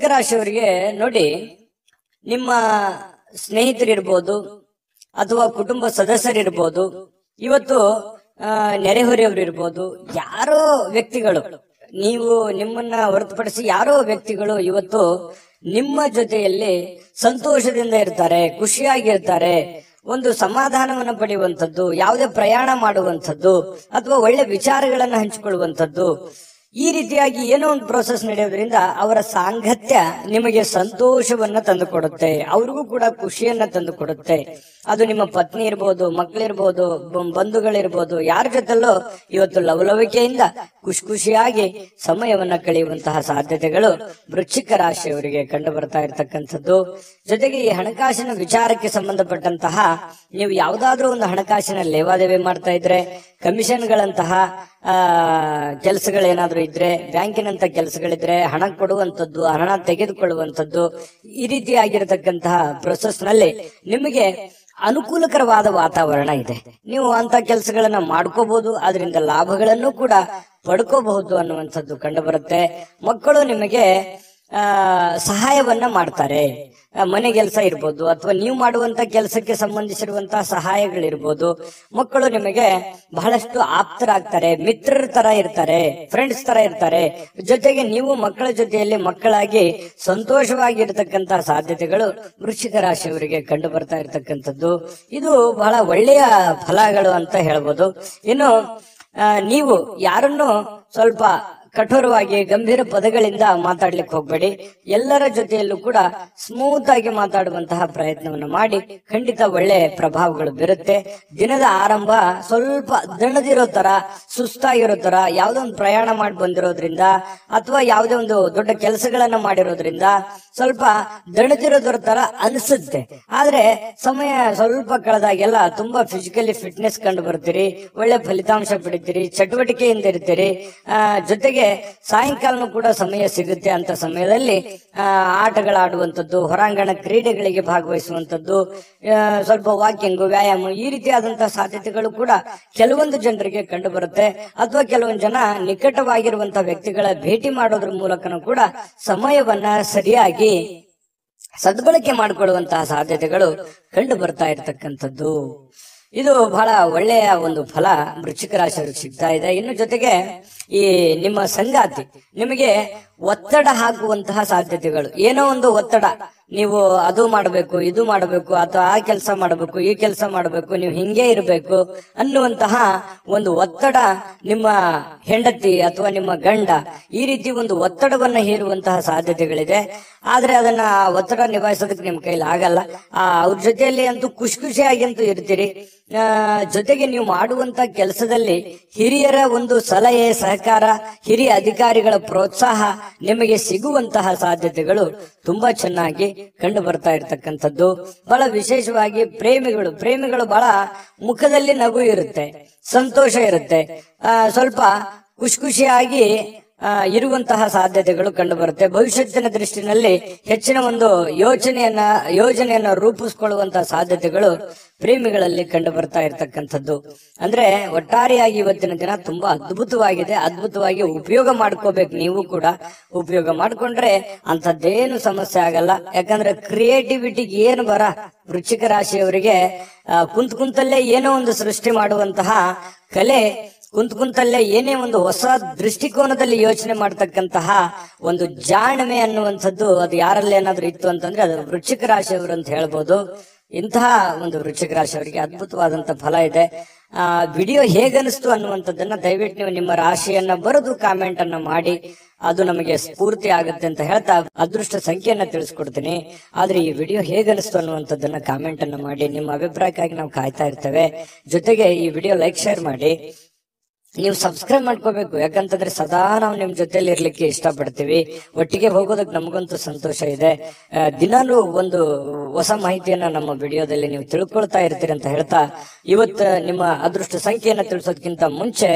ರಾಶಿಯವರಿಗೆ ನೋಡಿ, ನಿಮ್ಮ ಸ್ನೇಹಿತರಿರ್ಬೋದು ಅಥವಾ ಕುಟುಂಬ ಸದಸ್ಯರಿರ್ಬೋದು, ಇವತ್ತು ನೆರೆಹೊರೆಯವರು ಇರ್ಬೋದು, ಯಾರೋ ವ್ಯಕ್ತಿಗಳು, ನೀವು ನಿಮ್ಮನ್ನ ಹೊರತುಪಡಿಸಿ ಯಾರೋ ವ್ಯಕ್ತಿಗಳು ಇವತ್ತು ನಿಮ್ಮ ಜೊತೆಯಲ್ಲಿ ಸಂತೋಷದಿಂದ ಇರ್ತಾರೆ, ಖುಷಿಯಾಗಿರ್ತಾರೆ. ಒಂದು ಸಮಾಧಾನವನ್ನು ಪಡೆಯುವಂಥದ್ದು, ಯಾವುದೇ ಪ್ರಯಾಣ ಮಾಡುವಂಥದ್ದು ಅಥವಾ ಒಳ್ಳೆ ವಿಚಾರಗಳನ್ನ ಹಂಚಿಕೊಳ್ಳುವಂಥದ್ದು, ಈ ರೀತಿಯಾಗಿ ಏನೋ ಒಂದು ಪ್ರೋಸೆಸ್ ನಡೆಯೋದ್ರಿಂದ ಅವರ ಸಾಂಗತ್ಯ ನಿಮಗೆ ಸಂತೋಷವನ್ನ ತಂದುಕೊಡುತ್ತೆ, ಅವ್ರಿಗೂ ಕೂಡ ಖುಷಿಯನ್ನ ತಂದುಕೊಡುತ್ತೆ. ಅದು ನಿಮ್ಮ ಪತ್ನಿ ಇರ್ಬೋದು, ಮಕ್ಕಳಿರ್ಬೋದು, ಬಂಧುಗಳಿರ್ಬೋದು, ಯಾರ ಜೊತೆಲ್ಲೋ ಇವತ್ತು ಲವಲವಿಕೆಯಿಂದ ಖುಷಿಯಾಗಿ ಸಮಯವನ್ನ ಕಳೆಯುವಂತಹ ಸಾಧ್ಯತೆಗಳು ವೃಶ್ಚಿಕ ರಾಶಿಯವರಿಗೆ ಕಂಡು ಬರ್ತಾ ಇರತಕ್ಕಂಥದ್ದು. ಜೊತೆಗೆ ಈ ಹಣಕಾಸಿನ ವಿಚಾರಕ್ಕೆ ಸಂಬಂಧಪಟ್ಟಂತಹ ನೀವು ಯಾವುದಾದ್ರೂ ಒಂದು ಹಣಕಾಸಿನ ಲೇವಾದೇವಿ ಮಾಡ್ತಾ ಇದ್ರೆ, ಕಮಿಷನ್ಗಳಂತಹ ಕೆಲಸಗಳೇನಾದ್ರೂ ಇದ್ರೆ, ಬ್ಯಾಂಕಿನಂತ ಕೆಲಸಗಳಿದ್ರೆ, ಹಣ ಕೊಡುವಂಥದ್ದು, ಹಣ ತೆಗೆದುಕೊಳ್ಳುವಂಥದ್ದು, ಈ ರೀತಿಯಾಗಿರತಕ್ಕಂತಹ ಪ್ರೊಸೆಸ್ ನಲ್ಲಿ ನಿಮಗೆ ಅನುಕೂಲಕರವಾದ ವಾತಾವರಣ ಇದೆ. ನೀವು ಅಂತ ಕೆಲಸಗಳನ್ನ ಮಾಡ್ಕೋಬಹುದು, ಅದರಿಂದ ಲಾಭಗಳನ್ನು ಕೂಡ ಪಡ್ಕೋಬಹುದು ಅನ್ನುವಂಥದ್ದು ಕಂಡು ಬರುತ್ತೆ. ಮಕ್ಕಳು ನಿಮಗೆ ಸಹಾಯವನ್ನ ಮಾಡ್ತಾರೆ. ಮನೆ ಕೆಲಸ ಇರ್ಬೋದು ಅಥವಾ ನೀವು ಮಾಡುವಂತ ಕೆಲಸಕ್ಕೆ ಸಂಬಂಧಿಸಿರುವಂತಹ ಸಹಾಯಗಳಿರ್ಬೋದು. ಮಕ್ಕಳು ನಿಮಗೆ ಬಹಳಷ್ಟು ಆಪ್ತರಾಗ್ತಾರೆ, ಮಿತ್ರರ ತರ ಇರ್ತಾರೆ, ಫ್ರೆಂಡ್ಸ್ ತರ ಇರ್ತಾರೆ. ಜೊತೆಗೆ ನೀವು ಮಕ್ಕಳ ಜೊತೆಯಲ್ಲಿ ಮಕ್ಕಳಾಗಿ ಸಂತೋಷವಾಗಿರ್ತಕ್ಕಂತಹ ಸಾಧ್ಯತೆಗಳು ವೃಶ್ಚಿಕ ರಾಶಿಯವರಿಗೆ ಕಂಡು ಬರ್ತಾ ಇರತಕ್ಕಂಥದ್ದು. ಇದು ಬಹಳ ಒಳ್ಳೆಯ ಫಲಗಳು ಅಂತ ಹೇಳ್ಬೋದು. ಇನ್ನು ನೀವು ಯಾರನ್ನು ಸ್ವಲ್ಪ ಕಠೋರವಾಗಿ ಗಂಭೀರ ಪದಗಳಿಂದ ಮಾತಾಡ್ಲಿಕ್ಕೆ ಹೋಗ್ಬೇಡಿ. ಎಲ್ಲರ ಜೊತೆಯಲ್ಲೂ ಕೂಡ ಸ್ಮೂತ್ ಆಗಿ ಮಾತಾಡುವಂತಹ ಪ್ರಯತ್ನವನ್ನು ಮಾಡಿ, ಖಂಡಿತ ಒಳ್ಳೆ ಪ್ರಭಾವಗಳು ಬೀರುತ್ತೆ. ದಿನದ ಆರಂಭ ಸ್ವಲ್ಪ ದಣದಿರೋ ತರ, ಸುಸ್ತಾಗಿರೋ ತರ, ಯಾವುದೋ ಒಂದು ಪ್ರಯಾಣ ಮಾಡಿ ಬಂದಿರೋದ್ರಿಂದ ಅಥವಾ ಯಾವುದೇ ಒಂದು ದೊಡ್ಡ ಕೆಲಸಗಳನ್ನ ಮಾಡಿರೋದ್ರಿಂದ ಸ್ವಲ್ಪ ದಣದಿರೋದ್ರ ತರ ಅನಿಸುತ್ತೆ. ಆದ್ರೆ ಸಮಯ ಸ್ವಲ್ಪ ಕಳೆದಾಗೆಲ್ಲ ತುಂಬಾ ಫಿಸಿಕಲಿ ಫಿಟ್ನೆಸ್ ಕಂಡು ಬರ್ತೀರಿ, ಒಳ್ಳೆ ಫಲಿತಾಂಶ ಪಡಿತೀರಿ, ಚಟುವಟಿಕೆಯಿಂದ ಇರ್ತೀರಿ. ಜೊತೆಗೆ ಸಾಯಂಕಾಲನೂ ಕೂಡ ಸಮಯ ಸಿಗುತ್ತೆ. ಅಂತ ಸಮಯದಲ್ಲಿ ಆಟಗಳಾಡುವಂಥದ್ದು, ಹೊರಾಂಗಣ ಕ್ರೀಡೆಗಳಿಗೆ ಭಾಗವಹಿಸುವಂಥದ್ದು, ಸ್ವಲ್ಪ ವಾಕಿಂಗ್, ವ್ಯಾಯಾಮ, ಈ ರೀತಿಯಾದಂತಹ ಸಾಧ್ಯತೆಗಳು ಕೂಡ ಕೆಲವೊಂದು ಜನರಿಗೆ ಕಂಡು ಬರುತ್ತೆ. ಅಥವಾ ಕೆಲವೊಂದು ಜನ ನಿಕಟವಾಗಿರುವಂತಹ ವ್ಯಕ್ತಿಗಳ ಭೇಟಿ ಮಾಡೋದ್ರ ಮೂಲಕನೂ ಕೂಡ ಸಮಯವನ್ನ ಸರಿಯಾಗಿ ಸದ್ಬಳಕೆ ಮಾಡಿಕೊಳ್ಳುವಂತಹ ಸಾಧ್ಯತೆಗಳು ಕಂಡು ಬರ್ತಾ ಇರತಕ್ಕಂಥದ್ದು. ಇದು ಬಹಳ ಒಳ್ಳೆಯ ಒಂದು ಫಲ ವೃಶ್ಚಿಕ ರಾಶಿಯವರಿಗೆ ಸಿಗ್ತಾ ಇದೆ. ಇನ್ನು ಜೊತೆಗೆ ಈ ನಿಮ್ಮ ಸಂಗಾತಿ ನಿಮಗೆ ಒತ್ತಡ ಹಾಕುವಂತಹ ಸಾಧ್ಯತೆಗಳು, ಏನೋ ಒಂದು ಒತ್ತಡ, ನೀವು ಅದು ಮಾಡಬೇಕು, ಇದು ಮಾಡಬೇಕು, ಅಥವಾ ಆ ಕೆಲಸ ಮಾಡಬೇಕು, ಈ ಕೆಲಸ ಮಾಡಬೇಕು, ನೀವು ಹಿಂಗೆ ಇರಬೇಕು ಅನ್ನುವಂತಹ ಒಂದು ಒತ್ತಡ ನಿಮ್ಮ ಹೆಂಡತಿ ಅಥವಾ ನಿಮ್ಮ ಗಂಡ ಈ ರೀತಿ ಒಂದು ಒತ್ತಡವನ್ನ ಹೇರುವಂತಹ ಸಾಧ್ಯತೆಗಳಿದೆ. ಆದ್ರೆ ಅದನ್ನ ಒತ್ತಡ ನಿಭಾಯಿಸೋದಕ್ಕೆ ನಿಮ್ ಕೈಲಿ ಆಗಲ್ಲ. ಅವ್ರ ಜೊತೆಯಲ್ಲಿ ಅಂತೂ ಖುಷಿಯಾಗಿ ಅಂತೂ ಇರ್ತೀರಿ. ಜೊತೆಗೆ ನೀವು ಮಾಡುವಂತ ಕೆಲಸದಲ್ಲಿ ಹಿರಿಯರ ಒಂದು ಸಲಹೆ, ಸಹಕಾರ, ಹಿರಿಯ ಅಧಿಕಾರಿಗಳ ಪ್ರೋತ್ಸಾಹ ನಿಮಗೆ ಸಿಗುವಂತಹ ಸಾಧ್ಯತೆಗಳು ತುಂಬಾ ಚೆನ್ನಾಗಿ ಕಂಡು ಬರ್ತಾ ಇರತಕ್ಕಂಥದ್ದು. ಬಹಳ ವಿಶೇಷವಾಗಿ ಪ್ರೇಮಿಗಳು ಬಹಳ ಮುಖದಲ್ಲಿ ನಗು ಇರುತ್ತೆ, ಸಂತೋಷ ಇರುತ್ತೆ, ಸ್ವಲ್ಪ ಖುಷಿಯಾಗಿ ಇರುವಂತಹ ಸಾಧ್ಯತೆಗಳು ಕಂಡು ಬರುತ್ತೆ. ಭವಿಷ್ಯತ್ತಿನ ದೃಷ್ಟಿನಲ್ಲಿ ಹೆಚ್ಚಿನ ಒಂದು ಯೋಜನೆಯನ್ನ ರೂಪಿಸಿಕೊಳ್ಳುವಂತಹ ಸಾಧ್ಯತೆಗಳು ಪ್ರೇಮಿಗಳಲ್ಲಿ ಕಂಡು ಬರ್ತಾ ಇರತಕ್ಕಂಥದ್ದು. ಅಂದ್ರೆ ಒಟ್ಟಾರೆಯಾಗಿ ಇವತ್ತಿನ ದಿನ ತುಂಬಾ ಅದ್ಭುತವಾಗಿ ಉಪಯೋಗ ಮಾಡ್ಕೋಬೇಕು. ನೀವು ಕೂಡ ಉಪಯೋಗ ಮಾಡ್ಕೊಂಡ್ರೆ ಅಂತದ್ದೇನು ಸಮಸ್ಯೆ ಆಗಲ್ಲ. ಯಾಕಂದ್ರೆ ಕ್ರಿಯೇಟಿವಿಟಿಗೆ ಏನು ಬರ ವೃಶ್ಚಿಕ ರಾಶಿಯವರಿಗೆ ಕುಂತಲ್ಲೇ ಏನೋ ಒಂದು ಸೃಷ್ಟಿ ಮಾಡುವಂತಹ ಕಲೆ, ಕುಂತಲ್ಲೇ ಏನೇ ಒಂದು ಹೊಸ ದೃಷ್ಟಿಕೋನದಲ್ಲಿ ಯೋಚನೆ ಮಾಡ್ತಕ್ಕಂತಹ ಒಂದು ಜಾಣ್ಮೆ ಅನ್ನುವಂಥದ್ದು ಅದು ಯಾರಲ್ಲಿ ಏನಾದ್ರೂ ಇತ್ತು ಅಂತಂದ್ರೆ ಅದು ವೃಶ್ಚಿಕ ರಾಶಿಯವರು ಅಂತ ಹೇಳ್ಬೋದು. ಇಂತಹ ಒಂದು ವೃಶ್ಚಿಕ ರಾಶಿಯವರಿಗೆ ಅದ್ಭುತವಾದಂತ ಫಲ ಇದೆ. ವಿಡಿಯೋ ಹೇಗನಿಸ್ತು ಅನ್ನುವಂಥದ್ದನ್ನ ದಯವಿಟ್ಟು ನೀವು ನಿಮ್ಮ ರಾಶಿಯನ್ನ ಬರೆದು ಕಾಮೆಂಟ್ ಅನ್ನ ಮಾಡಿ, ಅದು ನಮಗೆ ಸ್ಫೂರ್ತಿ ಆಗುತ್ತೆ ಅಂತ ಹೇಳ್ತಾ ಅದೃಷ್ಟ ಸಂಖ್ಯೆಯನ್ನ ತಿಳಿಸ್ಕೊಡ್ತೀನಿ. ಆದ್ರೆ ಈ ವಿಡಿಯೋ ಹೇಗನಿಸ್ತು ಅನ್ನುವಂಥದ್ದನ್ನ ಕಾಮೆಂಟ್ ಅನ್ನ ಮಾಡಿ, ನಿಮ್ಮ ಅಭಿಪ್ರಾಯಕ್ಕಾಗಿ ನಾವು ಕಾಯ್ತಾ ಇರ್ತೇವೆ. ಜೊತೆಗೆ ಈ ವಿಡಿಯೋ ಲೈಕ್, ಶೇರ್ ಮಾಡಿ. ನೀವು ಸಬ್ಸ್ಕ್ರೈಬ್ ಮಾಡ್ಕೋಬೇಕು. ಯಾಕಂತಂದ್ರೆ ಸದಾ ನಾವು ನಿಮ್ ಜೊತೆಲಿ ಇರ್ಲಿಕ್ಕೆ ಇಷ್ಟಪಡ್ತೀವಿ. ಒಟ್ಟಿಗೆ ಹೋಗೋದಕ್ಕೆ ನಮಗಂತೂ ಸಂತೋಷ ಇದೆ. ದಿನಾಲೂ ಒಂದು ಹೊಸ ಮಾಹಿತಿಯನ್ನ ನಮ್ಮ ವಿಡಿಯೋದಲ್ಲಿ ನೀವು ತಿಳ್ಕೊಳ್ತಾ ಇರ್ತೀರಿ ಅಂತ ಹೇಳ್ತಾ, ಇವತ್ತು ನಿಮ್ಮ ಅದೃಷ್ಟ ಸಂಖ್ಯೆಯನ್ನ ತಿಳಿಸೋದಕ್ಕಿಂತ ಮುಂಚೆ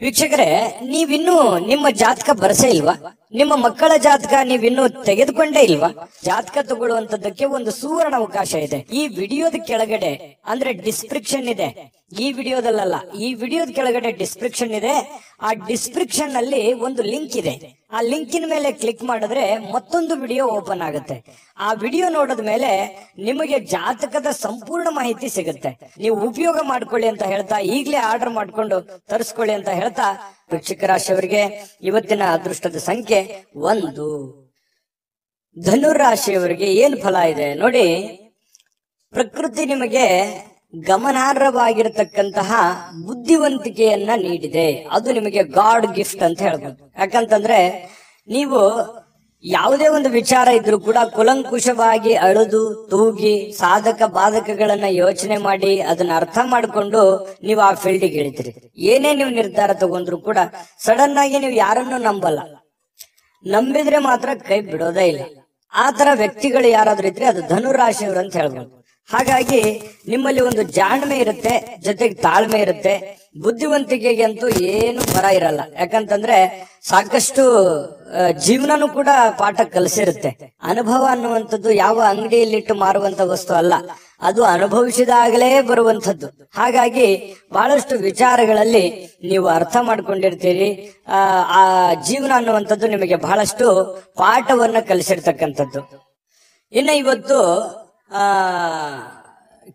ವೀಕ್ಷಕರೇ, ನೀವಿನ್ನೂ ನಿಮ್ಮ ಜಾತಕ ಬರಸೇ ಇಲ್ವಾ? ನಿಮ್ಮ ಮಕ್ಕಳ ಜಾತಕ ನೀವಿನ್ನೂ ತೆಗೆದುಕೊಂಡೇ ಇಲ್ವಾ? ಜಾತಕ ತಗೊಳ್ಳುವಂತದ್ದಕ್ಕೆ ಒಂದು ಸುವರ್ಣ ಅವಕಾಶ ಇದೆ. ಈ ವಿಡಿಯೋದ ಕೆಳಗಡೆ ಅಂದ್ರೆ ಡಿಸ್ಕ್ರಿಪ್ಷನ್ ಇದೆ. ಈ ವಿಡಿಯೋದಲ್ಲ, ಈ ವಿಡಿಯೋದ ಕೆಳಗಡೆ ಡಿಸ್ಕ್ರಿಪ್ಷನ್ ಇದೆ. ಆ ಡಿಸ್ಕ್ರಿಪ್ಷನ್ ಅಲ್ಲಿ ಒಂದು ಲಿಂಕ್ ಇದೆ. ಆ ಲಿಂಕಿನ ಮೇಲೆ ಕ್ಲಿಕ್ ಮಾಡಿದ್ರೆ ಮತ್ತೊಂದು ವಿಡಿಯೋ ಓಪನ್ ಆಗುತ್ತೆ. ಆ ವಿಡಿಯೋ ನೋಡಿದ ಮೇಲೆ ನಿಮಗೆ ಜಾತಕದ ಸಂಪೂರ್ಣ ಮಾಹಿತಿ ಸಿಗುತ್ತೆ. ನೀವು ಉಪಯೋಗ ಮಾಡ್ಕೊಳ್ಳಿ ಅಂತ ಹೇಳ್ತಾ, ಈಗಲೇ ಆರ್ಡರ್ ಮಾಡ್ಕೊಂಡು ತರಿಸ್ಕೊಳ್ಳಿ ಅಂತ ಹೇಳ್ತಾ, ವೃಶ್ಚಿಕ ರಾಶಿಯವರಿಗೆ ಇವತ್ತಿನ ಅದೃಷ್ಟದ ಸಂಖ್ಯೆ 1. ಧನುರಾಶಿಯವರಿಗೆ ಏನ್ ಫಲ ಇದೆ ನೋಡಿ. ಪ್ರಕೃತಿ ನಿಮಗೆ ಗಮನಾರ್ಹವಾಗಿರತಕ್ಕಂತಹ ಬುದ್ಧಿವಂತಿಕೆಯನ್ನ ನೀಡಿದೆ. ಅದು ನಿಮಗೆ ಗಾಡ್ ಗಿಫ್ಟ್ ಅಂತ ಹೇಳ್ಬೋದು. ಯಾಕಂತಂದ್ರೆ ನೀವು ಯಾವುದೇ ಒಂದು ವಿಚಾರ ಇದ್ರೂ ಕೂಡ ಕುಲಂಕುಷವಾಗಿ ಅಳುದು ತೂಗಿ ಸಾಧಕ ಬಾಧಕಗಳನ್ನ ಯೋಚನೆ ಮಾಡಿ ಅದನ್ನ ಅರ್ಥ ಮಾಡಿಕೊಂಡು ನೀವು ಆ ಫೀಲ್ಡಿಗೆ ಇಳಿತೀರಿ. ಏನೇ ನೀವು ನಿರ್ಧಾರ ತಗೊಂಡ್ರು ಕೂಡ ಸಡನ್ ಆಗಿ ನೀವು ಯಾರನ್ನು ನಂಬಲ್ಲ. ನಂಬಿದ್ರೆ ಮಾತ್ರ ಕೈ ಬಿಡೋದೇ ಇಲ್ಲ. ಆ ತರ ವ್ಯಕ್ತಿಗಳು ಯಾರಾದ್ರೂ ಇದ್ರೆ ಅದು ಧನುರಾಶಿಯವರು ಅಂತ ಹೇಳ್ಬೋದು. ಹಾಗಾಗಿ ನಿಮ್ಮಲ್ಲಿ ಒಂದು ಜಾಣ್ಮೆ ಇರುತ್ತೆ, ಜೊತೆಗೆ ತಾಳ್ಮೆ ಇರುತ್ತೆ. ಬುದ್ಧಿವಂತಿಕೆಗೆ ಅಂತೂ ಏನು ಬರ ಇರಲ್ಲ. ಯಾಕಂತಂದ್ರೆ ಸಾಕಷ್ಟು ಜೀವನನೂ ಕೂಡ ಪಾಠ ಕಲಿಸಿರುತ್ತೆ. ಅನುಭವ ಅನ್ನುವಂಥದ್ದು ಯಾವ ಅಂಗಡಿಯಲ್ಲಿಟ್ಟು ಮಾರುವಂತ ವಸ್ತು ಅಲ್ಲ, ಅದು ಅನುಭವಿಸಿದಾಗಲೇ ಬರುವಂಥದ್ದು. ಹಾಗಾಗಿ ಬಹಳಷ್ಟು ವಿಚಾರಗಳಲ್ಲಿ ನೀವು ಅರ್ಥ ಮಾಡ್ಕೊಂಡಿರ್ತೀರಿ. ಆ ಜೀವನ ಅನ್ನುವಂಥದ್ದು ನಿಮಗೆ ಬಹಳಷ್ಟು ಪಾಠವನ್ನ ಕಲಿಸಿರ್ತಕ್ಕಂಥದ್ದು. ಇನ್ನು ಇವತ್ತು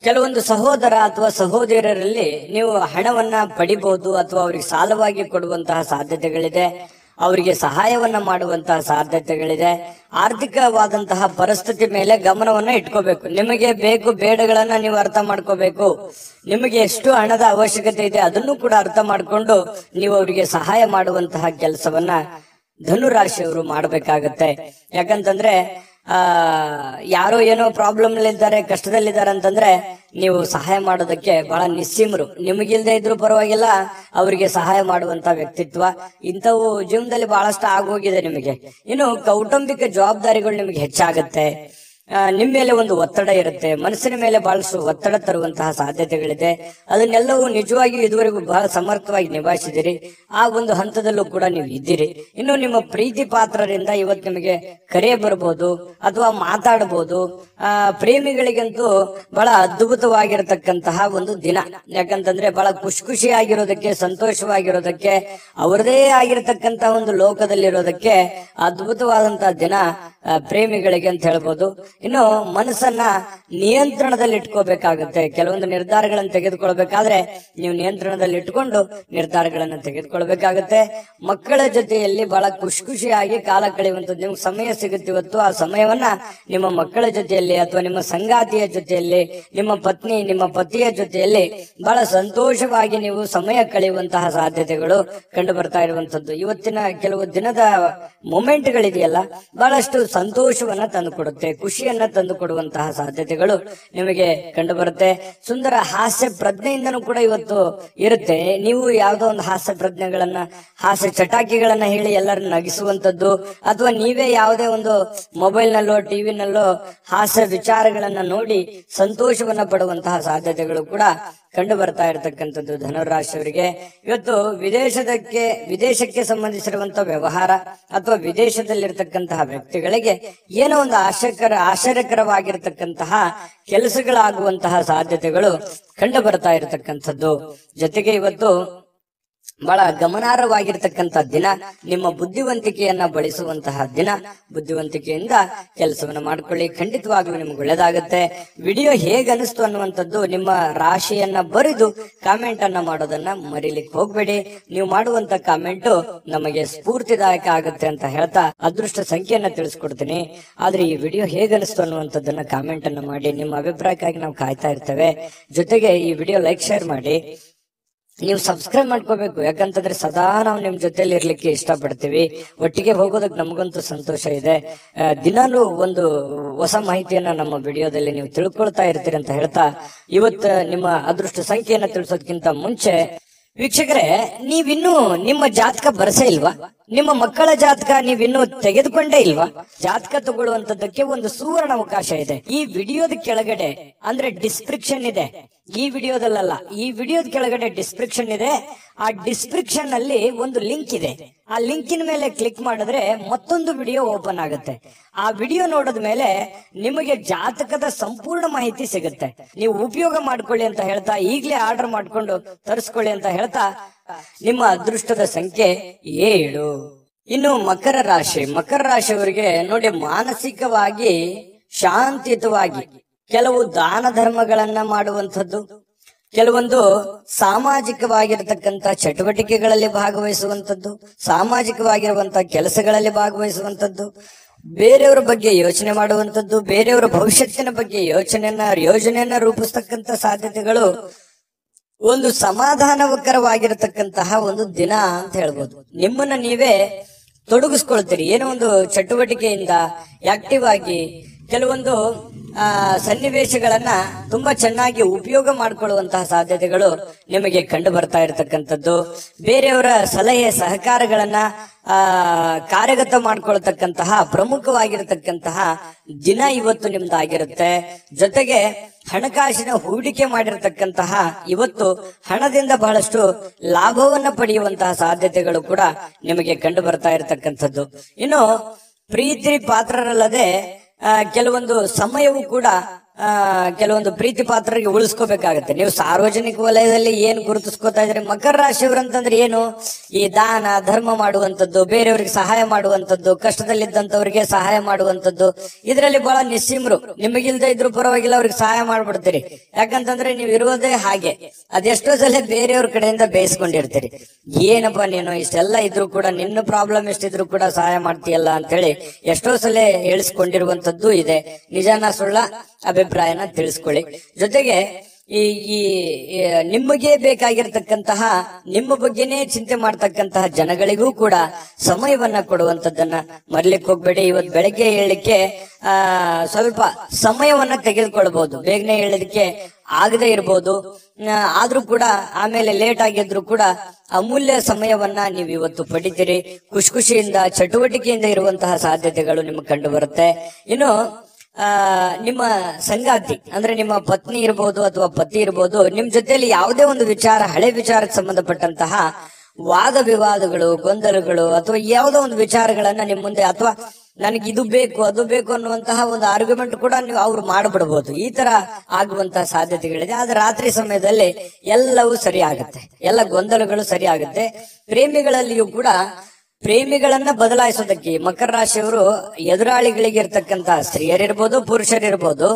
ಕೆಲವೊಂದು ಸಹೋದರ ಅಥವಾ ಸಹೋದರರಲ್ಲಿ ನೀವು ಹಣವನ್ನ ಪಡಿಬಹುದು, ಅಥವಾ ಅವರಿಗೆ ಸಾಲವಾಗಿ ಕೊಡುವಂತಹ ಸಾಧ್ಯತೆಗಳಿದೆ. ಅವರಿಗೆ ಸಹಾಯವನ್ನ ಮಾಡುವಂತಹ ಸಾಧ್ಯತೆಗಳಿದೆ. ಆರ್ಥಿಕವಾದಂತಹ ಪರಿಸ್ಥಿತಿ ಮೇಲೆ ಗಮನವನ್ನ ಇಟ್ಕೋಬೇಕು. ನಿಮಗೆ ಬೇಕು ಬೇಡಗಳನ್ನ ನೀವು ಅರ್ಥ ಮಾಡ್ಕೋಬೇಕು. ನಿಮಗೆ ಎಷ್ಟು ಹಣದ ಅವಶ್ಯಕತೆ ಇದೆ ಅದನ್ನು ಕೂಡ ಅರ್ಥ ಮಾಡ್ಕೊಂಡು ನೀವು ಅವರಿಗೆ ಸಹಾಯ ಮಾಡುವಂತಹ ಕೆಲಸವನ್ನ ಧನುರಾಶಿಯವರು ಮಾಡಬೇಕಾಗತ್ತೆ. ಯಾಕಂತಂದ್ರೆ ಯಾರೋ ಏನೋ ಪ್ರಾಬ್ಲಮ್ ಇದ್ದಾರೆ, ಕಷ್ಟದಲ್ಲಿದ್ದಾರೆ ಅಂತಂದ್ರೆ ನೀವು ಸಹಾಯ ಮಾಡೋದಕ್ಕೆ ಬಹಳ ನಿಸ್ಸೀಮರು. ನಿಮಗಿಲ್ದೇ ಇದ್ರು ಪರವಾಗಿಲ್ಲ, ಅವರಿಗೆ ಸಹಾಯ ಮಾಡುವಂತ ವ್ಯಕ್ತಿತ್ವ ಇಂಥವು ಜೀವನದಲ್ಲಿ ಬಹಳಷ್ಟು ಆಗೋಗಿದೆ ನಿಮಗೆ. ಇನ್ನು ಕೌಟುಂಬಿಕ ಜವಾಬ್ದಾರಿಗಳು ನಿಮಗೆ ಹೆಚ್ಚಾಗತ್ತೆ. ನಿಮ್ಮ ಮೇಲೆ ಒಂದು ಒತ್ತಡ ಇರುತ್ತೆ. ಮನಸ್ಸಿನ ಮೇಲೆ ಬಹಳಷ್ಟು ಒತ್ತಡ ತರುವಂತಹ ಸಾಧ್ಯತೆಗಳಿದೆ. ಅದನ್ನೆಲ್ಲವೂ ನಿಜವಾಗಿಯೂ ಇದುವರೆಗೂ ಬಹಳ ಸಮರ್ಥವಾಗಿ ನಿಭಾಯಿಸಿದಿರಿ. ಆ ಒಂದು ಹಂತದಲ್ಲೂ ಕೂಡ ನೀವು ಇದ್ದೀರಿ. ಇನ್ನು ನಿಮ್ಮ ಪ್ರೀತಿ ಪಾತ್ರರಿಂದ ಇವತ್ತು ನಿಮಗೆ ಕರೆ ಬರಬಹುದು ಅಥವಾ ಮಾತಾಡಬಹುದು. ಪ್ರೇಮಿಗಳಿಗಂತೂ ಬಹಳ ಅದ್ಭುತವಾಗಿರತಕ್ಕಂತಹ ಒಂದು ದಿನ. ಯಾಕಂತಂದ್ರೆ ಬಹಳ ಖುಷಿಯಾಗಿರೋದಕ್ಕೆ, ಸಂತೋಷವಾಗಿರೋದಕ್ಕೆ, ಅವರದೇ ಆಗಿರತಕ್ಕಂತಹ ಒಂದು ಲೋಕದಲ್ಲಿರೋದಕ್ಕೆ ಅದ್ಭುತವಾದಂತಹ ದಿನ ಪ್ರೇಮಿಗಳಿಗೆ ಅಂತ ಹೇಳ್ಬೋದು. ಇನ್ನು ಮನಸ್ಸನ್ನ ನಿಯಂತ್ರಣದಲ್ಲಿ ಇಟ್ಕೋಬೇಕಾಗುತ್ತೆ. ಕೆಲವೊಂದು ನಿರ್ಧಾರಗಳನ್ನು ತೆಗೆದುಕೊಳ್ಬೇಕಾದ್ರೆ ನೀವು ನಿಯಂತ್ರಣದಲ್ಲಿ ಇಟ್ಕೊಂಡು ನಿರ್ಧಾರಗಳನ್ನು ತೆಗೆದುಕೊಳ್ಬೇಕಾಗುತ್ತೆ. ಮಕ್ಕಳ ಜೊತೆಯಲ್ಲಿ ಬಹಳ ಖುಷಿಯಾಗಿ ಕಾಲ ಕಳೆಯುವಂಥದ್ದು ನಿಮ್ಗೆ ಸಮಯ ಸಿಗುತ್ತೆ ಇವತ್ತು. ಆ ಸಮಯವನ್ನ ನಿಮ್ಮ ಮಕ್ಕಳ ಜೊತೆಯಲ್ಲಿ ಅಥವಾ ನಿಮ್ಮ ಸಂಗಾತಿಯ ಜೊತೆಯಲ್ಲಿ, ನಿಮ್ಮ ಪತ್ನಿ ನಿಮ್ಮ ಪತಿಯ ಜೊತೆಯಲ್ಲಿ ಬಹಳ ಸಂತೋಷವಾಗಿ ನೀವು ಸಮಯ ಕಳೆಯುವಂತಹ ಸಾಧ್ಯತೆಗಳು ಕಂಡು ಬರ್ತಾ ಇರುವಂತದ್ದು. ಇವತ್ತಿನ ಕೆಲವು ದಿನದ ಮೊಮೆಂಟ್ಗಳಿದೆಯಲ್ಲ, ಬಹಳಷ್ಟು ಸಂತೋಷವನ್ನ ತಂದುಕೊಡುತ್ತೆ, ಖುಷಿಯನ್ನ ತಂದು ಕೊಡುವಂತಹ ಸಾಧ್ಯತೆಗಳು ನಿಮಗೆ ಕಂಡು ಬರುತ್ತೆ. ಸುಂದರ ಹಾಸ್ಯ ಪ್ರಜ್ಞೆಯಿಂದನೂ ಕೂಡ ಇವತ್ತು ಇರುತ್ತೆ. ನೀವು ಯಾವ್ದೋ ಒಂದು ಹಾಸ್ಯ ಪ್ರಜ್ಞೆಗಳನ್ನ, ಹಾಸ್ಯ ಚಟಾಕಿಗಳನ್ನ ಹೇಳಿ ಎಲ್ಲರನ್ನ ನಗಿಸುವಂತದ್ದು, ಅಥವಾ ನೀವೇ ಯಾವುದೇ ಒಂದು ಮೊಬೈಲ್ ನಲ್ಲೋ ಟಿವಿನಲ್ಲೋ ಹಾಸ್ಯ ವಿಚಾರಗಳನ್ನ ನೋಡಿ ಸಂತೋಷವನ್ನ ಪಡುವಂತಹ ಸಾಧ್ಯತೆಗಳು ಕೂಡ ಕಂಡು ಬರ್ತಾ ಇರತಕ್ಕಂಥದ್ದು ಧನುರಾಶಿಯವರಿಗೆ. ಇವತ್ತು ವಿದೇಶಕ್ಕೆ ಸಂಬಂಧಿಸಿರುವಂತಹ ವ್ಯವಹಾರ ಅಥವಾ ವಿದೇಶದಲ್ಲಿರ್ತಕ್ಕಂತಹ ವ್ಯಕ್ತಿಗಳಿಗೆ ಏನೋ ಒಂದು ಆಶ್ಚರ್ಯಕರವಾಗಿರ್ತಕ್ಕಂತಹ ಕೆಲಸಗಳಾಗುವಂತಹ ಸಾಧ್ಯತೆಗಳು ಕಂಡು ಬರ್ತಾ ಇರತಕ್ಕಂಥದ್ದು. ಜೊತೆಗೆ ಇವತ್ತು ಬಹಳ ಗಮನಾರ್ಹವಾಗಿರ್ತಕ್ಕಂಥ ದಿನ, ನಿಮ್ಮ ಬುದ್ಧಿವಂತಿಕೆಯನ್ನ ಬಳಸುವಂತಹ ದಿನ. ಬುದ್ಧಿವಂತಿಕೆಯಿಂದ ಕೆಲಸವನ್ನ ಮಾಡ್ಕೊಳ್ಳಿ, ಖಂಡಿತವಾಗ್ಲೂ ನಿಮ್ಗೆ ಒಳ್ಳೇದಾಗುತ್ತೆ. ವಿಡಿಯೋ ಹೇಗೆ ಅನಿಸ್ತು ಅನ್ನುವಂಥದ್ದು ನಿಮ್ಮ ರಾಶಿಯನ್ನ ಬರೆದು ಕಾಮೆಂಟ್ ಅನ್ನ ಮಾಡೋದನ್ನ ಮರಿಲಿಕ್ಕೆ ಹೋಗ್ಬೇಡಿ. ನೀವು ಮಾಡುವಂತ ಕಾಮೆಂಟ್ ನಮಗೆ ಸ್ಫೂರ್ತಿದಾಯಕ ಆಗುತ್ತೆ ಅಂತ ಹೇಳ್ತಾ ಅದೃಷ್ಟ ಸಂಖ್ಯೆಯನ್ನ ತಿಳಿಸ್ಕೊಡ್ತೀನಿ. ಆದ್ರೆ ಈ ವಿಡಿಯೋ ಹೇಗೆ ಅನಿಸ್ತು ಅನ್ನುವಂಥದ್ದನ್ನ ಕಾಮೆಂಟ್ ಅನ್ನ ಮಾಡಿ. ನಿಮ್ಮ ಅಭಿಪ್ರಾಯಕ್ಕಾಗಿ ನಾವು ಕಾಯ್ತಾ ಇರ್ತೇವೆ. ಜೊತೆಗೆ ಈ ವಿಡಿಯೋ ಲೈಕ್ ಶೇರ್ ಮಾಡಿ. ನೀವು ಸಬ್ಸ್ಕ್ರೈಬ್ ಮಾಡ್ಕೋಬೇಕು. ಯಾಕಂತಂದ್ರೆ ಸದಾ ನಾವು ನಿಮ್ ಜೊತೆಲಿ ಇರ್ಲಿಕ್ಕೆ ಇಷ್ಟಪಡ್ತೀವಿ. ಒಟ್ಟಿಗೆ ಹೋಗೋದಕ್ಕೆ ನಮಗಂತೂ ಸಂತೋಷ ಇದೆ. ದಿನಾಲೂ ಒಂದು ಹೊಸ ಮಾಹಿತಿಯನ್ನ ನಮ್ಮ ವಿಡಿಯೋದಲ್ಲಿ ನೀವು ತಿಳ್ಕೊಳ್ತಾ ಇರ್ತೀರಿ ಅಂತ ಹೇಳ್ತಾ, ಇವತ್ತು ನಿಮ್ಮ ಅದೃಷ್ಟ ಸಂಖ್ಯೆಯನ್ನ ತಿಳಿಸೋದಕ್ಕಿಂತ ಮುಂಚೆ ವೀಕ್ಷಕರೇ, ನೀವಿನ್ನೂ ನಿಮ್ಮ ಜಾತಕ ಬರಸೇ ಇಲ್ವಾ? ನಿಮ್ಮ ಮಕ್ಕಳ ಜಾತಕ ನೀವಿನ್ನೂ ತೆಗೆದುಕೊಂಡೇ ಇಲ್ವಾ? ಜಾತಕ ತಗೊಳ್ಳುವಂತದ್ದಕ್ಕೆ ಒಂದು ಸುವರ್ಣ ಅವಕಾಶ ಇದೆ. ಈ ವಿಡಿಯೋದ ಕೆಳಗಡೆ ಅಂದ್ರೆ ಡಿಸ್ಕ್ರಿಪ್ಷನ್ ಇದೆ. ಈ ವಿಡಿಯೋದಲ್ಲ, ಈ ವಿಡಿಯೋದ ಕೆಳಗಡೆ ಡಿಸ್ಕ್ರಿಪ್ಷನ್ ಇದೆ. ಆ ಡಿಸ್ಕ್ರಿಪ್ಷನ್ ಅಲ್ಲಿ ಒಂದು ಲಿಂಕ್ ಇದೆ. ಆ ಲಿಂಕಿನ ಮೇಲೆ ಕ್ಲಿಕ್ ಮಾಡಿದ್ರೆ ಮತ್ತೊಂದು ವಿಡಿಯೋ ಓಪನ್ ಆಗುತ್ತೆ. ಆ ವಿಡಿಯೋ ನೋಡಿದ ಮೇಲೆ ನಿಮಗೆ ಜಾತಕದ ಸಂಪೂರ್ಣ ಮಾಹಿತಿ ಸಿಗುತ್ತೆ. ನೀವು ಉಪಯೋಗ ಮಾಡ್ಕೊಳ್ಳಿ ಅಂತ ಹೇಳ್ತಾ, ಈಗಲೇ ಆರ್ಡರ್ ಮಾಡ್ಕೊಂಡು ತರಿಸ್ಕೊಳ್ಳಿ ಅಂತ ಹೇಳ್ತಾ, ನಿಮ್ಮ ಅದೃಷ್ಟದ ಸಂಖ್ಯೆ 7. ಇನ್ನು ಮಕರ ರಾಶಿಯವರಿಗೆ ನೋಡಿ, ಮಾನಸಿಕವಾಗಿ ಶಾಂತಿಯುತವಾಗಿ ಕೆಲವು ದಾನ ಧರ್ಮಗಳನ್ನ ಮಾಡುವಂಥದ್ದು, ಕೆಲವೊಂದು ಸಾಮಾಜಿಕವಾಗಿರತಕ್ಕಂತ ಚಟುವಟಿಕೆಗಳಲ್ಲಿ ಭಾಗವಹಿಸುವಂಥದ್ದು, ಸಾಮಾಜಿಕವಾಗಿರುವಂತಹ ಕೆಲಸಗಳಲ್ಲಿ ಭಾಗವಹಿಸುವಂಥದ್ದು, ಬೇರೆಯವರ ಬಗ್ಗೆ ಯೋಚನೆ ಮಾಡುವಂಥದ್ದು, ಬೇರೆಯವರ ಭವಿಷ್ಯತ್ತಿನ ಬಗ್ಗೆ ಯೋಜನೆಯನ್ನ ರೂಪಿಸ್ತಕ್ಕಂತ ಸಾಧ್ಯತೆಗಳು, ಒಂದು ಸಮಾಧಾನಕರವಾಗಿರತಕ್ಕಂತಹ ಒಂದು ದಿನ ಅಂತ ಹೇಳ್ಬೋದು. ನಿಮ್ಮನ್ನ ನೀವೇ ತೊಡಗಿಸ್ಕೊಳ್ತೀರಿ ಏನೋ ಒಂದು ಚಟುವಟಿಕೆಯಿಂದ ಆಕ್ಟಿವ್ ಆಗಿ ಕೆಲವೊಂದು ಸನ್ನಿವೇಶಗಳನ್ನ ತುಂಬಾ ಚೆನ್ನಾಗಿ ಉಪಯೋಗ ಮಾಡಿಕೊಳ್ಳುವಂತಹ ಸಾಧ್ಯತೆಗಳು ನಿಮಗೆ ಕಂಡು ಬರ್ತಾ ಇರತಕ್ಕಂಥದ್ದು. ಬೇರೆಯವರ ಸಲಹೆ ಸಹಕಾರಗಳನ್ನ ಕಾರ್ಯಗತ ಮಾಡ್ಕೊಳ್ತಕ್ಕಂತಹ ಪ್ರಮುಖವಾಗಿರತಕ್ಕಂತಹ ದಿನ ಇವತ್ತು ನಿಮ್ದಾಗಿರುತ್ತೆ. ಜೊತೆಗೆ ಹಣಕಾಸಿನ ಹೂಡಿಕೆ ಮಾಡಿರತಕ್ಕಂತಹ ಇವತ್ತು ಹಣದಿಂದ ಬಹಳಷ್ಟು ಲಾಭವನ್ನ ಪಡೆಯುವಂತಹ ಸಾಧ್ಯತೆಗಳು ಕೂಡ ನಿಮಗೆ ಕಂಡು ಬರ್ತಾ ಇರತಕ್ಕಂಥದ್ದು. ಇನ್ನು ಪ್ರೀತಿ ಪಾತ್ರರಲ್ಲದೆ ಕೆಲವೊಂದು ಸಮಯವು ಕೂಡ ಕೆಲವೊಂದು ಪ್ರೀತಿ ಪಾತ್ರರಿಗೆ ಉಳಿಸ್ಕೋಬೇಕಾಗತ್ತೆ. ನೀವು ಸಾರ್ವಜನಿಕ ವಲಯದಲ್ಲಿ ಏನ್ ಗುರುತಿಸ್ಕೋತಾ ಇದ್ರಿ? ಮಕರ ರಾಶಿಯವರು ಅಂತಂದ್ರೆ ಏನು? ಈ ದಾನ ಧರ್ಮ ಮಾಡುವಂಥದ್ದು, ಬೇರೆಯವ್ರಿಗೆ ಸಹಾಯ ಮಾಡುವಂಥದ್ದು, ಕಷ್ಟದಲ್ಲಿದ್ದಂಥವ್ರಿಗೆ ಸಹಾಯ ಮಾಡುವಂಥದ್ದು, ಇದರಲ್ಲಿ ಬಹಳ ನಿಸ್ಸೀಮರು. ನಿಮಗಿಲ್ದೇ ಇದ್ರು ಪರವಾಗಿಲ್ಲ, ಅವ್ರಿಗೆ ಸಹಾಯ ಮಾಡ್ಬಿಡ್ತೀರಿ. ಯಾಕಂತಂದ್ರೆ ನೀವು ಇರೋದೇ ಹಾಗೆ. ಅದೆಷ್ಟೋ ಸಲ ಬೇರೆಯವ್ರ ಕಡೆಯಿಂದ ಬೇಯಿಸ್ಕೊಂಡಿರ್ತೀರಿ. ಏನಪ್ಪಾ ನೀನು ಇಷ್ಟೆಲ್ಲ ಇದ್ರು ಕೂಡ, ನಿನ್ನ ಪ್ರಾಬ್ಲಮ್ ಎಷ್ಟಿದ್ರು ಕೂಡ ಸಹಾಯ ಮಾಡ್ತೀಯಲ್ಲ ಅಂತೇಳಿ ಎಷ್ಟೋ ಸಲ ಹೇಳಿಸ್ಕೊಂಡಿರುವಂತದ್ದು ಇದೆ. ನಿಜಾನ ಸುಳ್ಳ ಅಭಿಪ್ರಾಯನ ತಿಳಿಸ್ಕೊಳ್ಳಿ. ಜೊತೆಗೆ ಈ ನಿಮಗೆ ಬೇಕಾಗಿರ್ತಕ್ಕಂತಹ, ನಿಮ್ಮ ಬಗ್ಗೆನೇ ಚಿಂತೆ ಮಾಡ್ತಕ್ಕಂತಹ ಜನಗಳಿಗೂ ಕೂಡ ಸಮಯವನ್ನ ಕೊಡುವಂತದ್ದನ್ನ ಮರ್ಲಿಕ್ಕೆ ಹೋಗ್ಬೇಡಿ. ಇವತ್ತು ಬೆಳಗ್ಗೆ ಹೇಳಲಿಕ್ಕೆ ಸ್ವಲ್ಪ ಸಮಯವನ್ನ ತೆಗೆದುಕೊಳ್ಬಹುದು. ಬೇಗನೆ ಹೇಳಲಿಕ್ಕೆ ಆಗದೆ ಇರ್ಬೋದು, ಆದ್ರೂ ಕೂಡ ಆಮೇಲೆ ಲೇಟ್ ಆಗಿದ್ರು ಕೂಡ ಅಮೂಲ್ಯ ಸಮಯವನ್ನ ನೀವು ಇವತ್ತು ಪಡಿತೀರಿ. ಖುಷಿಯಿಂದ ಚಟುವಟಿಕೆಯಿಂದ ಇರುವಂತಹ ಸಾಧ್ಯತೆಗಳು ನಿಮಗೆ ಕಂಡು ಬರುತ್ತೆ. ಇನ್ನು ನಿಮ್ಮ ಸಂಗಾತಿ ಅಂದ್ರೆ ನಿಮ್ಮ ಪತ್ನಿ ಇರ್ಬೋದು ಅಥವಾ ಪತಿ ಇರ್ಬೋದು, ನಿಮ್ ಜೊತೆಯಲ್ಲಿ ಯಾವುದೇ ಒಂದು ವಿಚಾರ, ಹಳೆ ವಿಚಾರಕ್ಕೆ ಸಂಬಂಧಪಟ್ಟಂತಹ ವಾದ ವಿವಾದಗಳು, ಗೊಂದಲಗಳು ಅಥವಾ ಯಾವುದೋ ಒಂದು ವಿಚಾರಗಳನ್ನ ನಿಮ್ ಮುಂದೆ, ಅಥವಾ ನನಗೆ ಇದು ಬೇಕು ಅದು ಬೇಕು ಅನ್ನುವಂತಹ ಒಂದು ಆರ್ಗ್ಯುಮೆಂಟ್ ಕೂಡ ನೀವು ಅವ್ರು ಮಾಡ್ಬಿಡ್ಬೋದು. ಈ ತರ ಆಗುವಂತಹ ಸಾಧ್ಯತೆಗಳಿದೆ. ಆದ್ರೆ ರಾತ್ರಿ ಸಮಯದಲ್ಲಿ ಎಲ್ಲವೂ ಸರಿ ಆಗುತ್ತೆ, ಎಲ್ಲ ಗೊಂದಲಗಳು ಸರಿ ಆಗುತ್ತೆ. ಪ್ರೇಮಿಗಳಲ್ಲಿಯೂ ಕೂಡ ಪ್ರೇಮಿಗಳನ್ನ ಬದಲಾಯಿಸೋದಕ್ಕೆ ಮಕರ ರಾಶಿಯವರು ಎದುರಾಳಿಗಳಿಗೆ ಇರ್ತಕ್ಕಂತ ಸ್ತ್ರೀಯರಿರ್ಬೋದು ಪುರುಷರಿರ್ಬೋದು,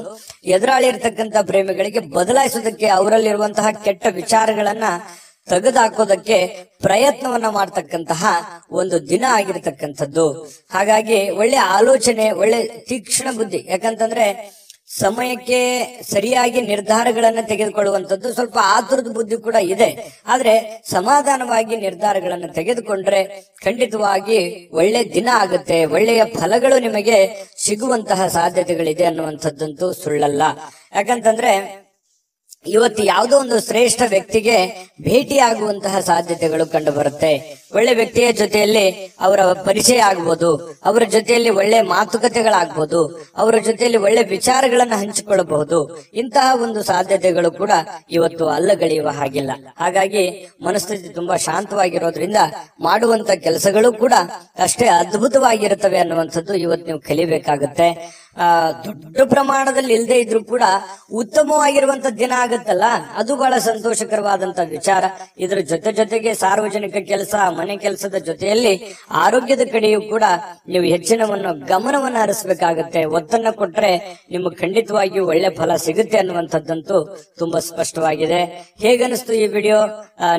ಎದುರಾಳಿ ಇರ್ತಕ್ಕಂತ ಪ್ರೇಮಿಗಳಿಗೆ ಬದಲಾಯಿಸೋದಕ್ಕೆ, ಅವರಲ್ಲಿರುವಂತಹ ಕೆಟ್ಟ ವಿಚಾರಗಳನ್ನ ತೆಗೆದುಹಾಕೋದಕ್ಕೆ ಪ್ರಯತ್ನವನ್ನ ಮಾಡ್ತಕ್ಕಂತಹ ಒಂದು ದಿನ ಆಗಿರ್ತಕ್ಕಂಥದ್ದು. ಹಾಗಾಗಿ ಒಳ್ಳೆ ಆಲೋಚನೆ, ಒಳ್ಳೆ ತೀಕ್ಷ್ಣ ಬುದ್ಧಿ. ಯಾಕಂತಂದ್ರೆ ಸಮಯಕ್ಕೆ ಸರಿಯಾಗಿ ನಿರ್ಧಾರಗಳನ್ನ ತೆಗೆದುಕೊಳ್ಳುವಂಥದ್ದು, ಸ್ವಲ್ಪ ಆತುರದ ಬುದ್ಧಿ ಕೂಡ ಇದೆ. ಆದ್ರೆ ಸಮಾಧಾನವಾಗಿ ನಿರ್ಧಾರಗಳನ್ನ ತೆಗೆದುಕೊಂಡ್ರೆ ಖಂಡಿತವಾಗಿ ಒಳ್ಳೆ ದಿನ ಆಗುತ್ತೆ, ಒಳ್ಳೆಯ ಫಲಗಳು ನಿಮಗೆ ಸಿಗುವಂತಹ ಸಾಧ್ಯತೆಗಳಿದೆ ಅನ್ನುವಂಥದ್ದಂತೂ ಸುಳ್ಳಲ್ಲ. ಯಾಕಂತಂದ್ರೆ ಇವತ್ತು ಯಾವುದೋ ಒಂದು ಶ್ರೇಷ್ಠ ವ್ಯಕ್ತಿಗೆ ಭೇಟಿಯಾಗುವಂತಹ ಸಾಧ್ಯತೆಗಳು ಕಂಡು ಬರುತ್ತೆ. ಒಳ್ಳೆ ವ್ಯಕ್ತಿಯ ಜೊತೆಯಲ್ಲಿ ಅವರ ಪರಿಚಯ ಆಗ್ಬೋದು, ಅವರ ಜೊತೆಯಲ್ಲಿ ಒಳ್ಳೆ ಮಾತುಕತೆಗಳಾಗ್ಬೋದು, ಅವರ ಜೊತೆಯಲ್ಲಿ ಒಳ್ಳೆ ವಿಚಾರಗಳನ್ನ ಹಂಚಿಕೊಳ್ಳಬಹುದು. ಇಂತಹ ಒಂದು ಸಾಧ್ಯತೆಗಳು ಕೂಡ ಇವತ್ತು ಅಲ್ಲಗಳೆಯುವ ಹಾಗಿಲ್ಲ. ಹಾಗಾಗಿ ಮನಸ್ಥಿತಿ ತುಂಬಾ ಶಾಂತವಾಗಿರೋದ್ರಿಂದ ಮಾಡುವಂತ ಕೆಲಸಗಳು ಕೂಡ ಅಷ್ಟೇ ಅದ್ಭುತವಾಗಿರುತ್ತವೆ ಅನ್ನುವಂಥದ್ದು ಇವತ್ತು ನೀವು ಕಲಿಬೇಕಾಗುತ್ತೆ. ದೊಡ್ಡ ಪ್ರಮಾಣದಲ್ಲಿ ಇಲ್ಲದೆ ಇದ್ರೂ ಕೂಡ ಉತ್ತಮವಾಗಿರುವಂತ ದಿನ ಆಗುತ್ತಲ್ಲ, ಅದು ಬಹಳ ಸಂತೋಷಕರವಾದಂತ ವಿಚಾರ. ಇದರ ಜೊತೆಗೆ ಸಾರ್ವಜನಿಕ ಕೆಲಸ, ಮನೆ ಕೆಲಸದ ಜೊತೆಯಲ್ಲಿ ಆರೋಗ್ಯದ ಕಡೆಯೂ ಕೂಡ ನೀವು ಹೆಚ್ಚಿನ ಗಮನವನ್ನು ಹರಿಸಬೇಕಾಗುತ್ತೆ. ಒತ್ತನ್ನ ಕೊಟ್ರೆ ನಿಮಗೆ ಖಂಡಿತವಾಗಿಯೂ ಒಳ್ಳೆ ಫಲ ಸಿಗುತ್ತೆ ಅನ್ನುವಂಥದ್ದಂತೂ ತುಂಬಾ ಸ್ಪಷ್ಟವಾಗಿದೆ. ಹೇಗನಿಸ್ತು ಈ ವಿಡಿಯೋ?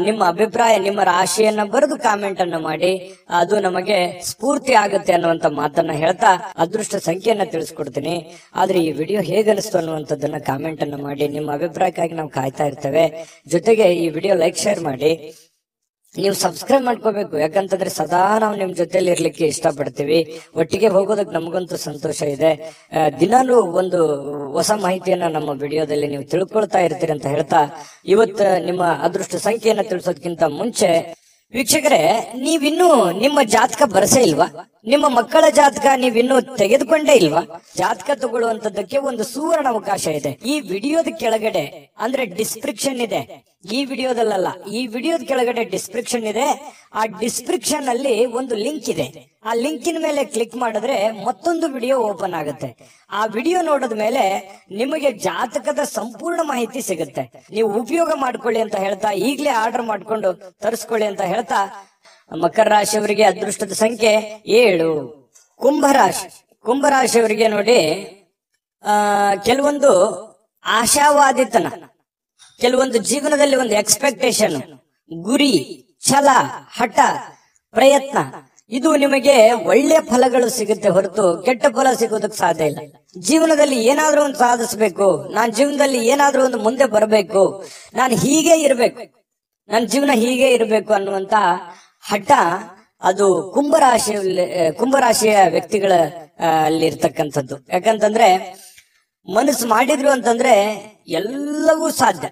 ನಿಮ್ಮ ಅಭಿಪ್ರಾಯ, ನಿಮ್ಮ ರಾಶಿಯನ್ನ ಬರೆದು ಕಾಮೆಂಟ್ ಅನ್ನ ಮಾಡಿ, ಅದು ನಮಗೆ ಸ್ಫೂರ್ತಿ ಆಗುತ್ತೆ ಅನ್ನುವಂತ ಮಾತನ್ನ ಹೇಳ್ತಾ ಅದೃಷ್ಟ ಸಂಖ್ಯೆಯನ್ನ ತಿಳಿಸ್ಕೊಡ್ತೀನಿ. ಆದ್ರೆ ಈ ವಿಡಿಯೋ ಹೇಗನಿಸ್ತು ಅನ್ನುವಂಥದ್ದನ್ನ ಕಾಮೆಂಟ್ ಅನ್ನ ಮಾಡಿ. ನಿಮ್ಮ ಅಭಿಪ್ರಾಯಕ್ಕಾಗಿ ನಾವು ಕಾಯ್ತಾ ಇರ್ತೇವೆ. ಜೊತೆಗೆ ಈ ವಿಡಿಯೋ ಲೈಕ್, ಶೇರ್ ಮಾಡಿ. ನೀವು ಸಬ್ಸ್ಕ್ರೈಬ್ ಮಾಡ್ಕೋಬೇಕು. ಯಾಕಂತಂದ್ರೆ ಸದಾ ನಾವು ನಿಮ್ ಜೊತೆಲಿ ಇರ್ಲಿಕ್ಕೆ ಇಷ್ಟಪಡ್ತೀವಿ. ಒಟ್ಟಿಗೆ ಹೋಗೋದಕ್ಕೆ ನಮಗಂತೂ ಸಂತೋಷ ಇದೆ. ದಿನಾಲೂ ಒಂದು ಹೊಸ ಮಾಹಿತಿಯನ್ನ ನಮ್ಮ ವಿಡಿಯೋದಲ್ಲಿ ನೀವು ತಿಳ್ಕೊಳ್ತಾ ಇರ್ತೀರಿ ಅಂತ ಹೇಳ್ತಾ, ಇವತ್ತು ನಿಮ್ಮ ಅದೃಷ್ಟ ಸಂಖ್ಯೆಯನ್ನ ತಿಳಿಸೋದಕ್ಕಿಂತ ಮುಂಚೆ ವೀಕ್ಷಕರೇ, ನೀವಿನ್ನೂ ನಿಮ್ಮ ಜಾತಕ ಬರಸೇ ಇಲ್ವಾ? ನಿಮ್ಮ ಮಕ್ಕಳ ಜಾತಕ ನೀವಿನ್ನೂ ತೆಗೆದುಕೊಂಡೇ ಇಲ್ವಾ? ಜಾತಕ ತಗೊಳ್ಳುವಂತದ್ದಕ್ಕೆ ಒಂದು ಸುವರ್ಣ ಅವಕಾಶ ಇದೆ. ಈ ವಿಡಿಯೋದ ಕೆಳಗಡೆ ಅಂದ್ರೆ ಡಿಸ್ಕ್ರಿಪ್ಷನ್ ಇದೆ. ಈ ವಿಡಿಯೋದಲ್ಲ, ಈ ವಿಡಿಯೋದ ಕೆಳಗಡೆ ಡಿಸ್ಕ್ರಿಪ್ಷನ್ ಇದೆ. ಆ ಡಿಸ್ಕ್ರಿಪ್ಷನ್ ಅಲ್ಲಿ ಒಂದು ಲಿಂಕ್ ಇದೆ. ಆ ಲಿಂಕಿನ ಮೇಲೆ ಕ್ಲಿಕ್ ಮಾಡಿದ್ರೆ ಮತ್ತೊಂದು ವಿಡಿಯೋ ಓಪನ್ ಆಗುತ್ತೆ. ಆ ವಿಡಿಯೋ ನೋಡಿದ ಮೇಲೆ ನಿಮಗೆ ಜಾತಕದ ಸಂಪೂರ್ಣ ಮಾಹಿತಿ ಸಿಗುತ್ತೆ. ನೀವು ಉಪಯೋಗ ಮಾಡ್ಕೊಳ್ಳಿ ಅಂತ ಹೇಳ್ತಾ, ಈಗಲೇ ಆರ್ಡರ್ ಮಾಡ್ಕೊಂಡು ತರಿಸ್ಕೊಳ್ಳಿ ಅಂತ ಹೇಳ್ತಾ, ಮಕರ ರಾಶಿಯವರಿಗೆ ಅದೃಷ್ಟದ ಸಂಖ್ಯೆ 7. ಕುಂಭರಾಶಿಯವರಿಗೆ ನೋಡಿ, ಕೆಲವೊಂದು ಆಶಾವಾದಿತನ, ಕೆಲವೊಂದು ಜೀವನದಲ್ಲಿ ಒಂದು ಎಕ್ಸ್ಪೆಕ್ಟೇಷನ್, ಗುರಿ, ಛಲ, ಹಠ, ಪ್ರಯತ್ನ, ಇದು ನಿಮಗೆ ಒಳ್ಳೆ ಫಲಗಳು ಸಿಗುತ್ತೆ ಹೊರತು ಕೆಟ್ಟ ಫಲ ಸಿಗೋದಕ್ಕೆ ಸಾಧ್ಯ ಇಲ್ಲ. ಜೀವನದಲ್ಲಿ ಏನಾದ್ರೂ ಒಂದು ಸಾಧಿಸಬೇಕು, ನಾನ್ ಜೀವನದಲ್ಲಿ ಏನಾದ್ರೂ ಒಂದು ಮುಂದೆ ಬರಬೇಕು, ನಾನು ಹೀಗೆ ಇರಬೇಕು, ನನ್ನ ಜೀವನ ಹೀಗೆ ಇರಬೇಕು ಅನ್ನುವಂತ ಹಠ ಅದು ಕುಂಭರಾಶಿಯ ವ್ಯಕ್ತಿಗಳ ಅಲ್ಲಿ ಇರ್ತಕ್ಕಂಥದ್ದು. ಯಾಕಂತಂದ್ರೆ ಮನಸ್ಸು ಮಾಡಿದ್ರು ಅಂತಂದ್ರೆ ಎಲ್ಲವೂ ಸಾಧ್ಯ.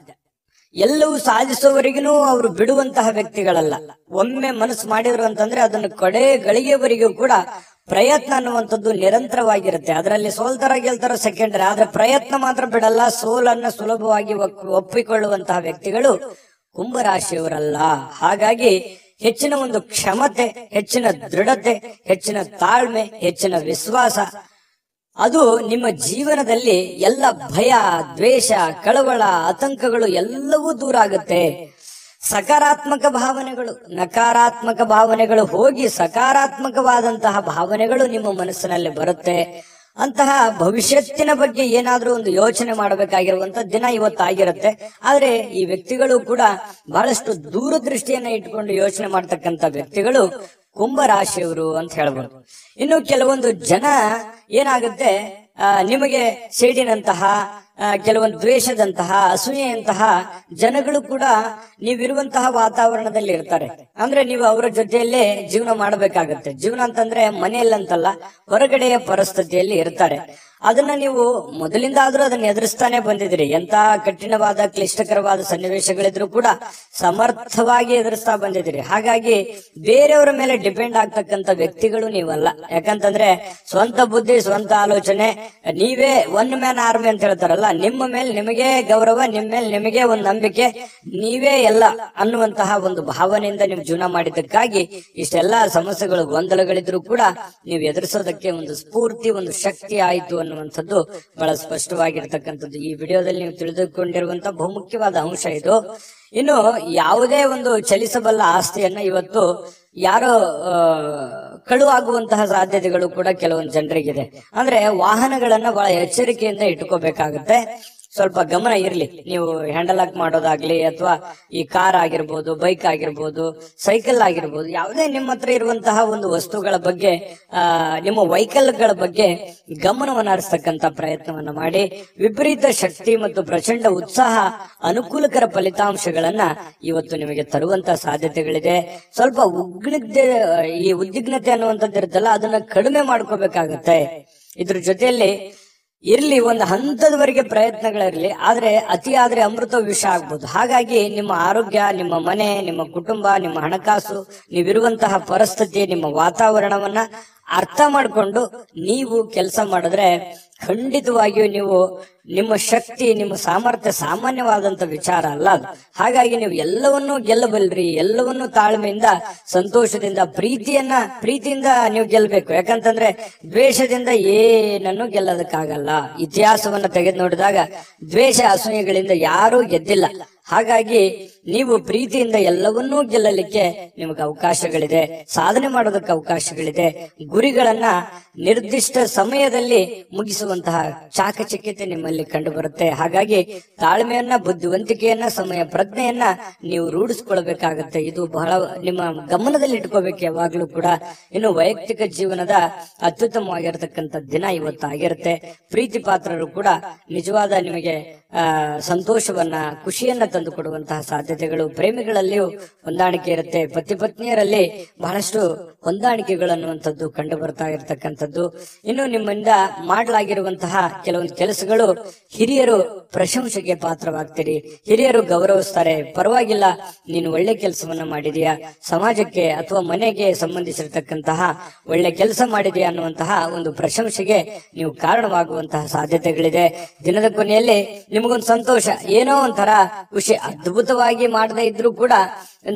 ಎಲ್ಲವೂ ಸಾಧಿಸುವವರೆಗೂ ಅವರು ಬಿಡುವಂತಹ ವ್ಯಕ್ತಿಗಳಲ್ಲ. ಒಮ್ಮೆ ಮನಸ್ಸು ಮಾಡಿದ್ರು ಅಂತಂದ್ರೆ ಅದನ್ನು ಕಡೆ ಗಳಿಗೆವರೆಗೂ ಕೂಡ ಪ್ರಯತ್ನ ಅನ್ನುವಂಥದ್ದು ನಿರಂತರವಾಗಿರುತ್ತೆ. ಅದರಲ್ಲಿ ಸೋಲ್ತಾರ ಗೆಲ್ತಾರ ಸೆಕೆಂಡರಿ, ಆದ್ರೆ ಪ್ರಯತ್ನ ಮಾತ್ರ ಬಿಡಲ್ಲ. ಸೋಲನ್ನ ಸುಲಭವಾಗಿ ಒಪ್ಪಿಕೊಳ್ಳುವಂತಹ ವ್ಯಕ್ತಿಗಳು ಕುಂಭರಾಶಿಯವರಲ್ಲ. ಹಾಗಾಗಿ ಹೆಚ್ಚಿನ ಒಂದು ಕ್ಷಮತೆ, ಹೆಚ್ಚಿನ ದೃಢತೆ, ಹೆಚ್ಚಿನ ತಾಳ್ಮೆ, ಹೆಚ್ಚಿನ ವಿಶ್ವಾಸ, ಅದು ನಿಮ್ಮ ಜೀವನದಲ್ಲಿ ಎಲ್ಲ ಭಯ, ದ್ವೇಷ, ಕಳವಳ, ಆತಂಕಗಳು ಎಲ್ಲವೂ ದೂರ ಆಗುತ್ತೆ. ಸಕಾರಾತ್ಮಕ ಭಾವನೆಗಳು, ನಕಾರಾತ್ಮಕ ಭಾವನೆಗಳು ಹೋಗಿ ಸಕಾರಾತ್ಮಕವಾದಂತಹ ಭಾವನೆಗಳು ನಿಮ್ಮ ಮನಸ್ಸಿನಲ್ಲಿ ಬರುತ್ತೆ. ಅಂತಹ ಭವಿಷ್ಯತ್ತಿನ ಬಗ್ಗೆ ಏನಾದ್ರೂ ಒಂದು ಯೋಚನೆ ಮಾಡಬೇಕಾಗಿರುವಂತ ದಿನ ಇವತ್ತಾಗಿರುತ್ತೆ. ಆದ್ರೆ ಈ ವ್ಯಕ್ತಿಗಳು ಕೂಡ ಬಹಳಷ್ಟು ದೂರದೃಷ್ಟಿಯನ್ನ ಇಟ್ಕೊಂಡು ಯೋಚನೆ ಮಾಡ್ತಕ್ಕಂತ ವ್ಯಕ್ತಿಗಳು ಕುಂಭರಾಶಿಯವರು ಅಂತ ಹೇಳ್ಬೋದು. ಇನ್ನು ಕೆಲವೊಂದು ಜನ ಏನಾಗುತ್ತೆ, ನಿಮಗೆ ಸೇಡಿನಂತಹ, ಕೆಲವೊಂದು ದ್ವೇಷದಂತಹ, ಅಸೂಯೆಯಂತಹ ಜನಗಳು ಕೂಡ ನೀವಿರುವಂತಹ ವಾತಾವರಣದಲ್ಲಿ ಇರ್ತಾರೆ. ಅಂದ್ರೆ ನೀವು ಅವರ ಜೊತೆಯಲ್ಲೇ ಜೀವನ ಮಾಡಬೇಕಾಗತ್ತೆ. ಜೀವನ ಅಂತಂದ್ರೆ ಮನೆಯಲ್ಲಂತಲ್ಲ, ಹೊರಗಡೆಯ ಪರಿಸ್ಥಿತಿಯಲ್ಲಿ ಇರ್ತಾರೆ. ಅದನ್ನ ನೀವು ಮೊದಲಿಂದ ಆದ್ರೂ ಅದನ್ನ ಎದುರಿಸ್ತಾನೆ ಬಂದಿದ್ರಿ. ಎಂತ ಕಠಿಣವಾದ ಕ್ಲಿಷ್ಟಕರವಾದ ಸನ್ನಿವೇಶಗಳಿದ್ರು ಕೂಡ ಸಮರ್ಥವಾಗಿ ಎದುರಿಸ್ತಾ ಬಂದಿದ್ದೀರಿ. ಹಾಗಾಗಿ ಬೇರೆಯವರ ಮೇಲೆ ಡಿಪೆಂಡ್ ಆಗ್ತಕ್ಕಂತ ವ್ಯಕ್ತಿಗಳು ನೀವಲ್ಲ. ಯಾಕಂತಂದ್ರೆ ಸ್ವಂತ ಬುದ್ಧಿ, ಸ್ವಂತ ಆಲೋಚನೆ, ನೀವೇ ಒನ್ ಮ್ಯಾನ್ ಆರ್ಮಿ ಅಂತ ಹೇಳ್ತಾರಲ್ಲ, ನಿಮ್ಮ ಮೇಲೆ ನಿಮಗೆ ಗೌರವ, ನಿಮ್ಮ ಮೇಲೆ ನಿಮಗೆ ಒಂದು ನಂಬಿಕೆ, ನೀವೇ ಎಲ್ಲ ಅನ್ನುವಂತಹ ಒಂದು ಭಾವನೆಯಿಂದ ನೀವು ಜೀವನ ಮಾಡಿದ್ದಕ್ಕಾಗಿ ಇಷ್ಟೆಲ್ಲಾ ಸಮಸ್ಯೆಗಳು, ಗೊಂದಲಗಳಿದ್ರು ಕೂಡ ನೀವು ಎದುರಿಸೋದಕ್ಕೆ ಒಂದು ಸ್ಫೂರ್ತಿ, ಒಂದು ಶಕ್ತಿ ಆಯಿತು ಅನ್ನುವಂಥದ್ದು ಬಹಳ ಸ್ಪಷ್ಟವಾಗಿರ್ತಕ್ಕಂಥದ್ದು ಈ ವಿಡಿಯೋದಲ್ಲಿ ನೀವು ತಿಳಿದುಕೊಂಡಿರುವಂತಹ ಬಹುಮುಖ್ಯವಾದ ಅಂಶ ಇದು. ಇನ್ನು ಯಾವುದೇ ಒಂದು ಚಲಿಸಬಲ್ಲ ಆಸ್ತಿಯನ್ನ ಇವತ್ತು ಯಾರೋ ಕಳುವಾಗುವಂತಹ ಸಾಧ್ಯತೆಗಳು ಕೂಡ ಕೆಲವೊಂದು ಜನರಿಗಿದೆ. ಅಂದ್ರೆ ವಾಹನಗಳನ್ನ ಬಹಳ ಎಚ್ಚರಿಕೆಯಿಂದ ಇಟ್ಕೋಬೇಕಾಗುತ್ತೆ. ಸ್ವಲ್ಪ ಗಮನ ಇರ್ಲಿ. ನೀವು ಹ್ಯಾಂಡಲ್ ಹಾಕ್ ಮಾಡೋದಾಗ್ಲಿ, ಅಥವಾ ಈ ಕಾರ್ ಆಗಿರ್ಬೋದು, ಬೈಕ್ ಆಗಿರ್ಬೋದು, ಸೈಕಲ್ ಆಗಿರ್ಬೋದು, ಯಾವುದೇ ನಿಮ್ಮ ಹತ್ರ ಇರುವಂತಹ ಒಂದು ವಸ್ತುಗಳ ಬಗ್ಗೆ, ನಿಮ್ಮ ವೆಹಿಕಲ್ಗಳ ಬಗ್ಗೆ ಗಮನವನ್ನು ಹರಿಸ್ತಕ್ಕಂತ ಪ್ರಯತ್ನವನ್ನ ಮಾಡಿ. ವಿಪರೀತ ಶಕ್ತಿ ಮತ್ತು ಪ್ರಚಂಡ ಉತ್ಸಾಹ ಅನುಕೂಲಕರ ಫಲಿತಾಂಶಗಳನ್ನ ಇವತ್ತು ನಿಮಗೆ ತರುವಂತಹ ಸಾಧ್ಯತೆಗಳಿದೆ. ಸ್ವಲ್ಪ ಈ ಉದ್ವಿಗ್ನತೆ ಅನ್ನುವಂಥದ್ದು ಇರುತ್ತಲ್ಲ, ಅದನ್ನ ಕಡಿಮೆ ಮಾಡ್ಕೋಬೇಕಾಗತ್ತೆ. ಇದ್ರ ಜೊತೆಯಲ್ಲಿ ಇರ್ಲಿ, ಒಂದು ಹಂತದವರೆಗೆ ಪ್ರಯತ್ನಗಳಿರ್ಲಿ, ಆದ್ರೆ ಅತಿ ಆದ್ರೆ ಅಮೃತ ವಿಷ ಆಗ್ಬೋದು. ಹಾಗಾಗಿ ನಿಮ್ಮ ಆರೋಗ್ಯ, ನಿಮ್ಮ ಮನೆ, ನಿಮ್ಮ ಕುಟುಂಬ, ನಿಮ್ಮ ಹಣಕಾಸು, ನೀವಿರುವಂತಹ ಪರಿಸ್ಥಿತಿ, ನಿಮ್ಮ ವಾತಾವರಣವನ್ನ ಅರ್ಥ ಮಾಡಿಕೊಂಡು ನೀವು ಕೆಲಸ ಮಾಡಿದ್ರೆ ಖಂಡಿತವಾಗಿಯೂ ನೀವು ನಿಮ್ಮ ಶಕ್ತಿ, ನಿಮ್ಮ ಸಾಮರ್ಥ್ಯ ಸಾಮಾನ್ಯವಾದಂತ ವಿಚಾರ ಅಲ್ಲ ಅದು. ಹಾಗಾಗಿ ನೀವು ಎಲ್ಲವನ್ನೂ ಗೆಲ್ಲಬಲ್ರಿ. ಎಲ್ಲವನ್ನೂ ತಾಳ್ಮೆಯಿಂದ, ಸಂತೋಷದಿಂದ, ಪ್ರೀತಿಯಿಂದ ನೀವು ಗೆಲ್ಲಬೇಕು. ಯಾಕಂತಂದ್ರೆ ದ್ವೇಷದಿಂದ ಏನನ್ನು ಗೆಲ್ಲೋದಕ್ಕಾಗಲ್ಲ. ಇತಿಹಾಸವನ್ನ ತೆಗೆದು ನೋಡಿದಾಗ ದ್ವೇಷ, ಅಸೂಯೆಗಳಿಂದ ಯಾರೂ ಗೆದ್ದಿಲ್ಲ. ಹಾಗಾಗಿ ನೀವು ಪ್ರೀತಿಯಿಂದ ಎಲ್ಲವನ್ನೂ ಗೆಲ್ಲಲಿಕ್ಕೆ ನಿಮಗೆ ಅವಕಾಶಗಳಿದೆ, ಸಾಧನೆ ಮಾಡೋದಕ್ಕೆ ಅವಕಾಶಗಳಿದೆ. ಗುರಿಗಳನ್ನ ನಿರ್ದಿಷ್ಟ ಸಮಯದಲ್ಲಿ ಮುಗಿಸುವಂತಹ ಚಾಕಚಕ್ಯತೆ ನಿಮ್ಮಲ್ಲಿ ಕಂಡು ಬರುತ್ತೆ. ಹಾಗಾಗಿ ತಾಳ್ಮೆಯನ್ನ, ಬುದ್ಧಿವಂತಿಕೆಯನ್ನ, ಸಮಯ ಪ್ರಜ್ಞೆಯನ್ನ ನೀವು ರೂಢಿಸ್ಕೊಳ್ಬೇಕಾಗತ್ತೆ. ಇದು ಬಹಳ ನಿಮ್ಮ ಗಮನದಲ್ಲಿ ಇಟ್ಕೋಬೇಕು ಯಾವಾಗ್ಲೂ ಕೂಡ. ಇನ್ನು ವೈಯಕ್ತಿಕ ಜೀವನದ ಅತ್ಯುತ್ತಮವಾಗಿರತಕ್ಕಂಥ ದಿನ ಇವತ್ತಾಗಿರುತ್ತೆ. ಪ್ರೀತಿ ಪಾತ್ರರು ಕೂಡ ನಿಜವಾದ ನಿಮಗೆ ಸಂತೋಷವನ್ನ, ಖುಷಿಯನ್ನ ತಂದು ಕೊಡುವಂತಹ ಸಾಧ್ಯತೆಗಳು, ಪ್ರೇಮಿಗಳಲ್ಲಿಯೂ ಹೊಂದಾಣಿಕೆ ಇರುತ್ತೆ, ಪತಿ ಪತ್ನಿಯರಲ್ಲಿ ಬಹಳಷ್ಟು ಹೊಂದಾಣಿಕೆಗಳು ಅನ್ನುವಂಥದ್ದು ಕಂಡು ಬರ್ತಾ ಇರತಕ್ಕಂಥದ್ದು. ಇನ್ನು ನಿಮ್ಮಿಂದ ಮಾಡಲಾಗಿರುವಂತಹ ಕೆಲವೊಂದು ಕೆಲಸಗಳು ಹಿರಿಯರು ಪ್ರಶಂಸೆಗೆ ಪಾತ್ರವಾಗ್ತೀರಿ, ಹಿರಿಯರು ಗೌರವಿಸ್ತಾರೆ. ಪರವಾಗಿಲ್ಲ, ನೀನು ಒಳ್ಳೆ ಕೆಲಸವನ್ನ ಮಾಡಿದೀಯಾ, ಸಮಾಜಕ್ಕೆ ಅಥವಾ ಮನೆಗೆ ಸಂಬಂಧಿಸಿರ್ತಕ್ಕಂತಹ ಒಳ್ಳೆ ಕೆಲಸ ಮಾಡಿದೆಯಾ ಅನ್ನುವಂತಹ ಒಂದು ಪ್ರಶಂಸೆಗೆ ನೀವು ಕಾರಣವಾಗುವಂತಹ ಸಾಧ್ಯತೆಗಳಿದೆ. ದಿನದ ಕೊನೆಯಲ್ಲಿ ನಿಮಗೊಂದು ಸಂತೋಷ, ಏನೋ ಒಂಥರ ಖುಷಿ. ಅದ್ಭುತವಾಗಿ ಮಾಡದೇ ಇದ್ರೂ ಕೂಡ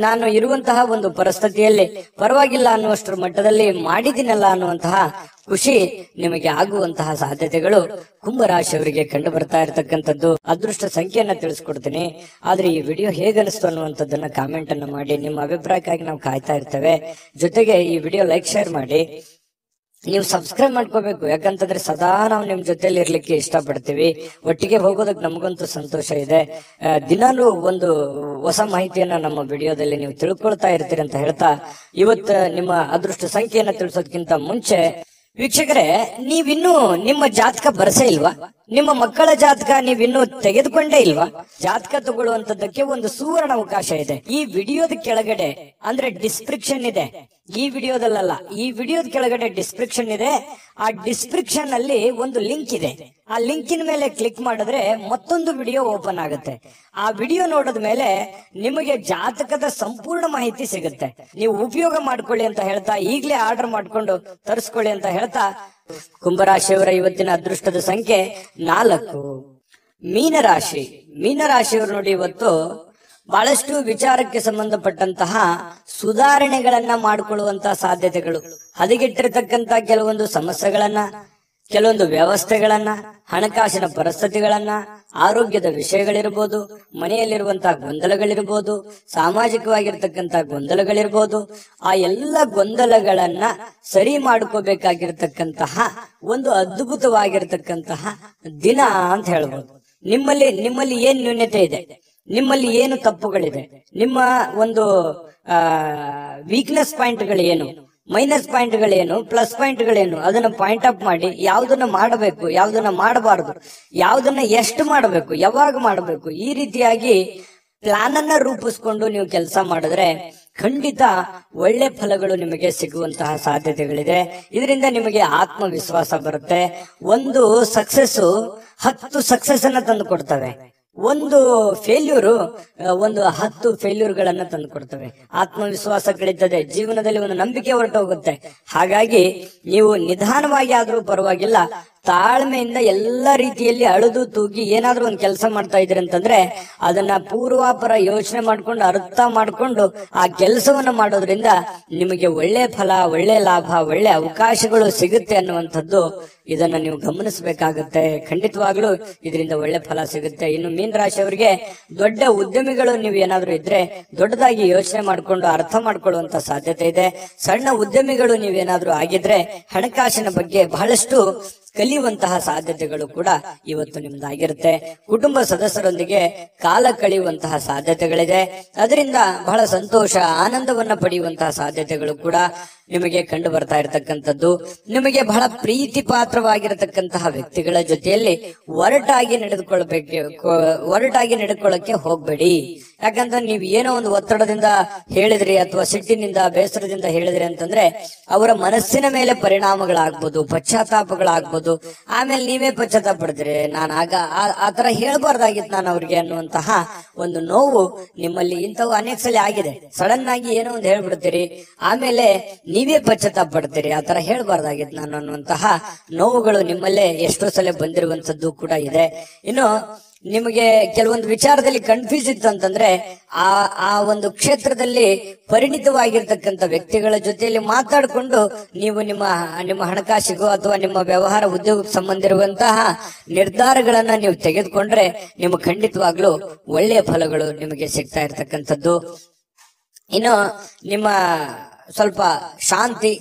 ನಾನು ಇರುವಂತಹ ಒಂದು ಪರಿಸ್ಥಿತಿಯಲ್ಲಿ ಪರವಾಗಿಲ್ಲ ಅನ್ನುವಷ್ಟರ ಮಟ್ಟದಲ್ಲಿ ಮಾಡಿದ್ದೀನಲ್ಲ ಅನ್ನುವಂತಹ ಖುಷಿ ನಿಮಗೆ ಆಗುವಂತಹ ಸಾಧ್ಯತೆಗಳು ಕುಂಭರಾಶಿಯವರಿಗೆ ಕಂಡು ಬರ್ತಾ ಇರತಕ್ಕಂಥದ್ದು. ಅದೃಷ್ಟ ಸಂಖ್ಯೆಯನ್ನ ತಿಳಿಸ್ಕೊಡ್ತೀನಿ, ಆದ್ರೆ ಈ ವಿಡಿಯೋ ಹೇಗನಿಸ್ತು ಅನ್ನುವಂಥದ್ದನ್ನ ಕಾಮೆಂಟ್ ಅನ್ನ ಮಾಡಿ. ನಿಮ್ಮ ಅಭಿಪ್ರಾಯಕ್ಕಾಗಿ ನಾವು ಕಾಯ್ತಾ ಇರ್ತೇವೆ. ಜೊತೆಗೆ ಈ ವಿಡಿಯೋ ಲೈಕ್ ಶೇರ್ ಮಾಡಿ. ನೀವು ಸಬ್ಸ್ಕ್ರೈಬ್ ಮಾಡ್ಕೋಬೇಕು, ಯಾಕಂತಂದ್ರೆ ಸದಾ ನಾವು ನಿಮ್ ಜೊತೆಲಿ ಇರ್ಲಿಕ್ಕೆ ಇಷ್ಟಪಡ್ತೀವಿ. ಒಟ್ಟಿಗೆ ಹೋಗೋದಕ್ಕೆ ನಮಗಂತೂ ಸಂತೋಷ ಇದೆ. ದಿನಾಲೂ ಒಂದು ಹೊಸ ಮಾಹಿತಿಯನ್ನ ನಮ್ಮ ವಿಡಿಯೋದಲ್ಲಿ ನೀವು ತಿಳ್ಕೊಳ್ತಾ ಇರ್ತೀರಿ ಅಂತ ಹೇಳ್ತಾ, ಇವತ್ತು ನಿಮ್ಮ ಅದೃಷ್ಟ ಸಂಖ್ಯೆಯನ್ನ ತಿಳಿಸೋದಕ್ಕಿಂತ ಮುಂಚೆ ವೀಕ್ಷಕರೇ, ನೀವಿನ್ನೂ ನಿಮ್ಮ ಜಾತಕ ಬರಸೇ ಇಲ್ವಾ? ನಿಮ್ಮ ಮಕ್ಕಳ ಜಾತಕ ನೀವಿನ್ನೂ ತೆಗೆದುಕೊಂಡೇ ಇಲ್ವಾ? ಜಾತಕ ತಗೊಳ್ಳುವಂತದ್ದಕ್ಕೆ ಒಂದು ಸುವರ್ಣ ಅವಕಾಶ ಇದೆ. ಈ ವಿಡಿಯೋದ ಕೆಳಗಡೆ ಅಂದ್ರೆ ಡಿಸ್ಕ್ರಿಪ್ಷನ್ ಇದೆ, ಈ ವಿಡಿಯೋದಲ್ಲ, ಈ ವಿಡಿಯೋದ ಕೆಳಗಡೆ ಡಿಸ್ಕ್ರಿಪ್ಷನ್ ಇದೆ. ಆ ಡಿಸ್ಕ್ರಿಪ್ಷನ್ ಅಲ್ಲಿ ಒಂದು ಲಿಂಕ್ ಇದೆ. ಆ ಲಿಂಕಿನ ಮೇಲೆ ಕ್ಲಿಕ್ ಮಾಡಿದ್ರೆ ಮತ್ತೊಂದು ವಿಡಿಯೋ ಓಪನ್ ಆಗುತ್ತೆ. ಆ ವಿಡಿಯೋ ನೋಡಿದ ಮೇಲೆ ನಿಮಗೆ ಜಾತಕದ ಸಂಪೂರ್ಣ ಮಾಹಿತಿ ಸಿಗುತ್ತೆ. ನೀವು ಉಪಯೋಗ ಮಾಡ್ಕೊಳ್ಳಿ ಅಂತ ಹೇಳ್ತಾ, ಈಗಲೇ ಆರ್ಡರ್ ಮಾಡ್ಕೊಂಡು ತರಿಸ್ಕೊಳ್ಳಿ ಅಂತ ಹೇಳ್ತಾ, ಕುಂಭರಾಶಿಯವರ ಇವತ್ತಿನ ಅದೃಷ್ಟದ ಸಂಖ್ಯೆ 4. ಮೀನರಾಶಿ. ಮೀನರಾಶಿಯವರು ನೋಡಿ, ಇವತ್ತು ಬಹಳಷ್ಟು ವಿಚಾರಕ್ಕೆ ಸಂಬಂಧಪಟ್ಟಂತಹ ಸುಧಾರಣೆಗಳನ್ನ ಮಾಡಿಕೊಳ್ಳುವಂತಹ ಸಾಧ್ಯತೆಗಳು, ಹದಗೆಟ್ಟಿರತಕ್ಕಂತ ಕೆಲವೊಂದು ಸಮಸ್ಯೆಗಳನ್ನ, ಕೆಲವೊಂದು ವ್ಯವಸ್ಥೆಗಳನ್ನ, ಹಣಕಾಸಿನ ಪರಿಸ್ಥಿತಿಗಳನ್ನ, ಆರೋಗ್ಯದ ವಿಷಯಗಳಿರ್ಬೋದು, ಮನೆಯಲ್ಲಿರುವಂತಹ ಗೊಂದಲಗಳಿರ್ಬೋದು, ಸಾಮಾಜಿಕವಾಗಿರ್ತಕ್ಕಂತಹ ಗೊಂದಲಗಳಿರ್ಬೋದು, ಆ ಎಲ್ಲ ಗೊಂದಲಗಳನ್ನ ಸರಿ ಮಾಡ್ಕೋಬೇಕಾಗಿರ್ತಕ್ಕಂತಹ ಒಂದು ಅದ್ಭುತವಾಗಿರ್ತಕ್ಕಂತಹ ದಿನ ಅಂತ ಹೇಳ್ಬೋದು. ನಿಮ್ಮಲ್ಲಿ ಏನ್ ನ್ಯೂನ್ಯತೆ ಇದೆ, ನಿಮ್ಮಲ್ಲಿ ಏನು ತಪ್ಪುಗಳಿದೆ, ನಿಮ್ಮ ಒಂದು ವೀಕ್ನೆಸ್ ಪಾಯಿಂಟ್ಗಳೇನು, ಮೈನಸ್ ಪಾಯಿಂಟ್ಗಳೇನು, ಪ್ಲಸ್ ಪಾಯಿಂಟ್ಗಳೇನು, ಅದನ್ನ ಪಾಯಿಂಟ್ ಅಪ್ ಮಾಡಿ ಯಾವ್ದನ್ನ ಮಾಡಬೇಕು, ಯಾವ್ದನ್ನ ಮಾಡಬಾರದು, ಯಾವ್ದನ್ನ ಎಷ್ಟು ಮಾಡಬೇಕು, ಯಾವಾಗ ಮಾಡಬೇಕು, ಈ ರೀತಿಯಾಗಿ ಪ್ಲಾನ್ ಅನ್ನ ರೂಪಿಸ್ಕೊಂಡು ನೀವು ಕೆಲಸ ಮಾಡಿದ್ರೆ ಖಂಡಿತ ಒಳ್ಳೆ ಫಲಗಳು ನಿಮಗೆ ಸಿಗುವಂತಹ ಸಾಧ್ಯತೆಗಳಿದೆ. ಇದರಿಂದ ನಿಮಗೆ ಆತ್ಮವಿಶ್ವಾಸ ಬರುತ್ತೆ. ಒಂದು ಸಕ್ಸಸ್ 10 ಸಕ್ಸಸ್ ಅನ್ನ ತಂದು ಕೊಡ್ತವೆ. ಒಂದು ಫೇಲ್ಯೂರು 10 ಫೇಲ್ಯೂರ್ಗಳನ್ನ ತಂದು ಕೊಡ್ತವೆ. ಆತ್ಮವಿಶ್ವಾಸ ಕಳೀತದೆ, ಜೀವನದಲ್ಲಿ ಒಂದು ನಂಬಿಕೆ ಹೊರಟೋಗುತ್ತೆ. ಹಾಗಾಗಿ ನೀವು ನಿಧಾನವಾಗಿ ಆದ್ರೂ ಪರವಾಗಿಲ್ಲ, ತಾಳ್ಮೆಯಿಂದ ಎಲ್ಲಾ ರೀತಿಯಲ್ಲಿ ಅಳುದು ತೂಗಿ ಏನಾದ್ರೂ ಒಂದು ಕೆಲಸ ಮಾಡ್ತಾ ಇದ್ರಿ ಅಂತಂದ್ರೆ ಅದನ್ನ ಪೂರ್ವಾಪರ ಯೋಚನೆ ಮಾಡ್ಕೊಂಡು, ಅರ್ಥ ಮಾಡ್ಕೊಂಡು ಆ ಕೆಲಸವನ್ನ ಮಾಡೋದ್ರಿಂದ ನಿಮಗೆ ಒಳ್ಳೆ ಫಲ, ಒಳ್ಳೆ ಲಾಭ, ಒಳ್ಳೆ ಅವಕಾಶಗಳು ಸಿಗುತ್ತೆ ಅನ್ನುವಂಥದ್ದು ಇದನ್ನ ನೀವು ಗಮನಿಸಬೇಕಾಗುತ್ತೆ. ಖಂಡಿತವಾಗ್ಲೂ ಇದರಿಂದ ಒಳ್ಳೆ ಫಲ ಸಿಗುತ್ತೆ. ಇನ್ನು ಮೀನ ರಾಶಿಯವರಿಗೆ ದೊಡ್ಡ ಉದ್ಯಮಿಗಳು ನೀವು ಏನಾದ್ರೂ ಇದ್ರೆ ದೊಡ್ಡದಾಗಿ ಯೋಚನೆ ಮಾಡ್ಕೊಂಡು ಅರ್ಥ ಮಾಡ್ಕೊಳ್ಳುವಂತ ಸಾಧ್ಯತೆ ಇದೆ. ಸಣ್ಣ ಉದ್ಯಮಿಗಳು ನೀವೇನಾದ್ರೂ ಆಗಿದ್ರೆ ಹಣಕಾಸಿನ ಬಗ್ಗೆ ಬಹಳಷ್ಟು ಕಲಿಯುವಂತಹ ಸಾಧ್ಯತೆಗಳು ಕೂಡ ಇವತ್ತು ನಿಮ್ದಾಗಿರುತ್ತೆ. ಕುಟುಂಬ ಸದಸ್ಯರೊಂದಿಗೆ ಕಾಲ ಕಳೆಯುವಂತಹ ಸಾಧ್ಯತೆಗಳಿದೆ. ಅದರಿಂದ ಬಹಳ ಸಂತೋಷ, ಆನಂದವನ್ನ ಪಡೆಯುವಂತಹ ಸಾಧ್ಯತೆಗಳು ಕೂಡ ನಿಮಗೆ ಕಂಡು ಬರ್ತಾ ಇರತಕ್ಕಂಥದ್ದು. ನಿಮಗೆ ಬಹಳ ಪ್ರೀತಿ ಪಾತ್ರವಾಗಿರತಕ್ಕಂತಹ ವ್ಯಕ್ತಿಗಳ ಜೊತೆಯಲ್ಲಿ ಒರಟಾಗಿ ನಡೆದುಕೊಳ್ಳಕ್ಕೆ ಹೋಗ್ಬೇಡಿ. ಯಾಕಂದ್ರೆ ನೀವು ಏನೋ ಒಂದು ಒತ್ತಡದಿಂದ ಹೇಳಿದ್ರಿ ಅಥವಾ ಸಿಟ್ಟಿನಿಂದ, ಬೇಸರದಿಂದ ಹೇಳಿದ್ರಿ ಅಂತಂದ್ರೆ ಅವರ ಮನಸ್ಸಿನ ಮೇಲೆ ಪರಿಣಾಮಗಳಾಗ್ಬೋದು, ಪಶ್ಚಾತ್ತಾಪಗಳಾಗ್ಬೋದು. ಆಮೇಲೆ ನೀವೇ ಪಶ್ಚಾತ್ತಾಪ ಪಡ್ತೀರಿ, ನಾನು ಆಗ ಆ ತರ ಹೇಳ್ಬಾರ್ದಾಗಿತ್ತು ನಾನು ಅವ್ರಿಗೆ ಅನ್ನುವಂತಹ ಒಂದು ನೋವು ನಿಮ್ಮಲ್ಲಿ ಇಂಥವು ಅನೇಕ ಸಲ ಆಗಿದೆ. ಸಡನ್ ಆಗಿ ಏನೋ ಒಂದು ಹೇಳ್ಬಿಡ್ತೀರಿ, ಆಮೇಲೆ ನೀವೇ ಪಶ್ಚಾತ್ತಾಪ ಪಡ್ತೀರಿ, ಆ ತರ ಹೇಳ್ಬಾರ್ದಾಗಿತ್ತು ನಾನು ಅನ್ನುವಂತಹ ನೋವುಗಳು ನಿಮ್ಮಲ್ಲೇ ಎಷ್ಟೋ ಸಲ ಬಂದಿರುವಂತದ್ದು ಕೂಡ ಇದೆ. ಇನ್ನು ನಿಮಗೆ ಕೆಲವೊಂದು ವಿಚಾರದಲ್ಲಿ ಕನ್ಫ್ಯೂಸ್ ಇತ್ತು ಅಂತಂದ್ರೆ ಆ ಒಂದು ಕ್ಷೇತ್ರದಲ್ಲಿ ಪರಿಣಿತವಾಗಿರ್ತಕ್ಕಂಥ ವ್ಯಕ್ತಿಗಳ ಜೊತೆಯಲ್ಲಿ ಮಾತಾಡಿಕೊಂಡು ನೀವು ನಿಮ್ಮ ಹಣಕಾಸಿಗೂ ಅಥವಾ ನಿಮ್ಮ ವ್ಯವಹಾರ ಉದ್ಯೋಗಕ್ಕೆ ಸಂಬಂಧ ಇರುವಂತಹ ನಿರ್ಧಾರಗಳನ್ನ ನೀವು ತೆಗೆದುಕೊಂಡ್ರೆ ನಿಮಗೆ ಖಂಡಿತವಾಗ್ಲೂ ಒಳ್ಳೆಯ ಫಲಗಳು ನಿಮಗೆ ಸಿಗ್ತಾ ಇರ್ತಕ್ಕಂಥದ್ದು. ಇನ್ನು ನಿಮ್ಮ ಸ್ವಲ್ಪ ಶಾಂತಿ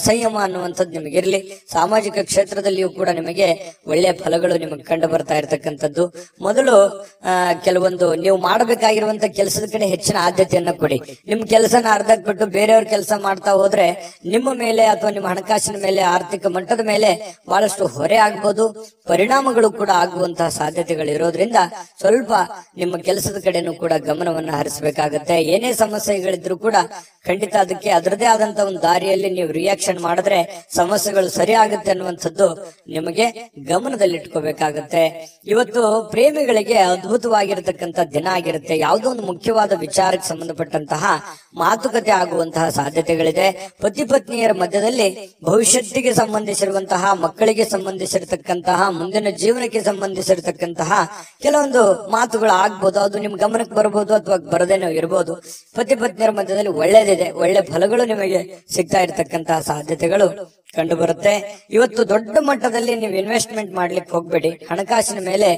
ಸಂಯಮ ಅನ್ನುವಂಥದ್ದು ನಿಮಗಿರ್ಲಿ. ಸಾಮಾಜಿಕ ಕ್ಷೇತ್ರದಲ್ಲಿಯೂ ಕೂಡ ನಿಮಗೆ ಒಳ್ಳೆಯ ಫಲಗಳು ನಿಮಗೆ ಕಂಡು ಬರ್ತಾ ಇರತಕ್ಕಂಥದ್ದು. ಮೊದಲು ಕೆಲವೊಂದು ನೀವು ಮಾಡಬೇಕಾಗಿರುವಂತ ಕೆಲಸದ ಕಡೆ ಹೆಚ್ಚಿನ ಆದ್ಯತೆಯನ್ನ ಕೊಡಿ. ನಿಮ್ ಕೆಲಸನ ಅರ್ಧಕ್ಕೆ ಬಿಟ್ಟು ಬೇರೆಯವ್ರ ಕೆಲಸ ಮಾಡ್ತಾ ಹೋದ್ರೆ ನಿಮ್ಮ ಮೇಲೆ ಅಥವಾ ನಿಮ್ಮ ಹಣಕಾಸಿನ ಮೇಲೆ, ಆರ್ಥಿಕ ಮಟ್ಟದ ಮೇಲೆ ಬಹಳಷ್ಟು ಹೊರೆ ಆಗ್ಬೋದು, ಪರಿಣಾಮಗಳು ಕೂಡ ಆಗುವಂತಹ ಸಾಧ್ಯತೆಗಳು ಇರೋದ್ರಿಂದ ಸ್ವಲ್ಪ ನಿಮ್ಮ ಕೆಲಸದ ಕಡೆನೂ ಕೂಡ ಗಮನವನ್ನ ಹರಿಸಬೇಕಾಗತ್ತೆ. ಏನೇ ಸಮಸ್ಯೆಗಳಿದ್ರು ಕೂಡ ಖಂಡಿತ ಅದಕ್ಕೆ ಅದರದೇ ಆದಂತ ಒಂದು ದಾರಿಯಲ್ಲಿ ನೀವು ರಿಯಾಕ್ಷನ್ ಮಾಡಿದ್ರೆ ಸಮಸ್ಯೆಗಳು ಸರಿ ಆಗುತ್ತೆ ಅನ್ನುವಂಥದ್ದು ನಿಮಗೆ ಗಮನದಲ್ಲಿಟ್ಕೋಬೇಕಾಗತ್ತೆ. ಇವತ್ತು ಪ್ರೇಮಿಗಳಿಗೆ ಅದ್ಭುತವಾಗಿರತಕ್ಕಂತ ದಿನ ಆಗಿರುತ್ತೆ. ಯಾವುದೋ ಒಂದು ಮುಖ್ಯವಾದ ವಿಚಾರಕ್ಕೆ ಸಂಬಂಧಪಟ್ಟಂತಹ ಮಾತುಕತೆ ಆಗುವಂತಹ ಸಾಧ್ಯತೆಗಳಿದೆ. ಪತಿ ಪತ್ನಿಯರ ಮಧ್ಯದಲ್ಲಿ ಭವಿಷ್ಯತ್ತಿಗೆ ಸಂಬಂಧಿಸಿರುವಂತಹ, ಮಕ್ಕಳಿಗೆ ಸಂಬಂಧಿಸಿರತಕ್ಕಂತಹ, ಮುಂದಿನ ಜೀವನಕ್ಕೆ ಸಂಬಂಧಿಸಿರತಕ್ಕಂತಹ ಕೆಲವೊಂದು ಮಾತುಗಳು ಆಗ್ಬೋದು. ಅದು ನಿಮ್ ಗಮನಕ್ಕೆ ಬರಬಹುದು ಅಥವಾ ಬರದೇನೋ ಇರಬಹುದು. ಪತಿ ಪತ್ನಿಯರ ಮಧ್ಯದಲ್ಲಿ ಒಳ್ಳೇದಿದೆ, ಒಳ್ಳೆ ಫಲಗಳು ನಿಮಗೆ ಸಿಗ್ತಾ ಇರತಕ್ಕಂತಹ ಸಾಧ್ಯತೆಗಳು ಕಂಡು ಬರುತ್ತೆ. ಇವತ್ತು ದೊಡ್ಡ ಮಟ್ಟದಲ್ಲಿ ನೀವು ಇನ್ವೆಸ್ಟ್ಮೆಂಟ್ ಮಾಡ್ಲಿಕ್ಕೆ ಹೋಗ್ಬೇಡಿ. ಹಣಕಾಸಿನ ಮೇಲೆ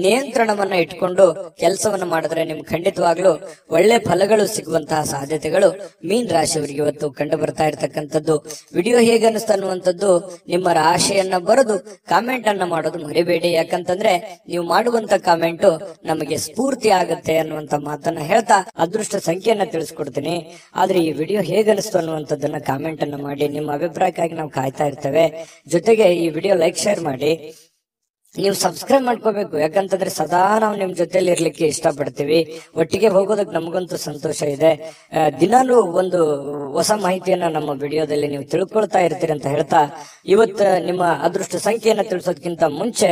ನಿಯಂತ್ರಣವನ್ನ ಇಟ್ಕೊಂಡು ಕೆಲಸವನ್ನ ಮಾಡಿದ್ರೆ ನಿಮ್ಗೆ ಖಂಡಿತವಾಗ್ಲೂ ಒಳ್ಳೆ ಫಲಗಳು ಸಿಗುವಂತಹ ಸಾಧ್ಯತೆಗಳು ಮೀನ್ ರಾಶಿಯವರಿಗೆ ಇವತ್ತು ಕಂಡು ಬರ್ತಾ ಇರತಕ್ಕಂಥದ್ದು. ವಿಡಿಯೋ ಹೇಗೆ ಅನಿಸ್ತಾ ಅನ್ನುವಂಥದ್ದು ನಿಮ್ಮ ರಾಶಿಯನ್ನ ಬರೆದು ಕಾಮೆಂಟ್ ಅನ್ನ ಮಾಡೋದು ಮರಿಬೇಡಿ. ಯಾಕಂತಂದ್ರೆ ನೀವು ಮಾಡುವಂತ ಕಾಮೆಂಟ್ ನಮಗೆ ಸ್ಫೂರ್ತಿ ಆಗುತ್ತೆ ಅನ್ನುವಂತ ಮಾತನ್ನ ಹೇಳ್ತಾ ಅದೃಷ್ಟ ಸಂಖ್ಯೆಯನ್ನ ತಿಳಿಸ್ಕೊಡ್ತೀನಿ. ಆದ್ರೆ ಈ ವಿಡಿಯೋ ಹೇಗೆ ಅನಿಸ್ತು ಅನ್ನುವಂಥದ್ದನ್ನ ಕಾಮೆಂಟ್ ಅನ್ನ ಮಾಡಿ. ನಿಮ್ಮ ಅಭಿಪ್ರಾಯಕ್ಕಾಗಿ ನಾವು ಕಾಯ್ತಾ ಇರ್ತೇವೆ. ಜೊತೆಗೆ ಈ ವಿಡಿಯೋ ಲೈಕ್, ಶೇರ್ ಮಾಡಿ. ನೀವು ಸಬ್ಸ್ಕ್ರೈಬ್ ಮಾಡ್ಕೋಬೇಕು. ಯಾಕಂತಂದ್ರೆ ಸದಾ ನಾವು ನಿಮ್ ಜೊತೆಲಿ ಇರ್ಲಿಕ್ಕೆ ಇಷ್ಟಪಡ್ತೀವಿ. ಒಟ್ಟಿಗೆ ಹೋಗೋದಕ್ಕೆ ನಮಗಂತೂ ಸಂತೋಷ ಇದೆ. ದಿನಾಲೂ ಒಂದು ಹೊಸ ಮಾಹಿತಿಯನ್ನ ನಮ್ಮ ವಿಡಿಯೋದಲ್ಲಿ ನೀವು ತಿಳ್ಕೊಳ್ತಾ ಇರ್ತೀರಿ ಅಂತ ಹೇಳ್ತಾ ಇವತ್ತು ನಿಮ್ಮ ಅದೃಷ್ಟ ಸಂಖ್ಯೆಯನ್ನ ತಿಳಿಸೋದಕ್ಕಿಂತ ಮುಂಚೆ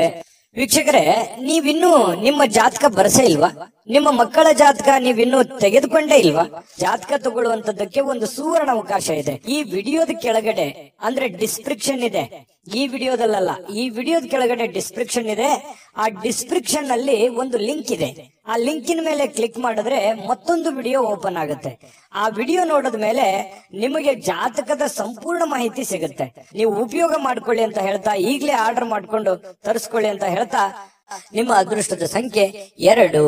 ವೀಕ್ಷಕರೇ, ನೀವಿನ್ನೂ ನಿಮ್ಮ ಜಾತಕ ಬರಸೇ ಇಲ್ವಾ? ನಿಮ್ಮ ಮಕ್ಕಳ ಜಾತಕ ನೀವಿನ್ನೂ ತೆಗೆದುಕೊಂಡೇ ಇಲ್ವಾ? ಜಾತಕ ತಗೊಳ್ಳುವಂತದ್ದಕ್ಕೆ ಒಂದು ಸುವರ್ಣ ಅವಕಾಶ ಇದೆ. ಈ ವಿಡಿಯೋದ ಕೆಳಗಡೆ ಅಂದ್ರೆ ಡಿಸ್ಕ್ರಿಪ್ಷನ್ ಇದೆ. ಈ ವಿಡಿಯೋದಲ್ಲ, ಈ ವಿಡಿಯೋದ ಕೆಳಗಡೆ ಡಿಸ್ಕ್ರಿಪ್ಷನ್ ಇದೆ. ಆ ಡಿಸ್ಕ್ರಿಪ್ಷನ್ ಅಲ್ಲಿ ಒಂದು ಲಿಂಕ್ ಇದೆ. ಆ ಲಿಂಕಿನ ಮೇಲೆ ಕ್ಲಿಕ್ ಮಾಡಿದ್ರೆ ಮತ್ತೊಂದು ವಿಡಿಯೋ ಓಪನ್ ಆಗುತ್ತೆ. ಆ ವಿಡಿಯೋ ನೋಡಿದ ಮೇಲೆ ನಿಮಗೆ ಜಾತಕದ ಸಂಪೂರ್ಣ ಮಾಹಿತಿ ಸಿಗುತ್ತೆ. ನೀವು ಉಪಯೋಗ ಮಾಡ್ಕೊಳ್ಳಿ ಅಂತ ಹೇಳ್ತಾ, ಈಗಲೇ ಆರ್ಡರ್ ಮಾಡ್ಕೊಂಡು ತರಿಸ್ಕೊಳ್ಳಿ ಅಂತ ಹೇಳ್ತಾ, ನಿಮ್ಮ ಅದೃಷ್ಟದ ಸಂಖ್ಯೆ 2.